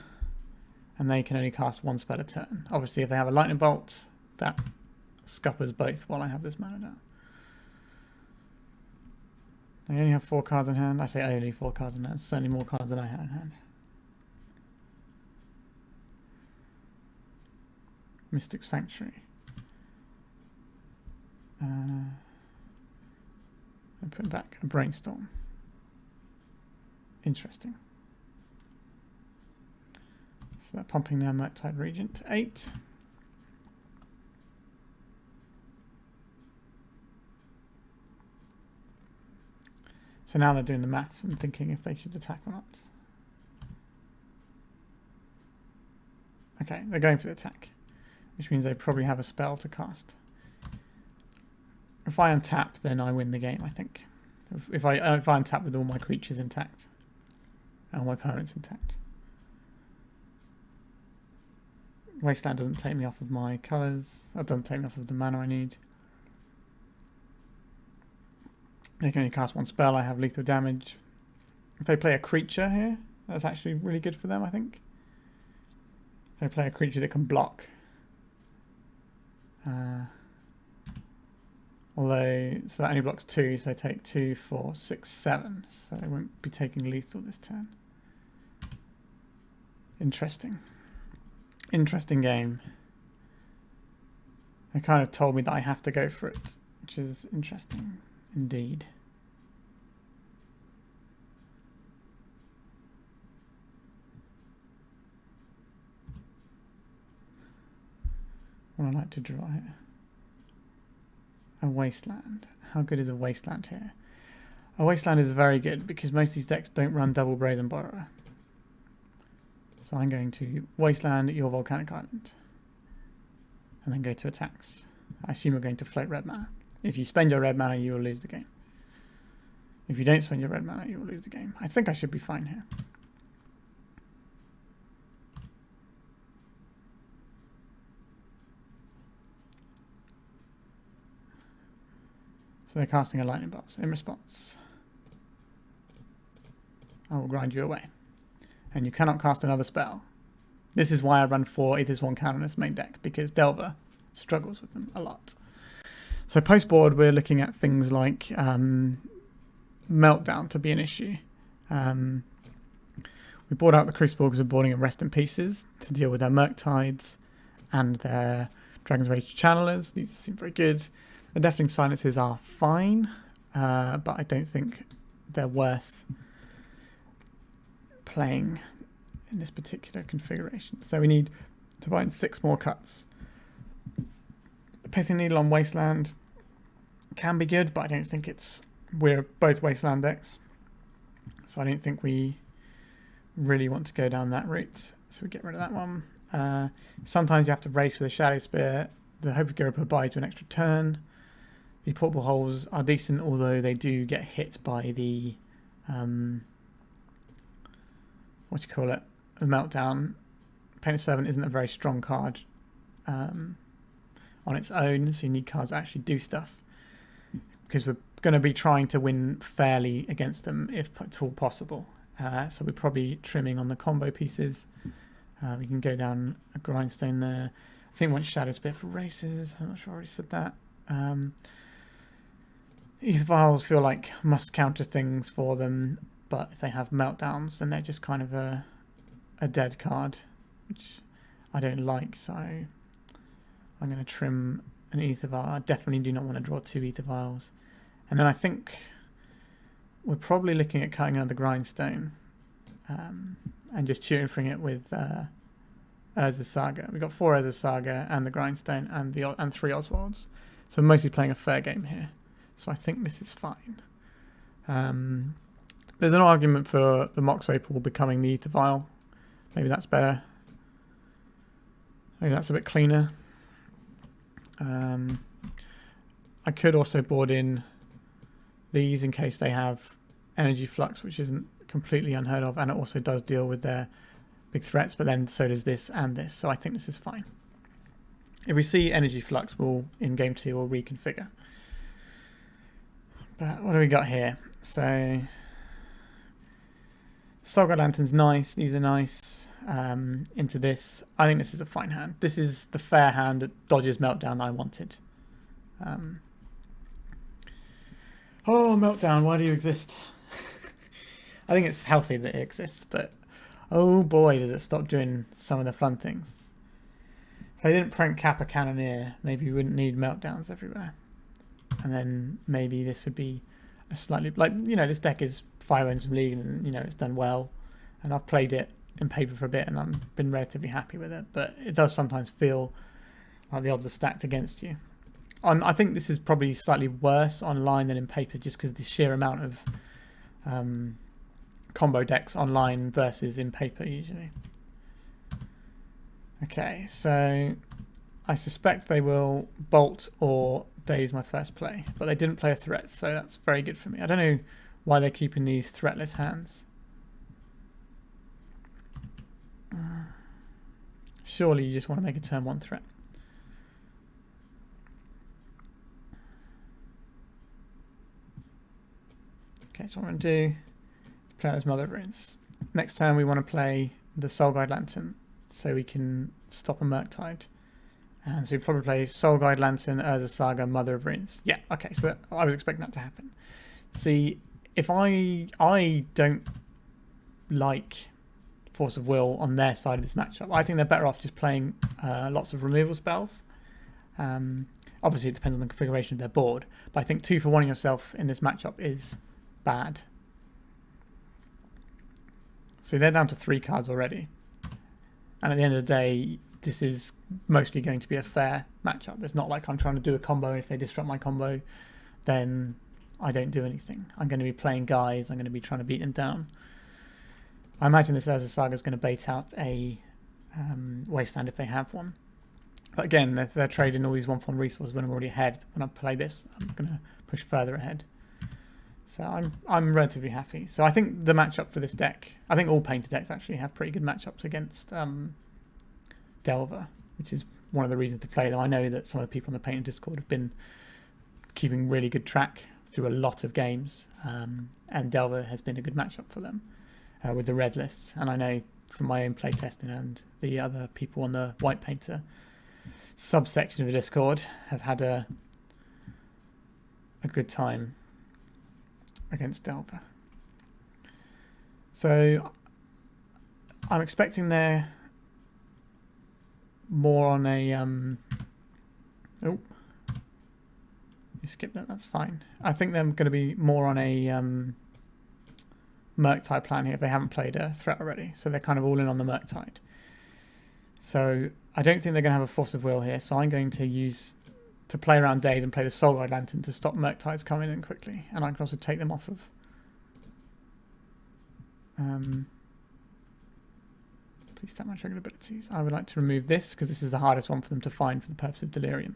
And they can only cast 1 spell a turn. Obviously, if they have a lightning bolt, that scuppers both while I have this mana down. I only have 4 cards in hand. I say only 4 cards in hand. Certainly more cards than I had in hand. Mystic Sanctuary. And put back a Brainstorm. Interesting. So they're pumping their Murktide Regent to 8. So now they're doing the maths and thinking if they should attack or not. Okay, they're going for the attack, which means they probably have a spell to cast. If I untap, then I win the game, I think. If I untap with all my creatures intact. And all my permanents intact. Wasteland doesn't take me off of my colours. It doesn't take me off of the mana I need. They can only cast 1 spell. I have lethal damage. If they play a creature here, that's actually really good for them, I think. If they play a creature that can block. Although, so that only blocks 2, so they take 2, 4, 6, 7. So they won't be taking lethal this turn. Interesting. Interesting game. They kind of told me that I have to go for it, which is interesting indeed. What I like to draw here. A Wasteland. How good is a Wasteland here? A Wasteland is very good because most of these decks don't run double Brazen Borrower. So I'm going to Wasteland your Volcanic Island. And then go to attacks. I assume you're going to float red mana. If you spend your red mana, you will lose the game. If you don't spend your red mana, you will lose the game. I think I should be fine here. So they're casting a lightning bolt. In response, I will grind you away. And you cannot cast another spell. This is why I run 4 Aethys One Canonist main deck, because Delver struggles with them a lot. So post-board, we're looking at things like Meltdown to be an issue. We brought out the Crucible because we're boarding a Rest in Pieces to deal with their Murktides and their Dragon's Rage Channelers. These seem very good. The Deafening Silences are fine, but I don't think they're worth playing in this particular configuration. So we need to find 6 more cuts. The Pithing Needle on Wasteland can be good, but I don't think we're both Wasteland decks. So I don't think we really want to go down that route. So we get rid of that one. Sometimes you have to race with a Shadow Spear. The Hope of Garipa buys you an extra turn. The Portable Holes are decent, although they do get hit by the the Meltdown. Painted Servant isn't a very strong card on its own, so you need cards that actually do stuff, because we're going to be trying to win fairly against them if at all possible. So we're probably trimming on the combo pieces. We can go down a Grindstone there. I think once Shadow Spear for races. I'm not sure I already said that. Ether Vials feel like must counter things for them, but if they have Meltdowns, then they're just kind of a dead card, which I don't like, so I'm going to trim an Ether Vial. I definitely do not want to draw 2 Ether Vials. And then I think we're probably looking at cutting another Grindstone and just tutoring it with Urza's Saga. We've got 4 Urza's Saga and the Grindstone and 3 Oswalds. So I'm mostly playing a fair game here. So I think this is fine. There's an argument for the Mox Opal becoming the Ether Vial. Maybe that's better. Maybe that's a bit cleaner. I could also board in these in case they have Energy Flux, which isn't completely unheard of, and it also does deal with their big threats, but then so does this and this, so I think this is fine. If we see Energy Flux, in game 2 we'll reconfigure. But what do we got here? So Soulguide Lantern's nice, these are nice. Into this, I think this is a fine hand. This is the fair hand that dodges Meltdown that I wanted. Oh, Meltdown, why do you exist? I think it's healthy that it exists, but oh boy, does it stop doing some of the fun things. If I didn't print Kappa Cannoneer, maybe we wouldn't need Meltdowns everywhere. And then maybe this would be a slightly, like, you know, this deck is 5 ends of League and, you know, it's done well. And I've played it in paper for a bit and I've been relatively happy with it. But it does sometimes feel like the odds are stacked against you. I think this is probably slightly worse online than in paper just because the sheer amount of combo decks online versus in paper usually. Okay, so I suspect they will bolt or daze my first play, but they didn't play a threat, so that's very good for me. I don't know why they're keeping these threatless hands. Surely you just want to make a turn 1 threat. Okay, so what I'm going to do is play this Mother of Runes. Next turn we want to play the Soulguide Lantern so we can stop a Murktide. And so we probably play Soulguide Lantern, Urza's Saga, Mother of Runes. Yeah, okay, so I was expecting that to happen. See, if I don't like Force of Will on their side of this matchup, I think they're better off just playing lots of removal spells. Obviously, it depends on the configuration of their board, but I think 2 for 1 yourself in this matchup is bad. So they're down to 3 cards already. And at the end of the day, this is mostly going to be a fair matchup. It's not like I'm trying to do a combo, and if they disrupt my combo, then I don't do anything. I'm going to be playing guys, I'm going to be trying to beat them down. I imagine this Urza's Saga is going to bait out a Wasteland if they have one. But again, they're trading all these 1-for-1 resources when I'm already ahead. When I play this, I'm going to push further ahead. So I'm relatively happy. So I think the matchup for this deck, I think all painted decks actually have pretty good matchups against Delver, which is one of the reasons to play them. I know that some of the people on the painted Discord have been keeping really good track through a lot of games, and Delver has been a good matchup for them with the red lists. And I know from my own playtesting and the other people on the White Painter subsection of the Discord have had a good time against Delver. So I'm expecting they're more on a oh, you skipped that, that's fine. I think they're going to be more on a Murktide plan here if they haven't played a threat already. So they're kind of all in on the Murktide. So I don't think they're going to have a Force of Will here, so I'm going to play around Days and play the Soulguide Lantern to stop Murktides coming in quickly. And I can also take them off of please tap my trigger abilities. I would like to remove this because this is the hardest one for them to find for the purpose of Delirium.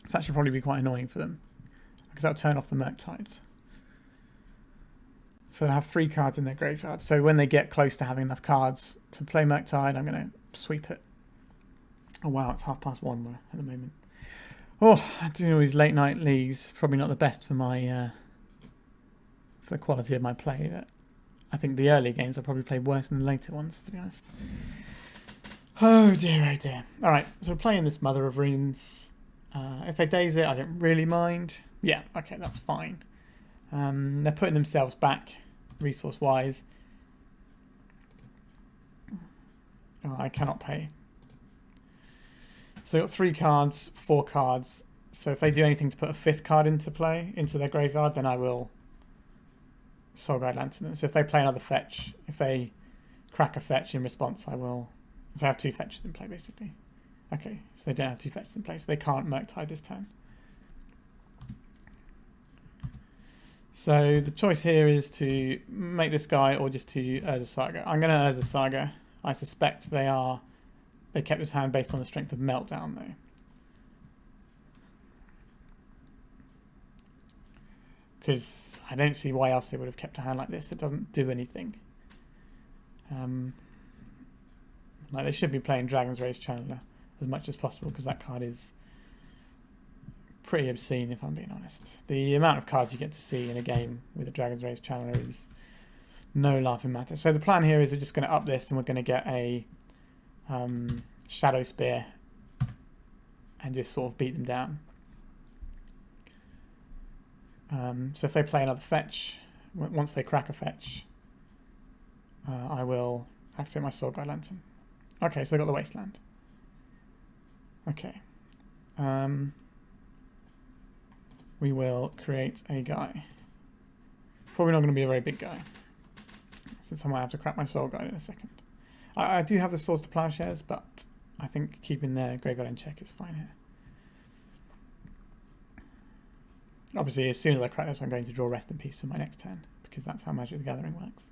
So that should probably be quite annoying for them because that'll turn off the Murktides. So they'll have 3 cards in their graveyard. So when they get close to having enough cards to play Murktide, I'm going to sweep it. Oh wow, it's 1:30 at the moment. Oh, doing all these late night leagues, probably not the best for my for the quality of my play. But I think the early games I'll probably play worse than the later ones, to be honest. Oh dear, oh dear. All right, so we're playing this Mother of Runes. If they daze it, I don't really mind. Yeah, okay, that's fine. They're putting themselves back resource-wise. Oh, I cannot pay. So they've got 3 cards, 4 cards. So if they do anything to put a 5th card into play, into their graveyard, then I will Soul Guide Lantern them. So if they play another fetch, if they crack a fetch in response, I will... If they have 2 fetches in play, basically. Okay, so they don't have 2 fetches in play, so they can't Murktide this turn. So the choice here is to make this guy or just to Urza Saga. I'm going to Urza Saga. I suspect they kept his hand based on the strength of Meltdown, though. Because I don't see why else they would have kept a hand like this that doesn't do anything. Like they should be playing Dragon's Rage Channeler as much as possible, because that card is pretty obscene, if I'm being honest. The amount of cards you get to see in a game with a Dragon's Rage Channeler is no laughing matter. So the plan here is we're just going to up this and we're going to get a Shadow Spear and just sort of beat them down. So if they play another fetch, once they crack a fetch, I will activate my Soul Guide Lantern. Okay, so they got the Wasteland. Okay. We will create a guy. Probably not going to be a very big guy, since I might have to crack my Soul Guide in a second. I do have the Swords to Plowshares, but I think keeping their graveyard in check is fine here. Obviously, as soon as I crack this, I'm going to draw Rest in Peace for my next turn, because that's how Magic the Gathering works.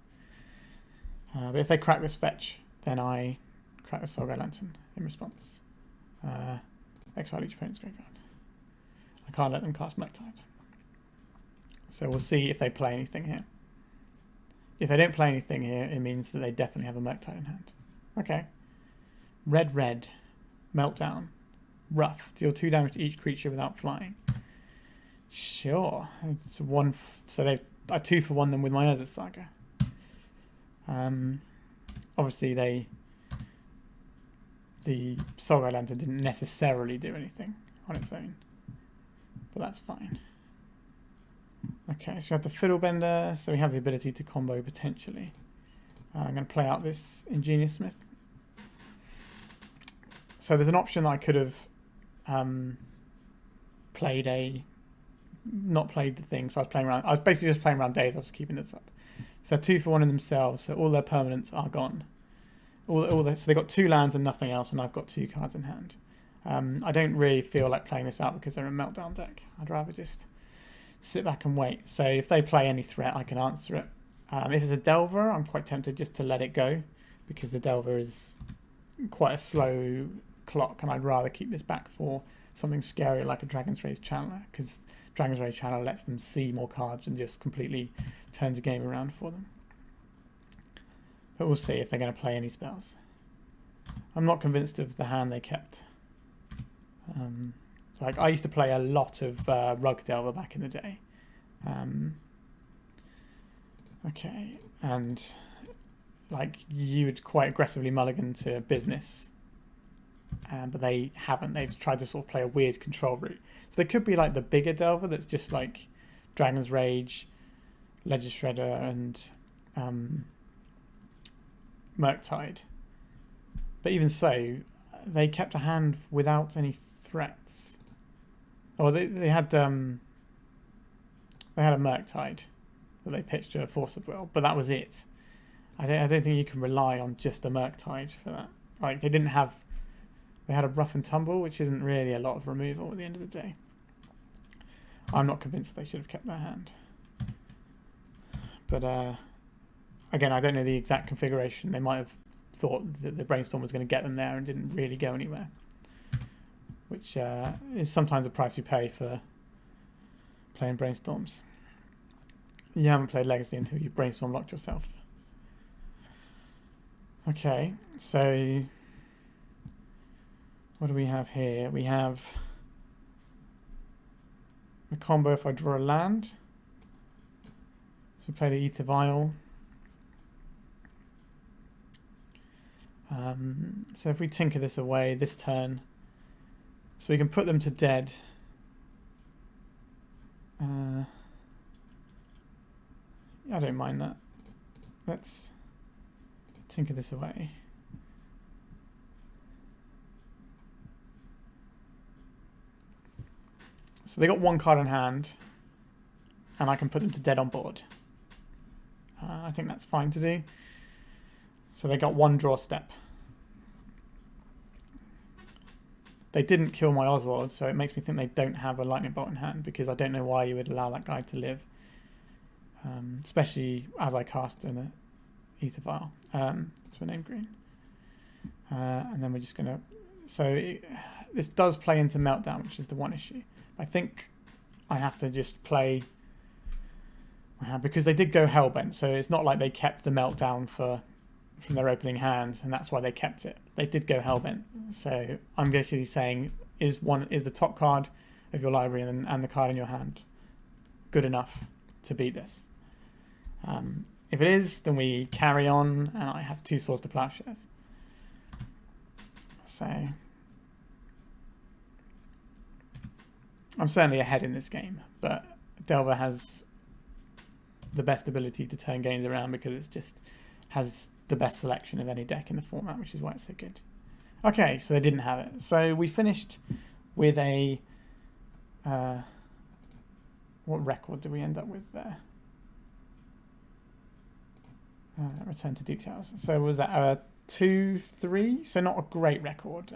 But if they crack this fetch, then I crack the Soul Guide Lantern in response. Exile each opponent's graveyard. I can't let them cast Murktide. So we'll see if they play anything here. If they don't play anything here, it means that they definitely have a Murktide in hand. Okay. Red, red. Meltdown. Rough. Deal 2 damage to each creature without flying. Sure. It's one. So I 2 for 1 them with my Urza Saga. Obviously, the Soul Guide Lantern didn't necessarily do anything on its own, but that's fine. Okay, so we have the Fiddlebender, so we have the ability to combo potentially. I'm going to play out this Ingenious Smith. So there's an option that I could have not played the thing, so I was playing around. I was basically just playing around days. I was keeping this up. So 2 for 1 in themselves, so all their permanents are gone. So they got 2 lands and nothing else, and I've got 2 cards in hand. I don't really feel like playing this out because they're a Meltdown deck. I'd rather just sit back and wait. So if they play any threat, I can answer it. If it's a Delver, I'm quite tempted just to let it go, because the Delver is quite a slow clock, and I'd rather keep this back for something scary like a Dragon's Rage Channeler, because Dragon's Rage Channeler lets them see more cards and just completely turns the game around for them. But we'll see if they're going to play any spells. I'm not convinced of the hand they kept. Like I used to play a lot of Rug Delver back in the day. Okay, and like you would quite aggressively mulligan to business, but they haven't. They've tried to sort of play a weird control route. So they could be like the bigger Delver that's just like Dragon's Rage, Ledger Shredder, and Murktide. But even so, they kept a hand without any threats. Oh, they had a Murktide that they pitched to a Force of Will, but that was it. I don't think you can rely on just a Murktide for that. Like they had a Rough and Tumble, which isn't really a lot of removal at the end of the day. I'm not convinced they should have kept their hand. But again, I don't know the exact configuration. They might have thought that the Brainstorm was going to get them there and didn't really go anywhere, which is sometimes the price you pay for playing Brainstorms. You haven't played Legacy until you Brainstorm locked yourself. Okay, so what do we have here? We have the combo if I draw a land. So play the Ether Vial. So if we tinker this away this turn, so we can put them to dead. I don't mind that. Let's tinker this away. So they got one card in hand, and I can put them to dead on board. I think that's fine to do. So they got one draw step. They didn't kill my Oswald, so it makes me think they don't have a lightning bolt in hand, because I don't know why you would allow that guy to live. Especially as I cast an Ether Vial. That's my name green. And then we're just going to... So this does play into Meltdown, which is the one issue. I think I have to just play... because they did go Hellbent, so it's not like they kept the Meltdown from their opening hand, and that's why they kept it. They did go Hellbent. So I'm basically saying, is the top card of your library and the card in your hand good enough to beat this? If it is, then we carry on, and I have 2 Swords to Plowshares. So I'm certainly ahead in this game, but Delver has the best ability to turn games around because it just has the best selection of any deck in the format, which is why it's so good. Okay, so they didn't have it. So we finished with a... what record did we end up with there? Return to details. So was that 2-3? So not a great record.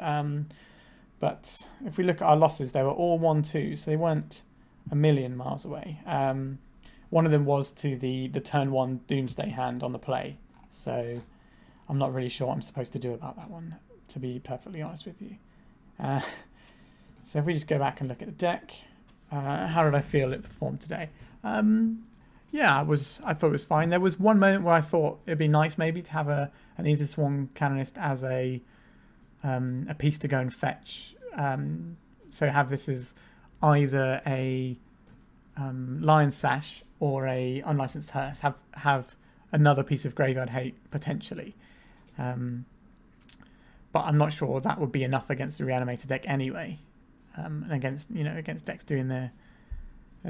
But if we look at our losses, they were all 1-2, so they weren't a million miles away. One of them was to the turn 1 Doomsday hand on the play. So I'm not really sure what I'm supposed to do about that one, to be perfectly honest with you. So if we just go back and look at the deck, how did I feel it performed today? Yeah, I thought it was fine. There was one moment where I thought it'd be nice maybe to have an Ether Swan Canonist as a piece to go and fetch. So have this as either a Lion Sash or a Unlicensed Hearse. Have another piece of Graveyard Hate potentially. But I'm not sure that would be enough against the Reanimator deck anyway. And against decks doing their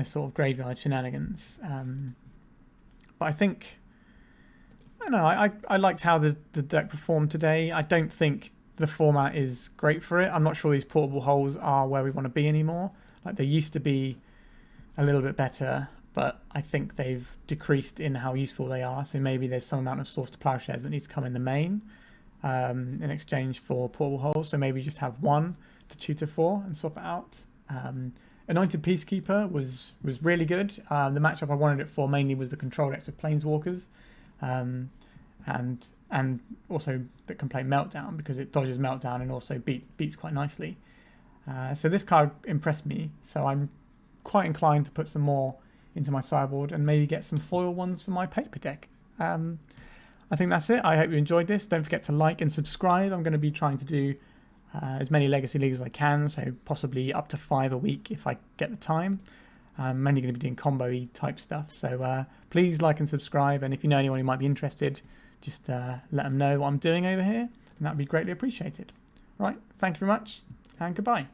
sort of graveyard shenanigans. But I think, I don't know, I liked how the deck performed today. I don't think the format is great for it. I'm not sure these portable holes are where we want to be anymore. Like, they used to be a little bit better, but I think they've decreased in how useful they are. So maybe there's some amount of Swords to Plowshares that need to come in the main in exchange for portable holes. So maybe just have 1 to tutor 4 and swap it out. Anointed Peacekeeper was really good. The matchup I wanted it for mainly was the control decks of Planeswalkers, and also that can play Meltdown because it dodges Meltdown and also beats quite nicely. So this card impressed me. So I'm quite inclined to put some more into my sideboard and maybe get some foil ones for my paper deck. I think that's it. I hope you enjoyed this. Don't forget to like and subscribe. I'm going to be trying to do as many Legacy Leagues as I can, so possibly up to 5 a week if I get the time. I'm only going to be doing combo-y type stuff, so please like and subscribe, and if you know anyone who might be interested, just let them know what I'm doing over here, and that would be greatly appreciated. Right, thank you very much, and goodbye.